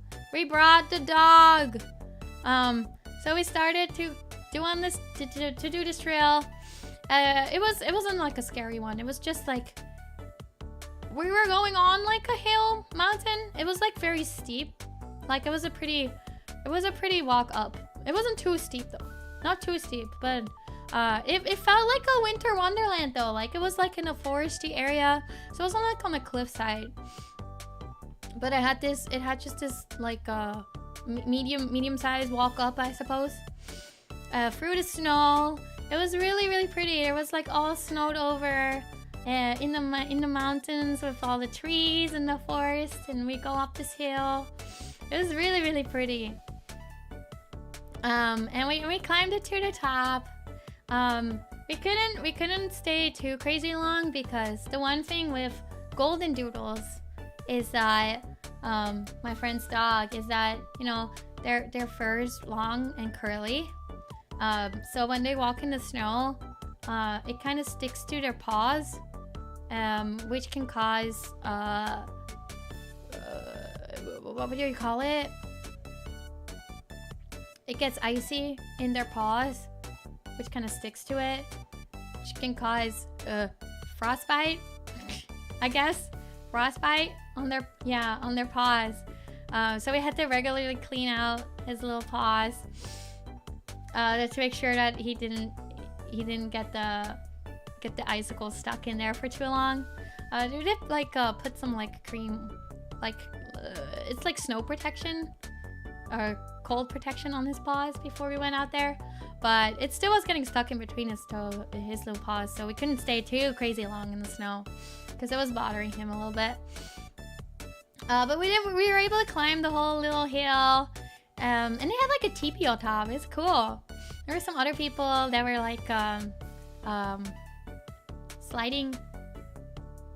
So we started to do this trail. It wasn't like a scary one. It was just like we were going on like a hill mountain. It was like very steep. Like it was a pretty walk up. It wasn't too steep though. Not too steep, but it felt like a winter wonderland though. Like it was like in a foresty area. So it wasn't like on a cliffside. But it had just this like medium-sized walk up, I suppose. Through the snow. It was really, really pretty. It was like all snowed over in the mountains with all the trees and the forest, and we go up this hill. It was really, really pretty. And we climbed it to the top. We couldn't stay too crazy long because the one thing with golden doodles is that my friend's dog is that, you know, their fur's long and curly. So when they walk in the snow, it kind of sticks to their paws, which can cause what would you call it? It gets icy in their paws, which kind of sticks to it, which can cause frostbite, I guess. Frostbite on their paws. So we had to regularly clean out his little paws to make sure that he didn't get the icicles stuck in there for too long. We did like put some like cream, like it's like snow protection or cold protection on his paws before we went out there, but it still was getting stuck in between his little paws, so we couldn't stay too crazy long in the snow because it was bothering him a little bit. But we were able to climb the whole little hill, and they had like a teepee on top. It's cool. There were some other people that were like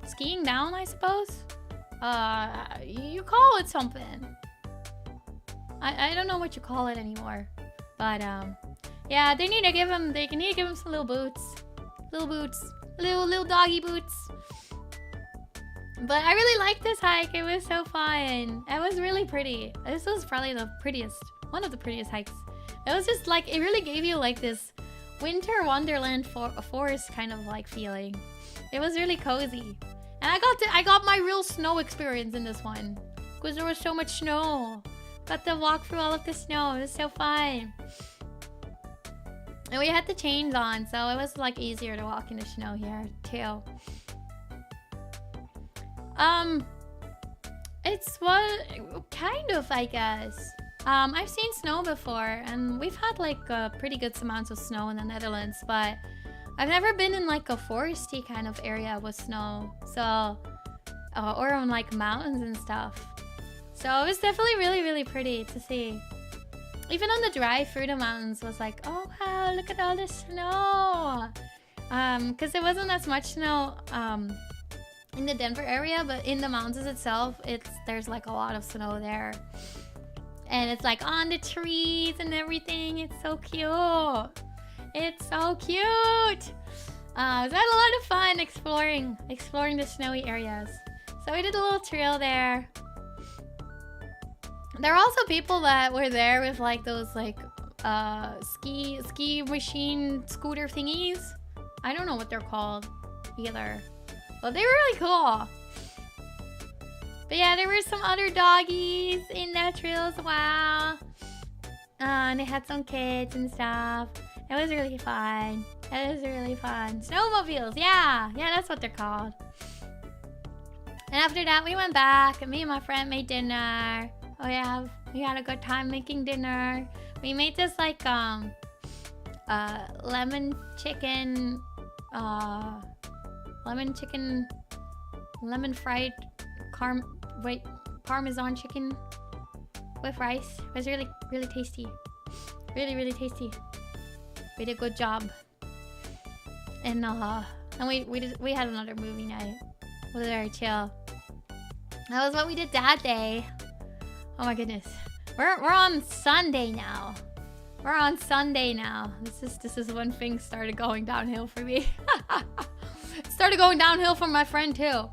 skiing down, I suppose. You call it something. I don't know what you call it anymore, but yeah, they need to give him some little doggy boots. But I really liked this hike. It was so fun. It was really pretty. This was probably one of the prettiest hikes. It was just like, it really gave you like this winter wonderland forest kind of like feeling. It was really cozy, and I got my real snow experience in this one because there was so much snow. Got to walk through all of the snow. It was so fun. And we had the chains on, so it was like easier to walk in the snow here too. It's what kind of, I guess. I've seen snow before, and we've had like pretty good amounts of snow in the Netherlands, but I've never been in like a foresty kind of area with snow, so or on like mountains and stuff. So it was definitely really, really pretty to see. Even on the drive through the mountains was like, oh wow, look at all this snow. Because there wasn't as much snow in the Denver area, but in the mountains itself, there's like a lot of snow there. And it's like on the trees and everything. It's so cute. It's so cute. So I had a lot of fun exploring the snowy areas. So we did a little trail there. There were also people that were there with like those like ski machine scooter thingies. I don't know what they're called either, but they were really cool. But yeah, there were some other doggies in that trail as well. And they had some kids and stuff. It was really fun. It was really fun. Snowmobiles, yeah, that's what they're called. And after that, we went back, and me and my friend made dinner. Oh yeah, we had a good time making dinner. We made this like lemon fried Parmesan chicken with rice. It was really, really tasty. Really, really tasty. We did a good job. And we had another movie night. It was very chill. That was what we did that day. Oh my goodness. We're on Sunday now. We're on Sunday now. This is when things started going downhill for me. It started going downhill for my friend too.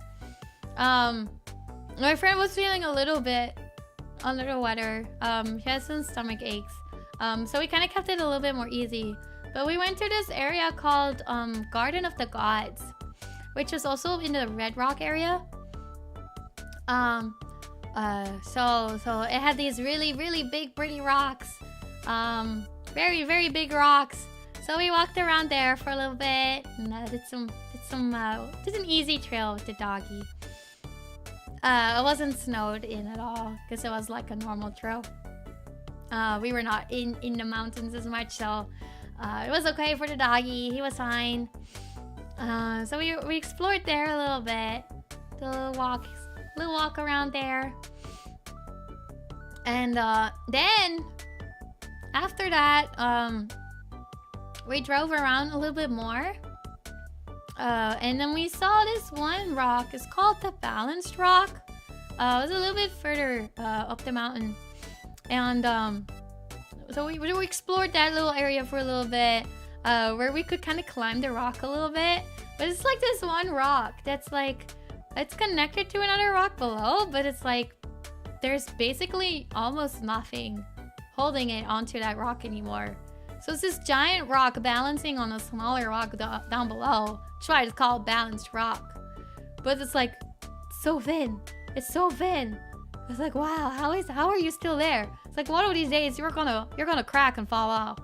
My friend was feeling a little wetter. She has some stomach aches. So we kind of kept it a little bit more easy. But we went to this area called Garden of the Gods, which is also in the Red Rock area. So it had these really, really big, pretty rocks. Very, very big rocks. So we walked around there for a little bit and did an easy trail with the doggy. It wasn't snowed in at all because it was like a normal trail. We were not in the mountains as much, so it was okay for the doggy. He was fine. So we explored there a little bit. The little walk around there. And then after that, we drove around a little bit more. And then we saw this one rock. It's called the Balanced Rock. It was a little bit further up the mountain. And so we explored that little area for a little bit, where we could kind of climb the rock a little bit. But it's like this one rock that's like, it's connected to another rock below, but it's like there's basically almost nothing holding it onto that rock anymore. So it's this giant rock balancing on a smaller rock down below. That's why it's called Balanced Rock. But it's like so thin. It's so thin. It's like, wow, how are you still there? It's like one of these days you're gonna crack and fall off.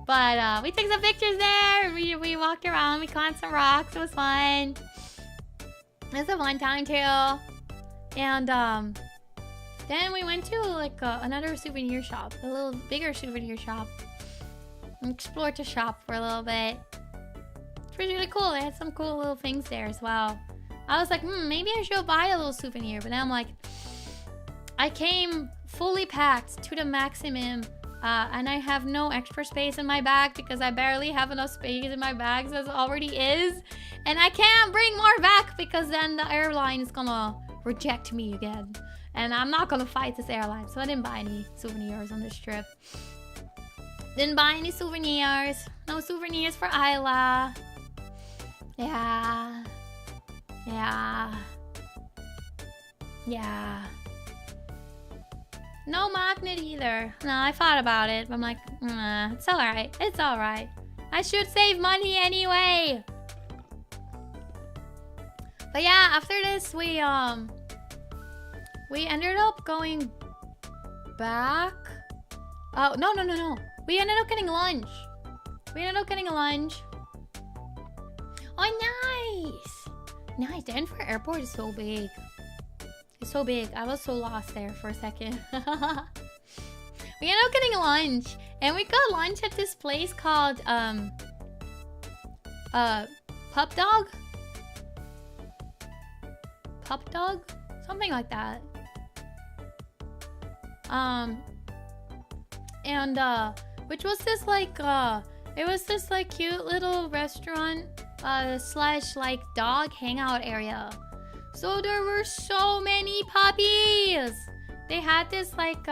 But we took some pictures there. We walked around. We climbed some rocks. It was fun. It was a fun time too. And then we went to like another souvenir shop, a little bigger souvenir shop. Explored the shop for a little bit. It was really cool. They had some cool little things there as well. I was like, maybe I should buy a little souvenir. But then I'm like, I came fully packed to the maximum. And I have no extra space in my bag because I barely have enough space in my bags as it already is. And I can't bring more back because then the airline is gonna reject me again. And I'm not gonna fight this airline. So I didn't buy any souvenirs on this trip. Didn't buy any souvenirs. No souvenirs for Ayla. Yeah. No magnet either. No, I thought about it. But I'm like, it's alright. It's alright. I should save money anyway. But yeah, after this we ended up going back. Oh, no. We ended up getting lunch. Oh, nice. Denver Airport is so big. It's so big. I was so lost there for a second. We ended up getting lunch. And we got lunch at this place called, Pup Dog? Something like that. Which was this like, it was this like cute little restaurant, slash like dog hangout area. So there were so many puppies. They had this like,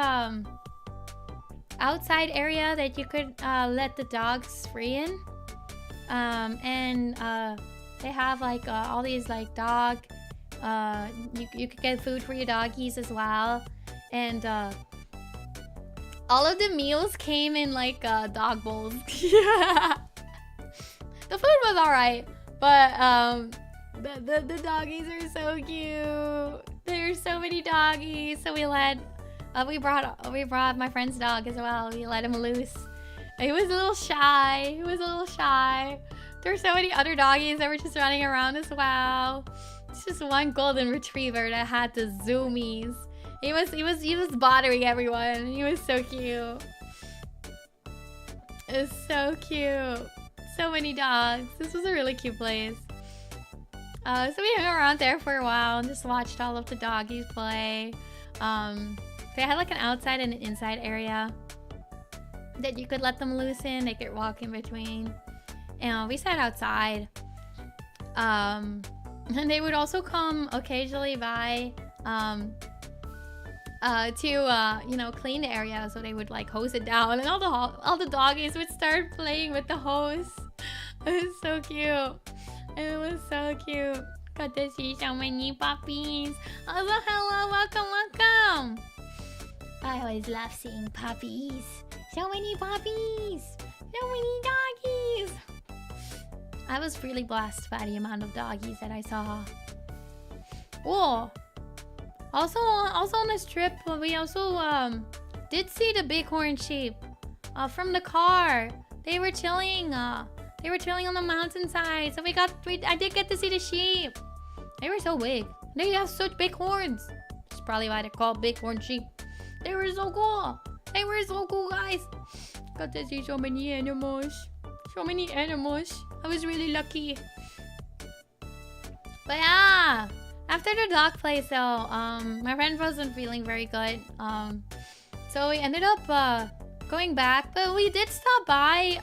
outside area that you could, let the dogs free in. They have like, all these like dog, you could get food for your doggies as well. And, all of the meals came in like dog bowls. Yeah. The food was alright, but the doggies are so cute. There's so many doggies. So we brought my friend's dog as well. We let him loose. He was a little shy. There's so many other doggies that were just running around as well. It's just one golden retriever that had the zoomies. He was bothering everyone. He was so cute. It was so cute. So many dogs. This was a really cute place. So we hung around there for a while and just watched all of the doggies play. They had like an outside and an inside area that you could let them loose in. They could walk in between. And we sat outside. And they would also come occasionally by to you know, clean the area. So they would like hose it down, and all the doggies would start playing with the hose. It was so cute. It was so cute. Got to see so many puppies. Oh, hello, welcome. I always love seeing puppies. So many puppies. So many doggies. I was really blessed by the amount of doggies that I saw. Whoa. Also on this trip, we also did see the bighorn sheep from the car. They were chilling. They were chilling on the mountainside. So I did get to see the sheep. They were so big. They have such big horns. That's probably why they're called bighorn sheep. They were so cool. They were so cool, guys. Got to see so many animals. So many animals. I was really lucky. But yeah. After the dog place though, my friend wasn't feeling very good. So we ended up going back, but we did stop by,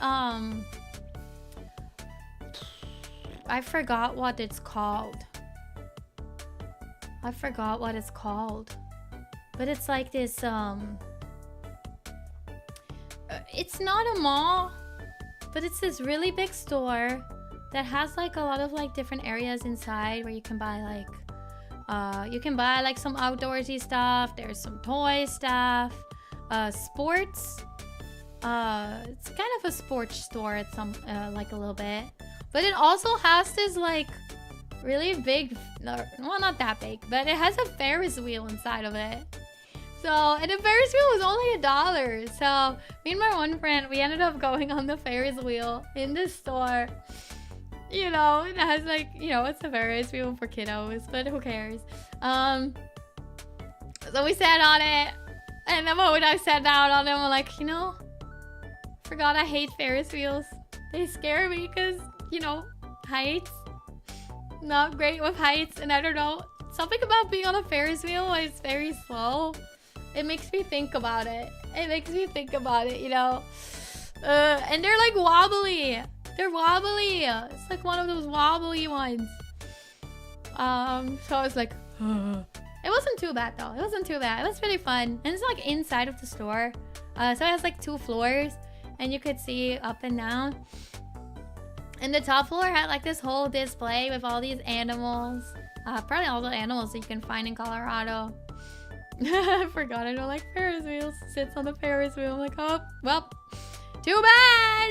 I forgot what it's called. I forgot what it's called. But it's like this, it's not a mall, but it's this really big store that has like a lot of like different areas inside where you can buy like some outdoorsy stuff. There's some toy stuff, sports. It's kind of a sports store at some like a little bit, but it also has this like really big, well, not that big, but it has a Ferris wheel inside of it. So, and the Ferris wheel was only $1. So me and my one friend, we ended up going on the Ferris wheel in the store. You know, it has like, you know, it's a Ferris wheel for kiddos, but who cares? So we sat on it, and the moment I sat down on them, I'm like, you know, forgot I hate Ferris wheels. They scare me because, you know, heights. Not great with heights, and I don't know, something about being on a Ferris wheel when it's very slow, it makes me think about it. It makes me think about it, you know. And they're like wobbly. They're wobbly. It's like one of those wobbly ones. So I was like, it wasn't too bad though. It wasn't too bad. It was really fun. And it's like inside of the store. So it has like 2 floors, and you could see up and down. And the top floor had like this whole display with all these animals. Probably all the animals that you can find in Colorado. I forgot I don't like Ferris wheels. Sits on the Ferris wheel. I'm like, oh, well, too bad.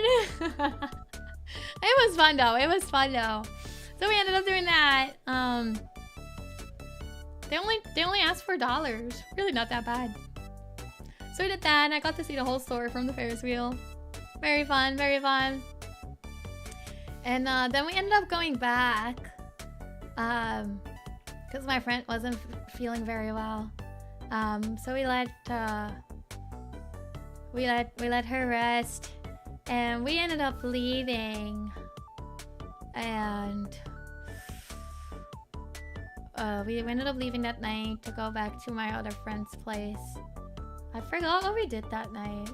It was fun though. It was fun though. So we ended up doing that. They only asked for $1. Really not that bad. So we did that, and I got to see the whole store from the Ferris wheel. Very fun, very fun. And then we ended up going back because my friend wasn't feeling very well. So we let her rest, and we ended up leaving. And we ended up leaving that night to go back to my other friend's place. I forgot what we did that night.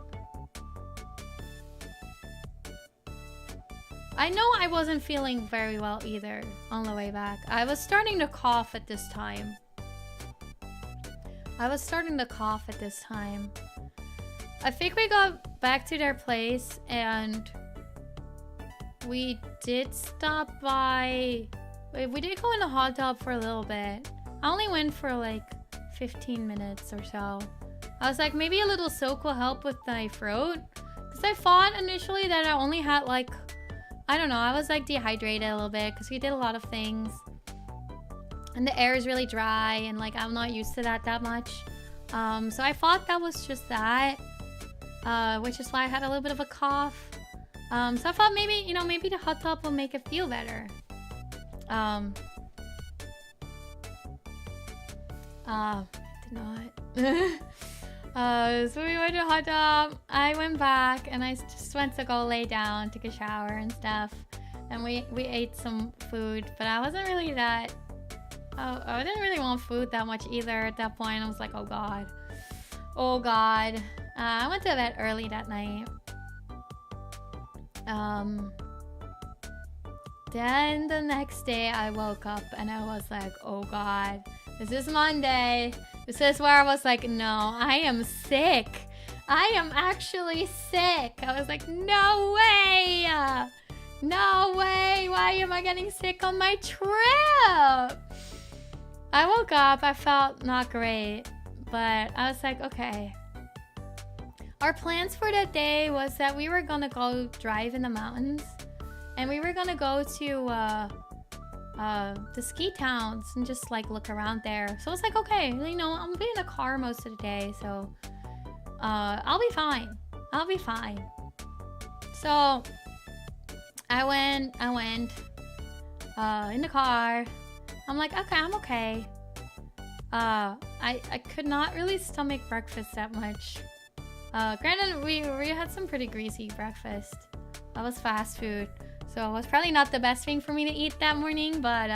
I know I wasn't feeling very well either on the way back. I was starting to cough at this time. I think we got back to their place, and we did stop by. We did go in the hot tub for a little bit. I only went for like 15 minutes or so. I was like, maybe a little soak will help with my throat. Because I thought initially that I only had like, I don't know, I was like dehydrated a little bit because we did a lot of things. And the air is really dry, and like I'm not used to that much. So I thought that was just that. Which is why I had a little bit of a cough. So I thought maybe, you know, maybe the hot tub will make it feel better. Did not. So we went to hot tub. I went back, and I just went to go lay down, take a shower and stuff. And we ate some food, but I wasn't really that. I didn't really want food that much either at that point. I was like, oh god. Oh god. I went to bed early that night. Then the next day I woke up and I was like, oh god. This is Monday. This is where I was like, no, I am sick. I am actually sick. I was like, no way. No way. Why am I getting sick on my trip? I woke up. I felt not great. But I was like, okay. Our plans for that day was that we were gonna go drive in the mountains. And we were gonna go to the ski towns and just like look around there. So I was like, okay, you know, I'm gonna be in the car most of the day, so I'll be fine. I'll be fine. So I went in the car. I'm like, okay, I'm okay. I could not really stomach breakfast that much. Granted, we had some pretty greasy breakfast. That was fast food. So it was probably not the best thing for me to eat that morning, but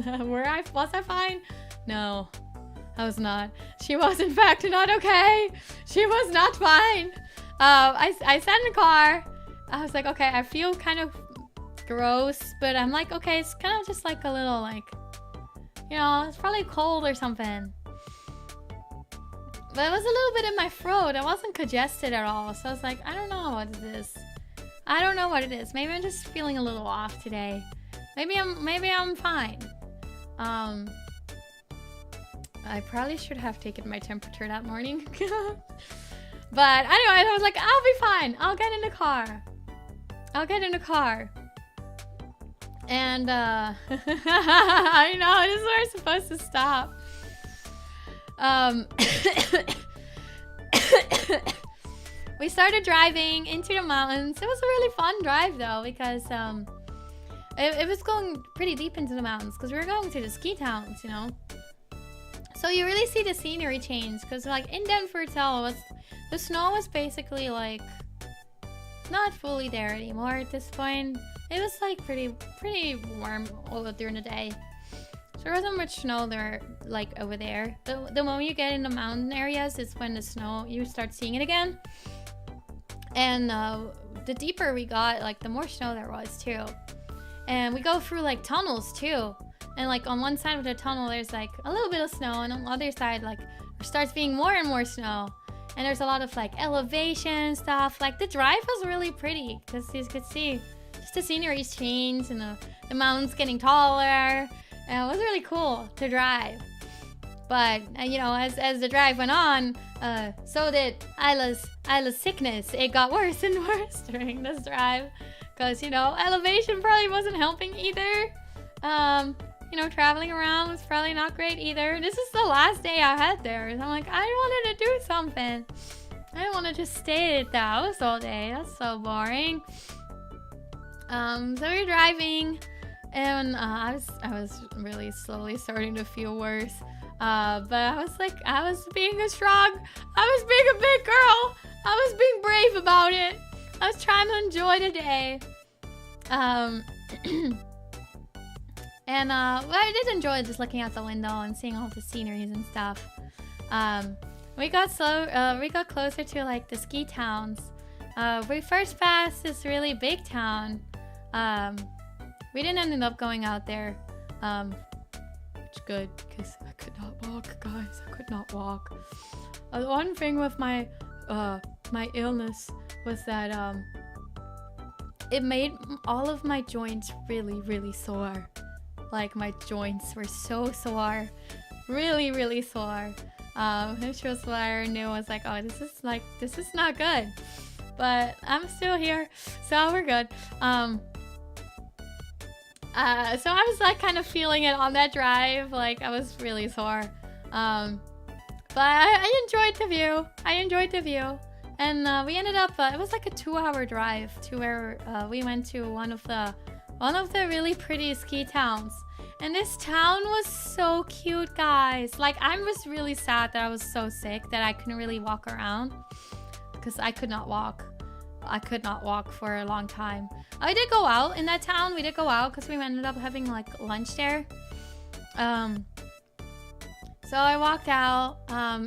was I fine? No, I was not. She was in fact not okay. She was not fine. I sat in the car. I was like, okay, I feel kind of gross, but I'm like, okay, it's kind of just like a little like, you know, it's probably cold or something. But it was a little bit in my throat. I wasn't congested at all. So I was like, I don't know what it is. I don't know what it is. Maybe I'm just feeling a little off today. Maybe I'm fine. I probably should have taken my temperature that morning. But anyway, I was like, I'll be fine. I'll get in the car. I'll get in the car. And I know, this is where I'm supposed to stop. We started driving into the mountains. It was a really fun drive though, because it was going pretty deep into the mountains because we were going to the ski towns, you know. So you really see the scenery change, because like in Denver itself, the snow was basically like not fully there anymore at this point. It was like pretty warm all during the day. So there wasn't much snow there, like over there. The moment you get in the mountain areas is when the snow, you start seeing it again. And the deeper we got, like the more snow there was too. And we go through like tunnels too. And like on one side of the tunnel, there's like a little bit of snow, and on the other side, like there starts being more and more snow. And there's a lot of like elevation stuff. Like the drive was really pretty, because you could see just the scenery's change and the mountains getting taller. And it was really cool to drive. But you know, as the drive went on, so did Ayla's sickness. It got worse and worse during this drive, because you know, elevation probably wasn't helping either. You know, traveling around was probably not great either. This is the last day I had there. So I'm like, I wanted to do something. I didn't want to just stay at the house all day. That's so boring. So we were driving, and I was really slowly starting to feel worse. But I was being a big girl. I was being brave about it. I was trying to enjoy the day. And well, I did enjoy just looking out the window and seeing all the sceneries and stuff. We got closer to like the ski towns. We first passed this really big town. We didn't end up going out there, which is good, because I could not walk, guys. I could not walk. One thing with my illness was that it made all of my joints really sore. Like my joints were so sore, really sore. Which was why I knew, I was like, oh, this is not good. But I'm still here, so we're good. So I was like kind of feeling it on that drive, like I was really sore. But I enjoyed the view. And we ended up, it was like a 2-hour drive to where we went to one of the really pretty ski towns. And this town was so cute, guys. Like, I was really sad that I was so sick that I couldn't really walk around, because I could not walk. I could not walk for a long time. I did go out in that town. We did go out because we ended up having like lunch there. So I walked out.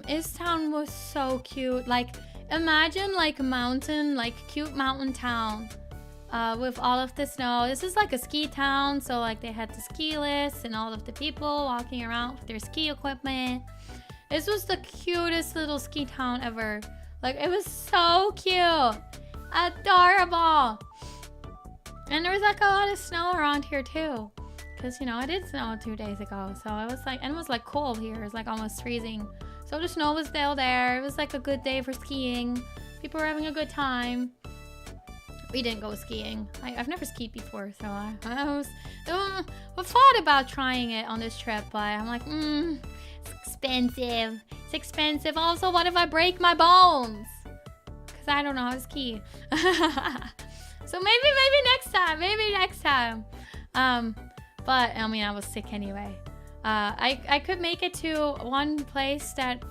This town was so cute. Like, imagine like a mountain, like cute mountain town. With all of the snow. This is like a ski town, so like they had the ski lifts and all of the people walking around with their ski equipment. This was the cutest little ski town ever. Like, it was so cute, adorable. And there was like a lot of snow around here too, because you know, it did snow 2 days ago, so it was like, and it was like cold here. It was like almost freezing, so the snow was still there. It was like a good day for skiing. People were having a good time. We didn't go skiing. I've never skied before, so I thought about trying it on this trip, but I'm like, it's expensive. It's expensive. Also, what if I break my bones? Because I don't know how to ski. So maybe next time. Maybe next time. But I mean, I was sick anyway. I could make it to one place that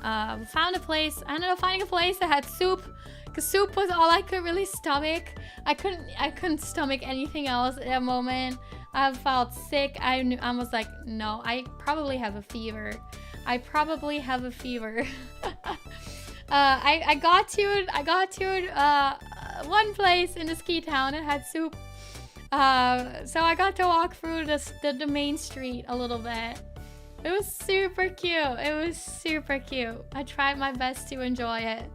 found a place. I ended up finding a place that had soup. Because soup was all I could really stomach. I couldn't stomach anything else at that moment. I felt sick. I was like, no, I probably have a fever. I got to one place in the ski town that had soup. So I got to walk through the main street a little bit. It was super cute. It was super cute. I tried my best to enjoy it.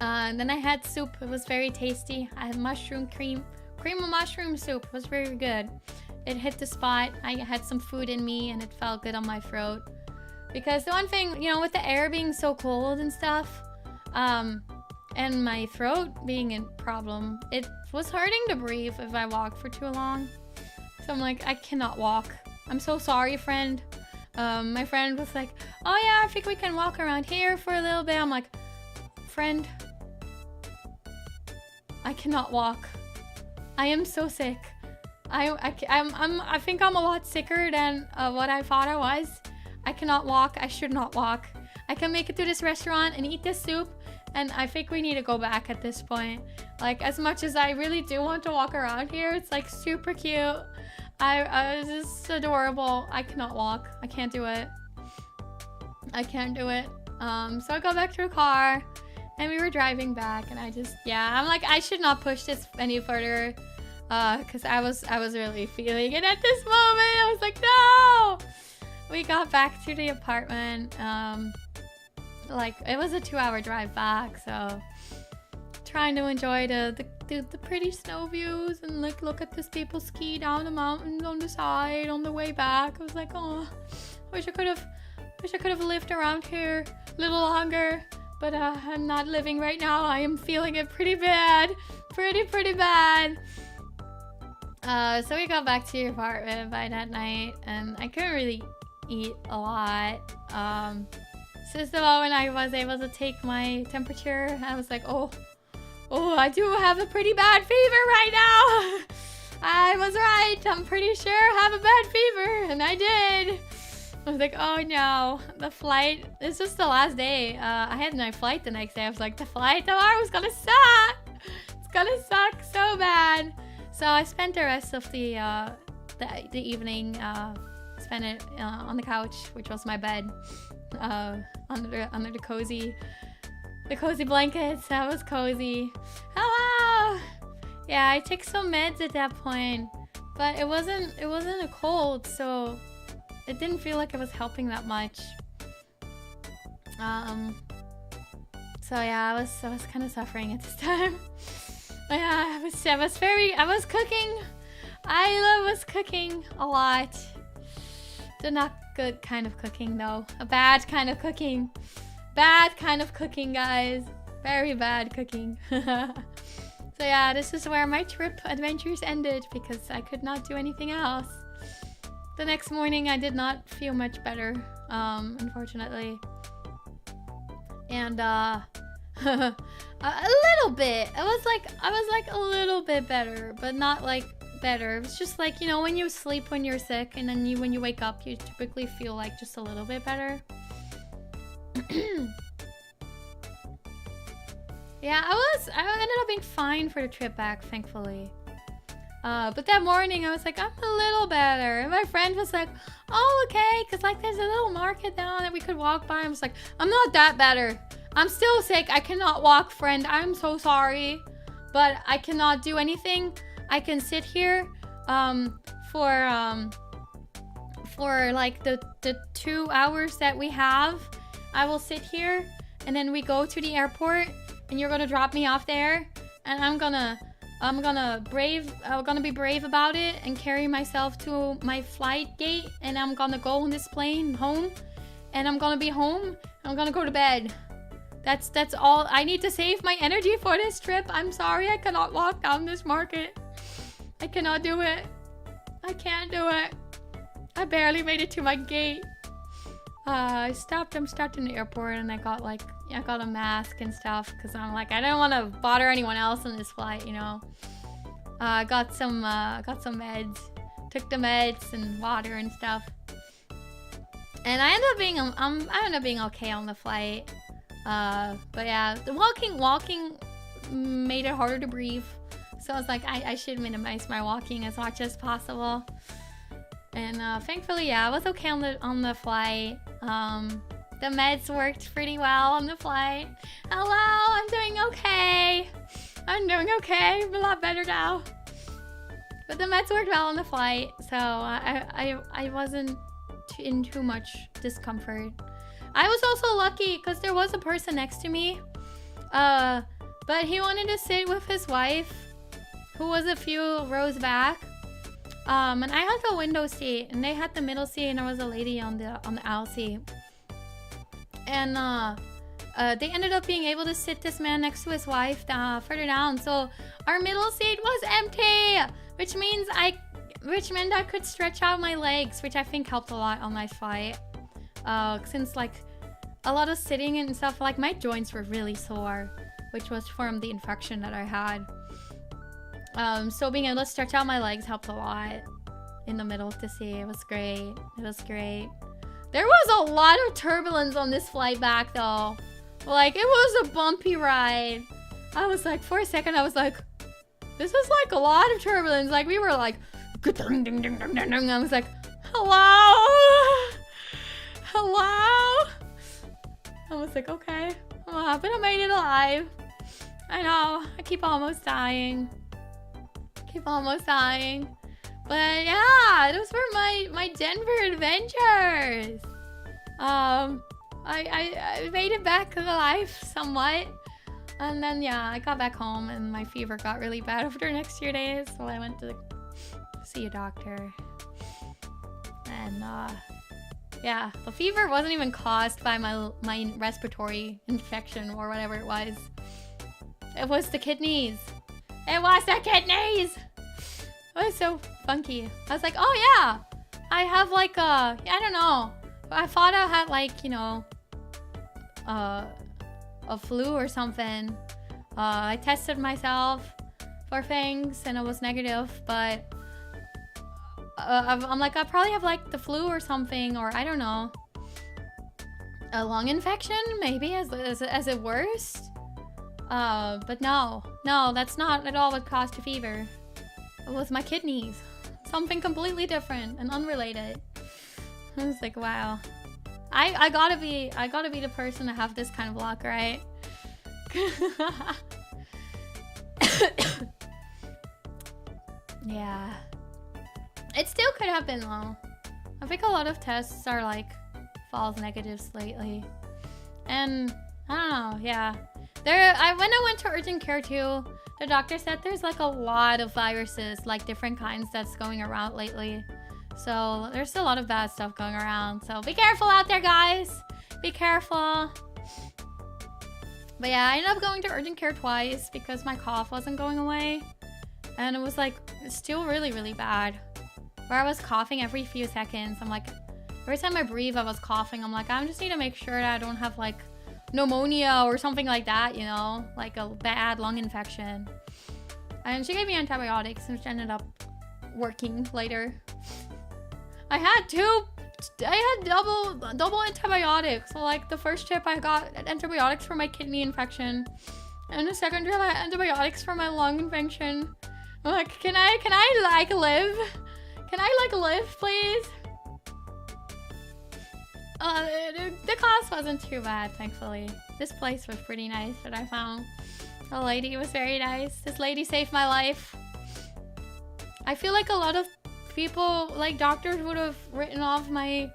And then I had soup. It was very tasty. I had mushroom cream of mushroom soup. It was very good. It hit the spot. I had some food in me and it felt good on my throat. Because the one thing, you know, with the air being so cold and stuff, and my throat being a problem, it was hurting to breathe if I walked for too long. So I'm like, I cannot walk. I'm so sorry, friend. My friend was like, oh yeah, I think we can walk around here for a little bit. I'm like, friend, I cannot walk. I am so sick. I think I'm a lot sicker than what I thought I was. I cannot walk. I should not walk. I can make it to this restaurant and eat this soup, and I think we need to go back at this point. Like, as much as I really do want to walk around here, it's like super cute. I was just adorable. I cannot walk. I can't do it. I can't do it. So I go back to the car, and we were driving back, and I just, yeah, I'm like, I should not push this any further, because I was really feeling it at this moment. I was like, no! We got back to the apartment. Like, it was a 2-hour drive back, so trying to enjoy the pretty snow views and like look at these people ski down the mountains on the side on the way back. I was like, oh, wish I could have lived around here a little longer, but I'm not living right now. I am feeling it pretty bad, pretty bad. So we got back to the apartment by that night, and I couldn't really eat a lot. Since the moment I was able to take my temperature, I was like, oh, I do have a pretty bad fever right now. I was right. I'm pretty sure I have a bad fever, and I did. I was like, oh no, the flight. This was the last day. I had my flight the next day. I was like, the flight tomorrow is gonna suck. It's gonna suck so bad. So I spent the rest of the evening, spent it on the couch, which was my bed, under the cozy blankets. That was cozy. Hello. Yeah, I took some meds at that point, but it wasn't a cold, so it didn't feel like it was helping that much. So yeah, I was kind of suffering at this time. Yeah, I was cooking. I was cooking a lot. The not good kind of cooking though. A bad kind of cooking. Bad kind of cooking, guys. Very bad cooking. So yeah, this is where my trip adventures ended because I could not do anything else. The next morning I did not feel much better, unfortunately. And a little bit. I was like a little bit better, but not like better. It was just like, you know, when you sleep when you're sick, and then when you wake up, you typically feel like just a little bit better. Yeah, I ended up being fine for the trip back, thankfully. But that morning I was like, I'm a little better. And my friend was like, oh, okay, because like there's a little market down that we could walk by. I was like, I'm not that better. I'm still sick. I cannot walk, friend. I'm so sorry. But I cannot do anything. I can sit here for like the 2 hours that we have. I will sit here, and then we go to the airport, and you're gonna drop me off there, and I'm gonna be brave about it and carry myself to my flight gate, and I'm gonna go on this plane home, and I'm gonna be home. I'm gonna go to bed. That's all. I need to save my energy for this trip. I'm sorry, I cannot walk down this market. I cannot do it. I can't do it. I barely made it to my gate. I'm stopped in the airport, and I got a mask and stuff because I'm like, I don't want to bother anyone else on this flight, you know. Got some meds, took the meds and water and stuff, and I ended up being okay on the flight. But yeah, the walking made it harder to breathe, so I was like, I should minimize my walking as much as possible. And thankfully, yeah, I was okay on the flight. The meds worked pretty well on the flight. Hello, I'm doing okay. I'm doing okay. I'm a lot better now. But the meds worked well on the flight, so I wasn't in too much discomfort. I was also lucky because there was a person next to me, but he wanted to sit with his wife, who was a few rows back. And I had the window seat, and they had the middle seat, and there was a lady on the aisle seat. And they ended up being able to sit this man next to his wife further down, so our middle seat was empty, which meant I could stretch out my legs, which I think helped a lot on my flight. Since like a lot of sitting and stuff, like my joints were really sore, which was from the infection that I had. So being able to stretch out my legs helped a lot in the middle of the seat. It was great. It was great. There was a lot of turbulence on this flight back though. Like, it was a bumpy ride. I was like, for a second, I was like, this is like a lot of turbulence. Like, we were like, I was like, hello? Hello? I was like, okay. But I made it alive. I know. I keep almost dying. But yeah, those were my Denver adventures. I made it back alive somewhat. And then yeah, I got back home and my fever got really bad over the next few days. So I went to see a doctor. And yeah, the fever wasn't even caused by my respiratory infection or whatever it was. It was the kidneys. It was the kidneys! It was so funky. I was like, oh yeah, I have like I don't know. I thought I had like, you know, a flu or something. I tested myself for things and it was negative, but I'm like, I probably have like the flu or something, or I don't know. A lung infection, maybe as it worst. But no, that's not at all what caused the fever. It was my kidneys. Something completely different and unrelated. I was like, wow. I gotta be the person to have this kind of luck, right? Yeah. It still could have been though. I think a lot of tests are like false negatives lately. And I don't know, yeah. When I went to urgent care too, the doctor said there's like a lot of viruses, like different kinds that's going around lately. So there's a lot of bad stuff going around. So be careful out there, guys. Be careful. But yeah, I ended up going to urgent care twice because my cough wasn't going away. And it was like, it's still really, really bad. Where I was coughing every few seconds. I'm like, every time I breathe, I was coughing. I'm like, I just need to make sure that I don't have like pneumonia or something like that, you know, like a bad lung infection. And she gave me antibiotics, which ended up working later. I had double antibiotics. So like the first trip I got antibiotics for my kidney infection, and the second trip I had antibiotics for my lung infection. I'm like, can I like live? Can I like live, please? The cost wasn't too bad, thankfully. This place was pretty nice that I found. The lady was very nice. This lady saved my life. I feel like a lot of people, like doctors, would have written off my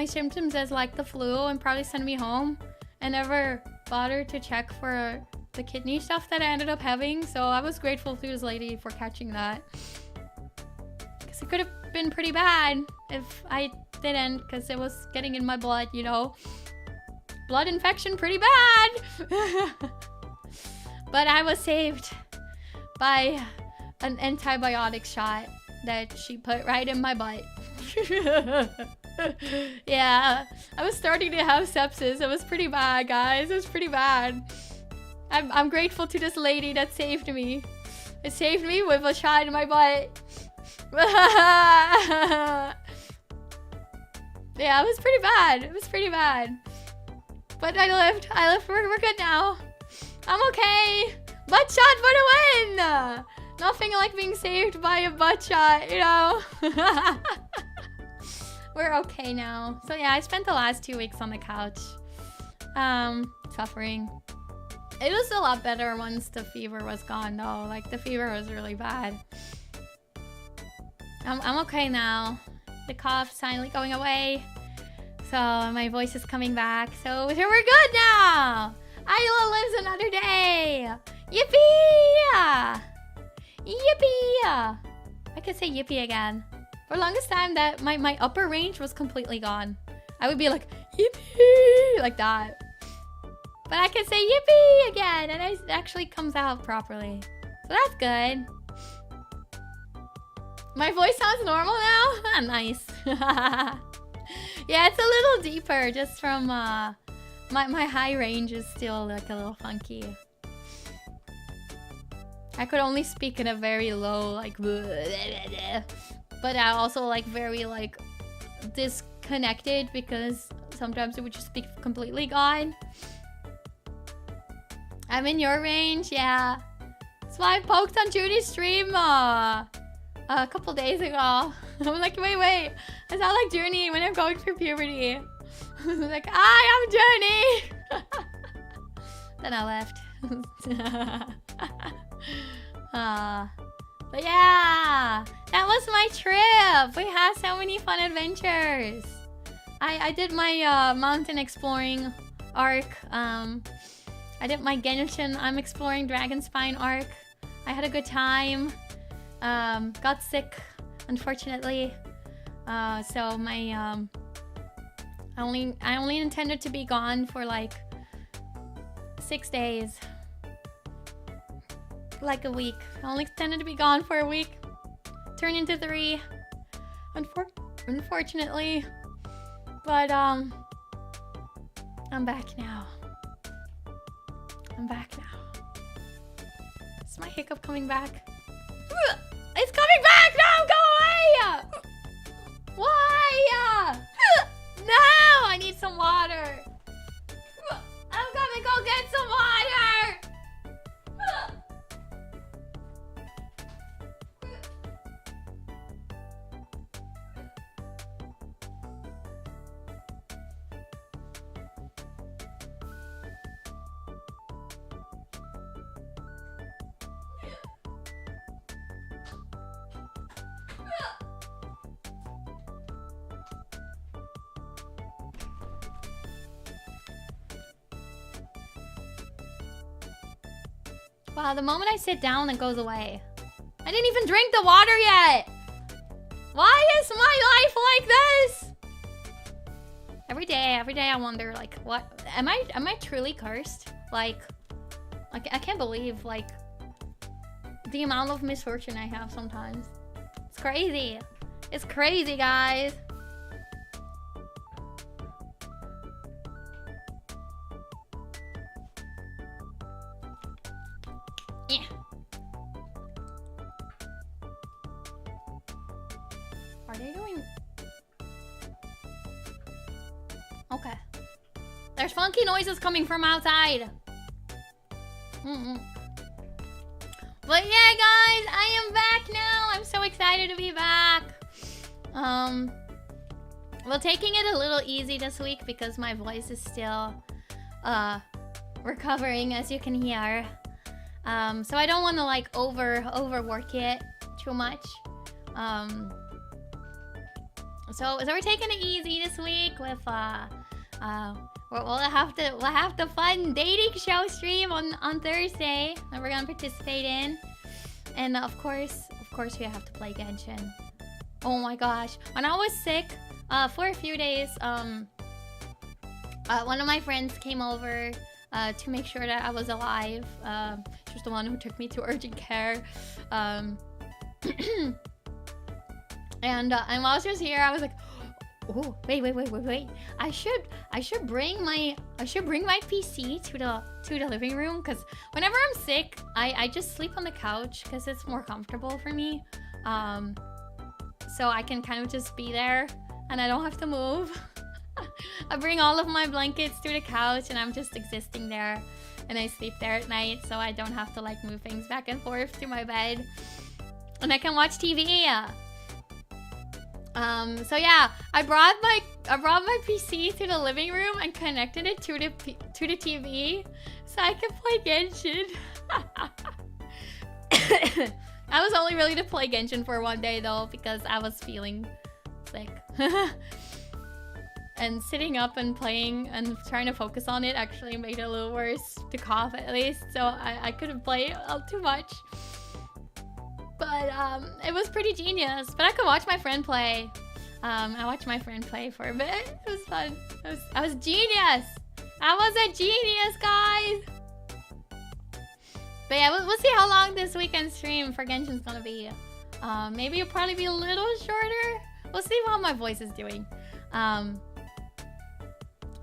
symptoms as like the flu and probably sent me home and never bothered to check for the kidney stuff that I ended up having. So I was grateful to this lady for catching that. Because it could have been pretty bad if I didn't, because it was getting in my blood, you know. Blood infection, pretty bad. But I was saved by an antibiotic shot that she put right in my butt. Yeah, I was starting to have sepsis. It was pretty bad, guys. It was pretty bad. I'm grateful to this lady that saved me. It saved me with a shot in my butt. Yeah, it was pretty bad. It was pretty bad. But I lived. We're good now. I'm okay. Butt shot for the win! Nothing like being saved by a butt shot, you know? we're okay now. So yeah, I spent the last 2 weeks on the couch. Suffering. It was a lot better once the fever was gone though. Like the fever was really bad. I'm okay now. The cough's finally going away. So my voice is coming back. So we're good now. Ayla lives another day. Yippee! Yippee! I could say yippee again. For the longest time that my upper range was completely gone. I would be like, yippee! Like that. But I could say yippee again and it actually comes out properly. So that's good. My voice sounds normal now? Nice. Yeah, it's a little deeper just from my high range is still like a little funky. I could only speak in a very low like but I also like very like disconnected because sometimes it would just be completely gone. I'm in your range, yeah. That's why I poked on Zhuni's stream a couple days ago. I'm like, wait, I sound like Zhuni when I'm going through puberty. I'm like, hi, I'm Zhuni. Then I left. But yeah, that was my trip. We had so many fun adventures. I did my mountain exploring arc. I did my Genshin I'm exploring Dragonspine arc. I had a good time. Got sick, unfortunately. So my I only intended to be gone for like 6 days. Like a week. I only intended to be gone for a week. Turned into 3. Unfortunately. But I'm back now. I'm back now. Is my hiccup coming back? It's coming back! No, go away! Why? No! I need some water. I'm gonna go get some water! Wow, the moment I sit down, it goes away. I didn't even drink the water yet. Why is my life like this? Every day I wonder, like, what? Am I truly cursed? Like, I can't believe, like, the amount of misfortune I have sometimes. It's crazy. It's crazy, guys. Yeah. Are they doing... Okay. There's funky noises coming from outside. But yeah, guys, I am back now. I'm so excited to be back. Well, taking it a little easy this week because my voice is still recovering, as you can hear. So I don't want to like overwork it too much. So we're taking it easy this week with we'll have the fun dating show stream on Thursday that we're gonna participate in, and of course we have to play Genshin. Oh my gosh, when I was sick for a few days, one of my friends came over to make sure that I was alive. She was the one who took me to urgent care. And while she was here, I was like, oh, wait. I should bring my PC to the living room, because whenever I'm sick, I just sleep on the couch because it's more comfortable for me. So I can kind of just be there and I don't have to move. I bring all of my blankets to the couch and I'm just existing there, and I sleep there at night, so I don't have to like move things back and forth to my bed, and I can watch TV. So yeah, I brought my PC to the living room and connected it to the TV so I could play Genshin. I was only really to play Genshin for one day though because I was feeling sick. And sitting up and playing and trying to focus on it actually made it a little worse, to cough at least, so I couldn't play too much. But it was pretty genius. But I could watch my friend play. I watched my friend play for a bit. It was fun. I was genius. I was a genius, guys. But yeah, we'll see how long this weekend stream for Genshin's gonna be. Maybe it'll probably be a little shorter. We'll see how my voice is doing.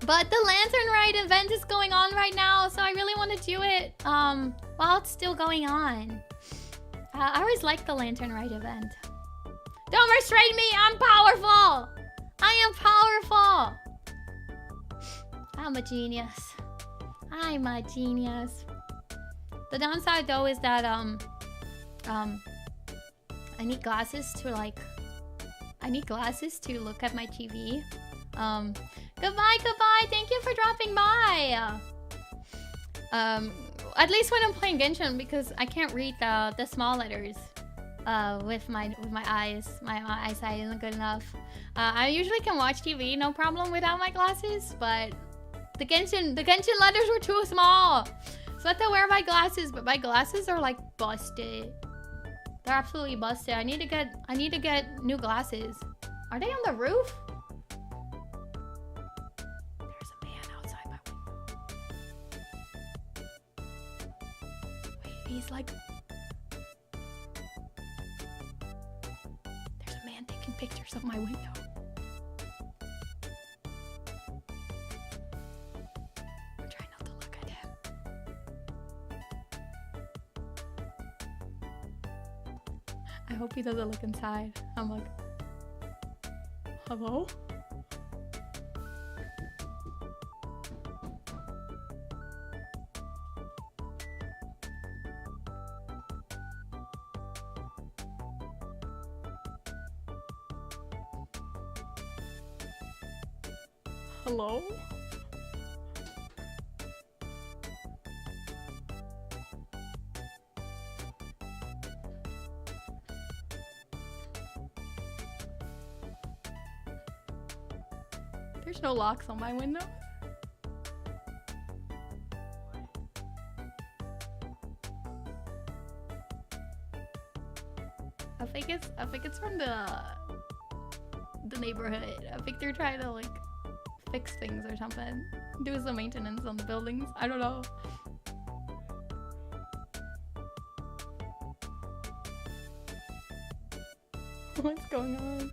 But the Lantern Ride event is going on right now, so I really want to do it while it's still going on. I always like the Lantern Ride event. Don't restrain me! I'm powerful! I am powerful! I'm a genius. I'm a genius. The downside though is that I need glasses to look at my TV. Goodbye. Thank you for dropping by. At least when I'm playing Genshin, because I can't read the small letters with my eyes. My eyesight isn't good enough. I usually can watch TV no problem without my glasses, but the Genshin letters were too small, so I had to wear my glasses. But my glasses are like busted. They're absolutely busted. I need to get new glasses. Are they on the roof? He's like... There's a man taking pictures of my window. I'm trying not to look at him. I hope he doesn't look inside. I'm like... Hello? Hello? There's no locks on my window. I think it's from the neighborhood. I think they're trying to like fix things or something. Do some maintenance on the buildings. I don't know. What's going on?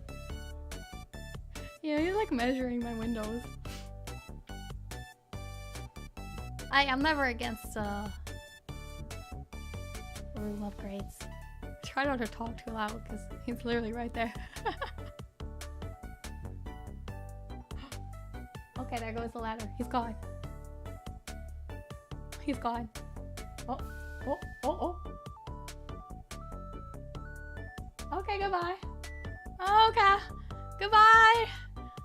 Yeah, he's like measuring my windows. I'm never against room upgrades. Try not to talk too loud because he's literally right there. Okay, there goes the ladder. He's gone. He's gone. Oh. Okay, goodbye. Okay. Goodbye.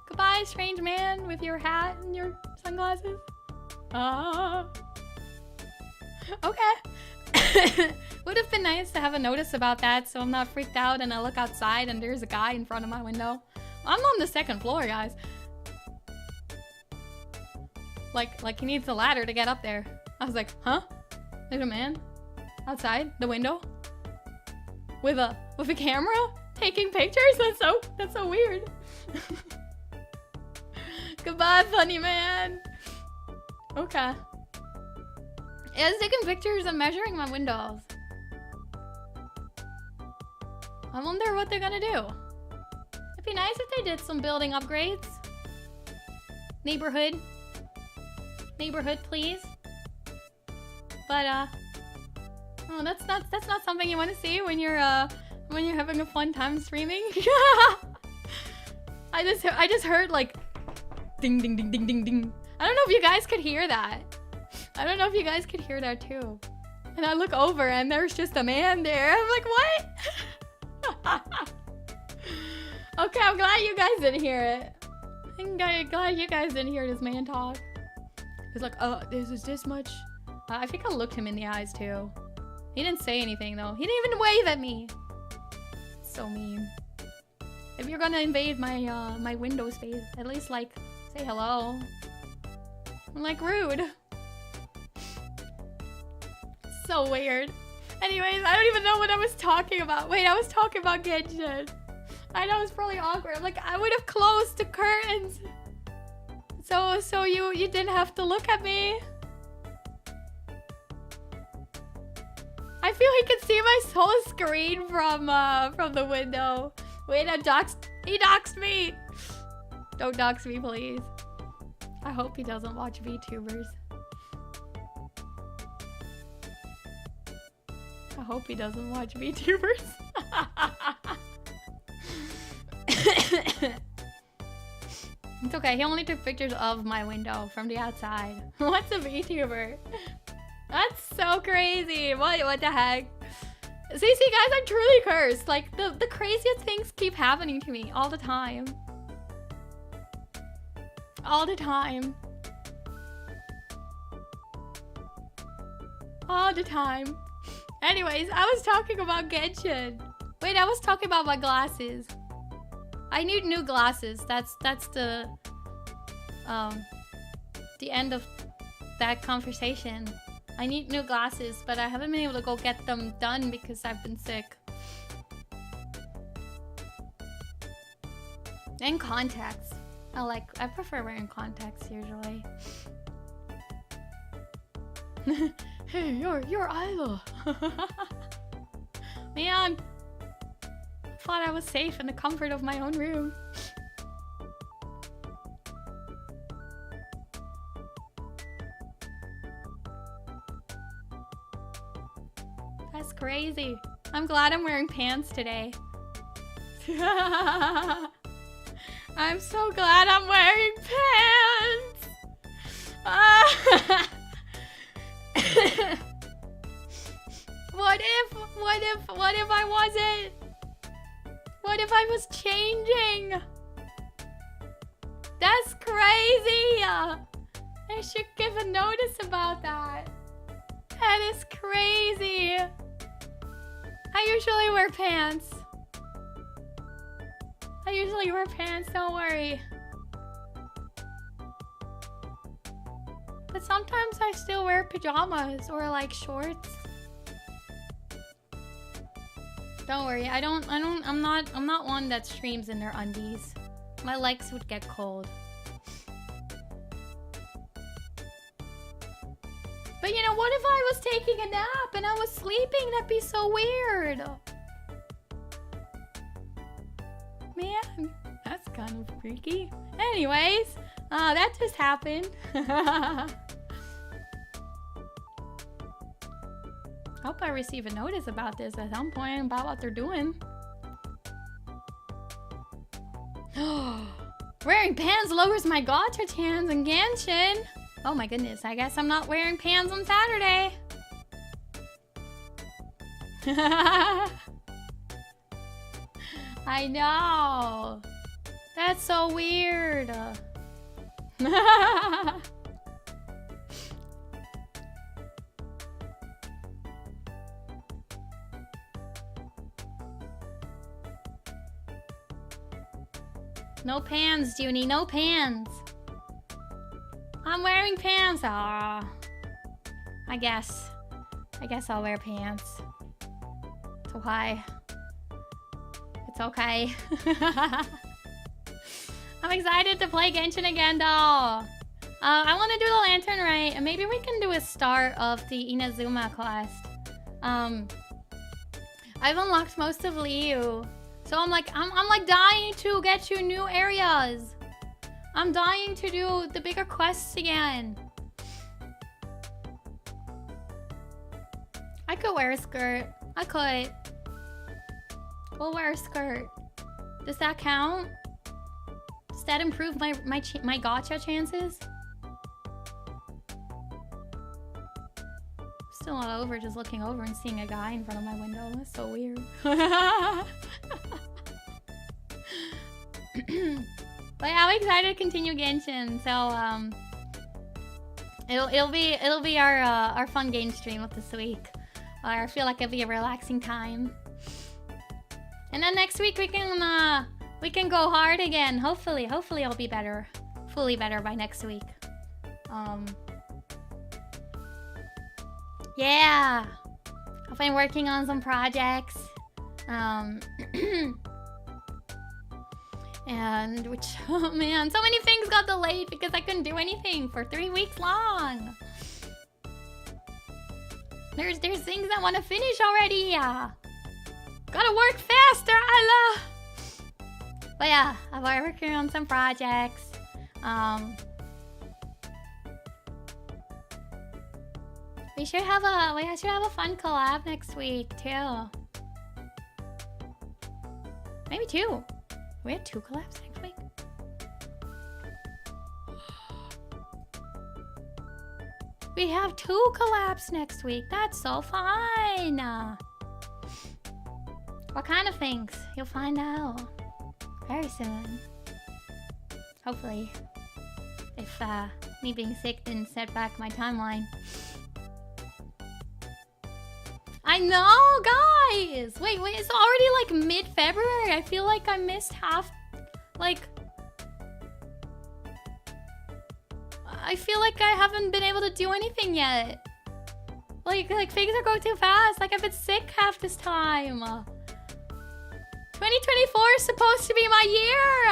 Goodbye, strange man with your hat and your sunglasses. Okay. Would have been nice to have a notice about that so I'm not freaked out and I look outside and there's a guy in front of my window. I'm on the second floor, guys. Like he needs a ladder to get up there. I was like, huh? There's a man outside the window with a camera taking pictures? That's so weird. Goodbye, funny man. Okay. Yeah, he's taking pictures and measuring my windows. I wonder what they're gonna do. It'd be nice if they did some building upgrades. Neighborhood, please. But oh, that's not something you want to see when you're having a fun time streaming. I just heard like ding ding ding ding ding ding. I don't know if you guys could hear that. I don't know if you guys could hear that too. And I look over and there's just a man there. I'm like, what? Okay, I'm glad you guys didn't hear it. I'm glad you guys didn't hear this man talk. He's like, oh, this is this much. I think I looked him in the eyes too. He didn't say anything though. He didn't even wave at me. So mean. If you're gonna invade my my window space, at least like say hello. I'm like rude. So weird. Anyways, I don't even know what I was talking about. Wait, I was talking about Genshin. I know it's probably awkward. Like I would have closed the curtains. So you didn't have to look at me. I feel he can see my whole screen from the window. Wait, he doxed me. Don't dox me, please. I hope he doesn't watch VTubers. I hope he doesn't watch VTubers. It's okay, he only took pictures of my window from the outside. What's a VTuber? That's so crazy. What the heck? See guys, I'm truly cursed. Like the craziest things keep happening to me all the time. All the time. All the time. Anyways, I was talking about Genshin. Wait, I was talking about my glasses. I need new glasses. That's the end of that conversation. I need new glasses, but I haven't been able to go get them done because I've been sick. And contacts. I prefer wearing contacts usually. Hey, you're Ayla. Man, I thought I was safe in the comfort of my own room. That's crazy. I'm glad I'm wearing pants today. I'm so glad I'm wearing pants. What if I wasn't? What if I was changing? That's crazy. I should give a notice about that. That is crazy. I usually wear pants. Don't worry. But sometimes I still wear pajamas or like shorts. Don't worry, I'm not one that streams in their undies. My legs would get cold. But you know, what if I was taking a nap and I was sleeping? That'd be so weird. Man, that's kind of freaky. Anyways, that just happened. Hope I receive a notice about this at some point, about what they're doing. Wearing pants lowers my gacha chance in Genshin. Oh my goodness, I guess I'm not wearing pants on Saturday. I know. That's so weird. No pants, Zhuni, no pants. I'm wearing pants. Aw. I guess I'll wear pants. So why? It's okay. I'm excited to play Genshin again, though. I want to do the lantern right, and maybe we can do a start of the Inazuma quest. I've unlocked most of Liu, so I'm like dying to get to new areas. I'm dying to do the bigger quests again. I could wear a skirt. I could. We'll wear a skirt. Does that count? Does that improve my gacha chances? Still not over just looking over and seeing a guy in front of my window. That's so weird. But yeah, I'm excited to continue Genshin. So it'll be our fun game stream of this week. I feel like it'll be a relaxing time. And then next week we can go hard again. Hopefully I'll be better, fully better by next week. Yeah, I've been working on some projects. And which, oh man, so many things got delayed because I couldn't do anything for 3 weeks long. There's things I want to finish already. Gotta work faster, Ayla. But yeah, I've been working on some projects. We should have a fun collab next week too. Maybe 2. We have 2 collabs next week. We have 2 collabs next week. That's so fun. What kind of things? You'll find out very soon. Hopefully. If me being sick didn't set back my timeline. I know, guys! Wait, it's already like mid-February. I feel like I missed half, like... I feel like I haven't been able to do anything yet. Like things are going too fast. Like I've been sick half this time. 2024 is supposed to be my year.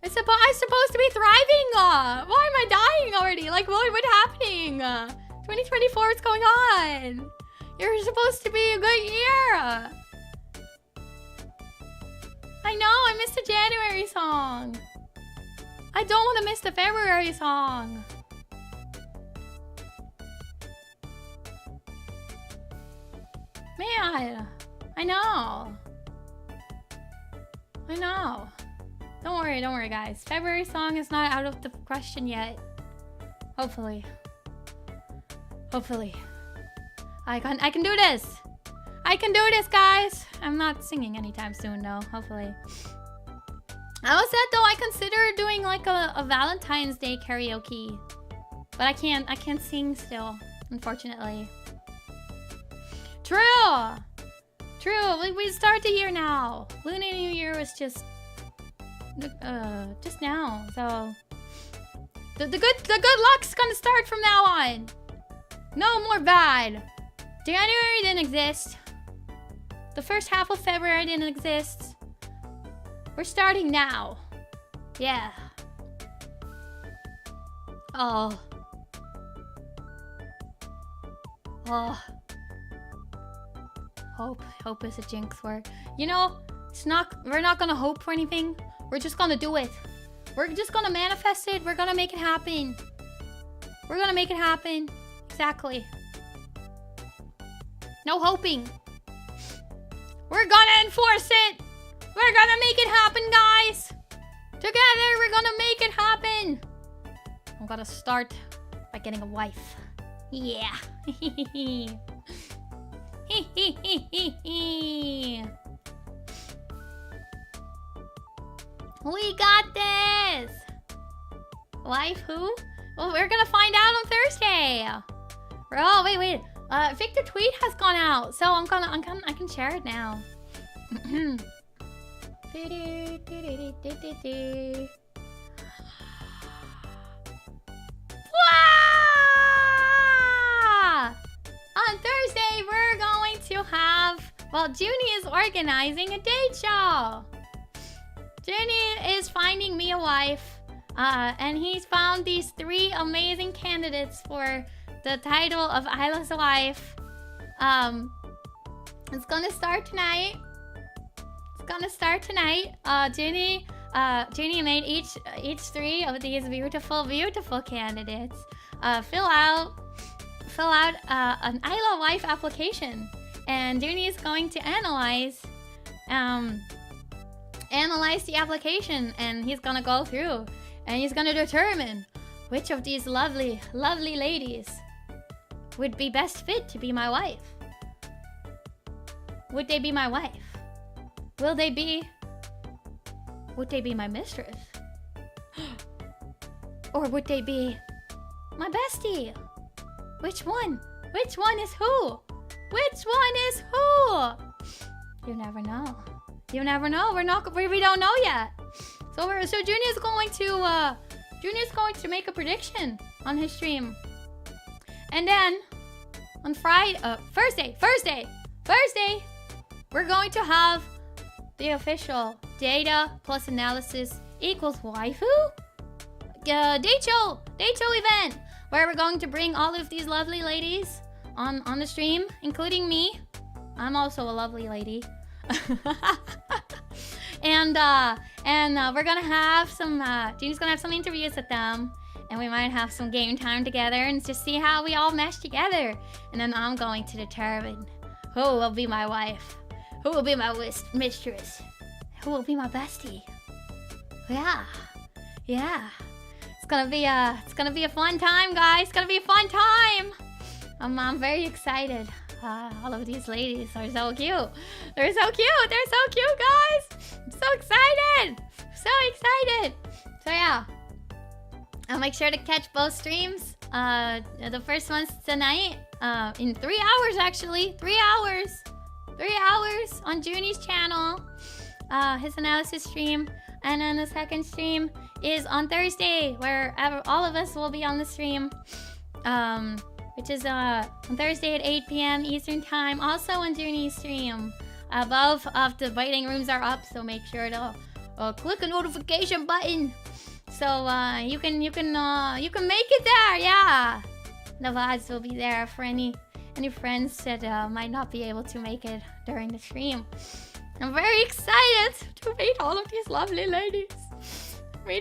I'm supposed to be thriving. Why am I dying already? Like what's happening? 2024 is going on. You're supposed to be a good year. I know, I missed the January song. I don't want to miss the February song. Man, I know. Don't worry, guys. February song is not out of the question yet. Hopefully. I can do this. I can do this, guys. I'm not singing anytime soon, though. Hopefully. I was said though I consider doing like a Valentine's Day karaoke, but I can't sing still, unfortunately. True. We start the year now. Lunar New Year was just now, so the good luck's gonna start from now on. No more bad. January didn't exist. The first half of February didn't exist. We're starting now. Yeah. Oh. Hope is a jinx word. You know, we're not gonna hope for anything. We're just gonna do it. We're just gonna manifest it. We're gonna make it happen. We're gonna make it happen. Exactly. No hoping. We're gonna enforce it. We're gonna make it happen, guys. Together, we're gonna make it happen. I'm gonna start by getting a wife. Yeah. We got this. Wife who? Well, we're gonna find out on Thursday. Oh, wait. Victor tweet has gone out, so I can share it now. On Thursday, we're going to have, well, Zhuni is organizing a date show. Zhuni is finding me a wife, and he's found these 3 amazing candidates for the title of Ayla's wife. It's gonna start tonight. Zhuni made each 3 of these beautiful candidates fill out an Ayla wife application, and Zhuni is going to analyze the application, and he's gonna go through and he's gonna determine which of these lovely ladies would be best fit to be my wife. Would they be my wife? Will they be would they be my mistress? Or would they be my bestie? Which one? Which one is who? Which one is who? You never know. You never know. We don't know yet. So Zhuni is going to make a prediction on his stream. And then on Thursday, we're going to have the official data plus analysis equals waifu day show event, where we're going to bring all of these lovely ladies on the stream, including me. I'm also a lovely lady. and we're gonna have some Junie's gonna have some interviews with them, and we might have some game time together and just see how we all mesh together. And then I'm going to determine who will be my wife, who will be my mistress, who will be my bestie. Yeah. It's gonna be a fun time, guys. It's gonna be a fun time. I'm very excited. All of these ladies are so cute. They're so cute, guys. I'm so excited. So yeah, I'll make sure to catch both streams. The first one's tonight, in 3 hours actually. 3 hours. 3 hours on Junie's channel, his analysis stream. And then the second stream is on Thursday, where all of us will be on the stream. Which is on Thursday at 8 p.m. Eastern Time, also on Junie's stream. Both of the waiting rooms are up, so make sure to click the notification button, so you can make it there. Yeah, the VODs will be there for any friends that might not be able to make it during the stream. I'm very excited to meet all of these lovely ladies. We're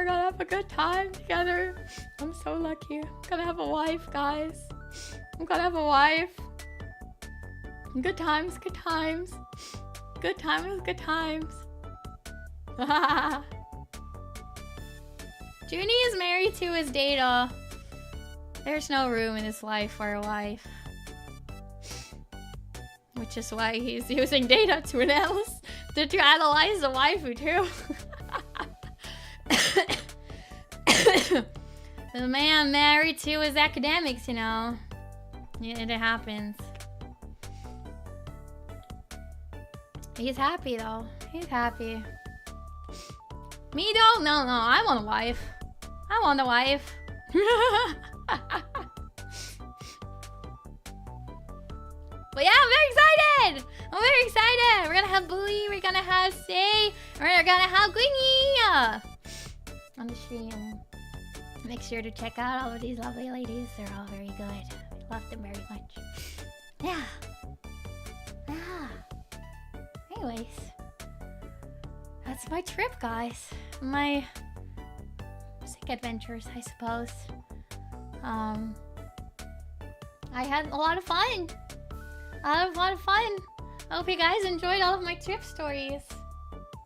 gonna have a good time together. I'm so lucky. I'm gonna have a wife, guys. I'm gonna have a wife. Good times. Junie is married to his data. There's no room in his life for a wife. Which is why he's using data to analyze the waifu too. The man married to his academics, you know. It happens. He's happy though. He's happy. Me though? No. I want a wife. But yeah, I'm very excited. We're gonna have Bully, we're gonna have Say, we're gonna have Gwingy on the stream. Make sure to check out all of these lovely ladies. They're all very good. We love them very much. Yeah. Anyways, that's my trip, guys. My sick adventures, I suppose. I had a lot of fun. I hope you guys enjoyed all of my trip stories.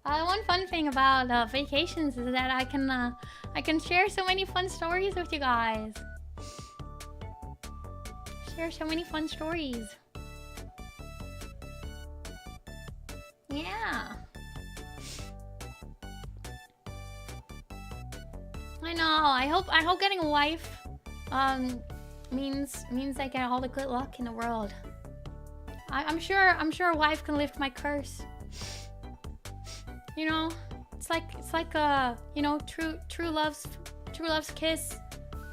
One fun thing about vacations is that I can share so many fun stories with you guys. Yeah. I know. I hope getting a wife means I get all the good luck in the world. I'm sure a wife can lift my curse. You know, it's like you know, true love's kiss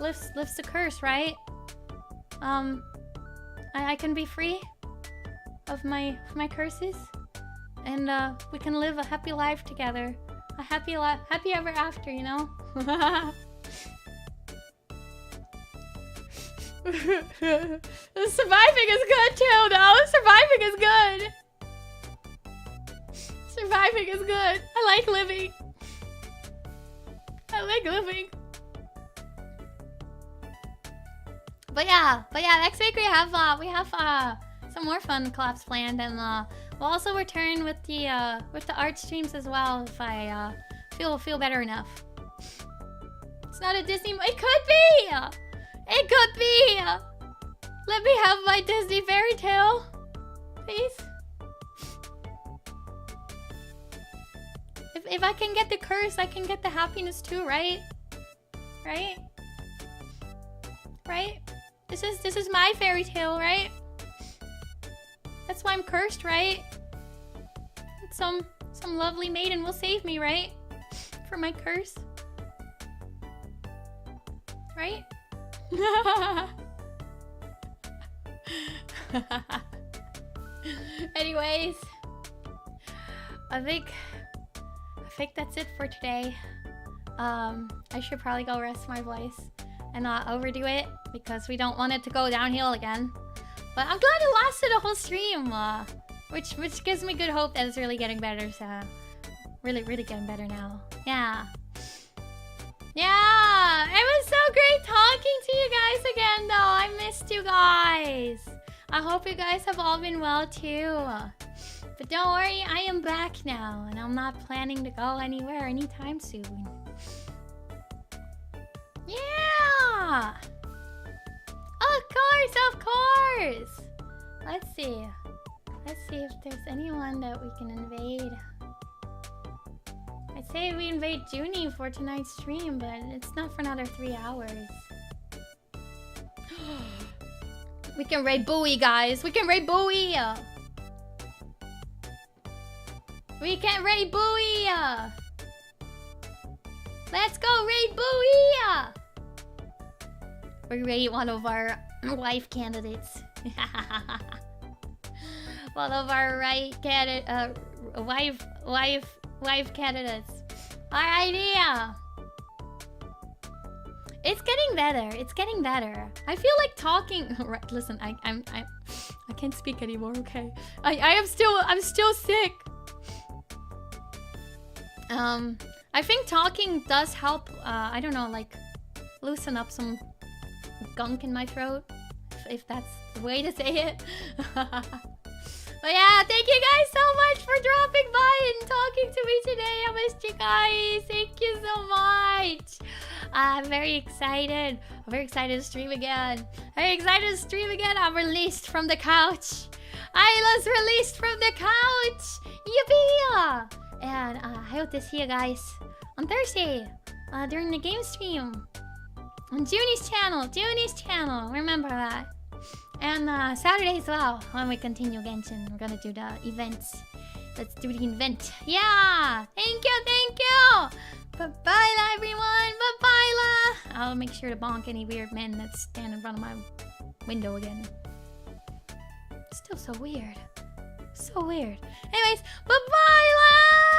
lifts the curse, right? I can be free of my curses, and we can live a happy life together, a happy ever after, you know. Surviving is good too, though. Surviving is good. I like living. But yeah, next week we have some more fun collabs planned, and we'll also return with the art streams as well if I feel better enough. It's not a Disney. It could be. Let me have my Disney fairy tale, please. if I can get the curse, I can get the happiness too, right? Right? Right? This is my fairy tale, right? That's why I'm cursed, right? Some lovely maiden will save me, right? For my curse. Right? Anyways, I think that's it for today. I should probably go rest my voice and not overdo it because we don't want it to go downhill again. But I'm glad it lasted a whole stream, which gives me good hope that it's really getting better. So, really getting better now. Yeah. Yeah, it was so great talking to you guys again, though. I missed you guys. I hope you guys have all been well, too. But don't worry, I am back now, and I'm not planning to go anywhere anytime soon. Yeah! Of course! Let's see if there's anyone that we can invade. I'd say we invade Zhuni for tonight's stream, but it's not for another 3 hours. We can raid Bowie, guys! We can raid Bowie! We can raid Bowie! Let's go raid Bowie! We raid one of our wife candidates. One of our wife candidates. Our idea. It's getting better. It's getting better. I feel like talking. Right, listen, I can't speak anymore. Okay, I'm still sick. I think talking does help. I don't know, like loosen up some gunk in my throat, if that's the way to say it. But yeah, thank you guys so much for dropping by and talking to me today. I missed you guys. Thank you so much. I'm very excited. I'm very excited to stream again. I'm released from the couch. Ayla's released from the couch. Yippee! And I hope to see you guys on Thursday during the game stream on Zhuni's channel. Remember that. And Saturday as well, when we continue Genshin. We're gonna do the events. Let's do the event. Yeah! Thank you! Bye-bye, everyone! Bye-bye! I'll make sure to bonk any weird men that stand in front of my window again. Still so weird. So weird. Anyways, bye-bye!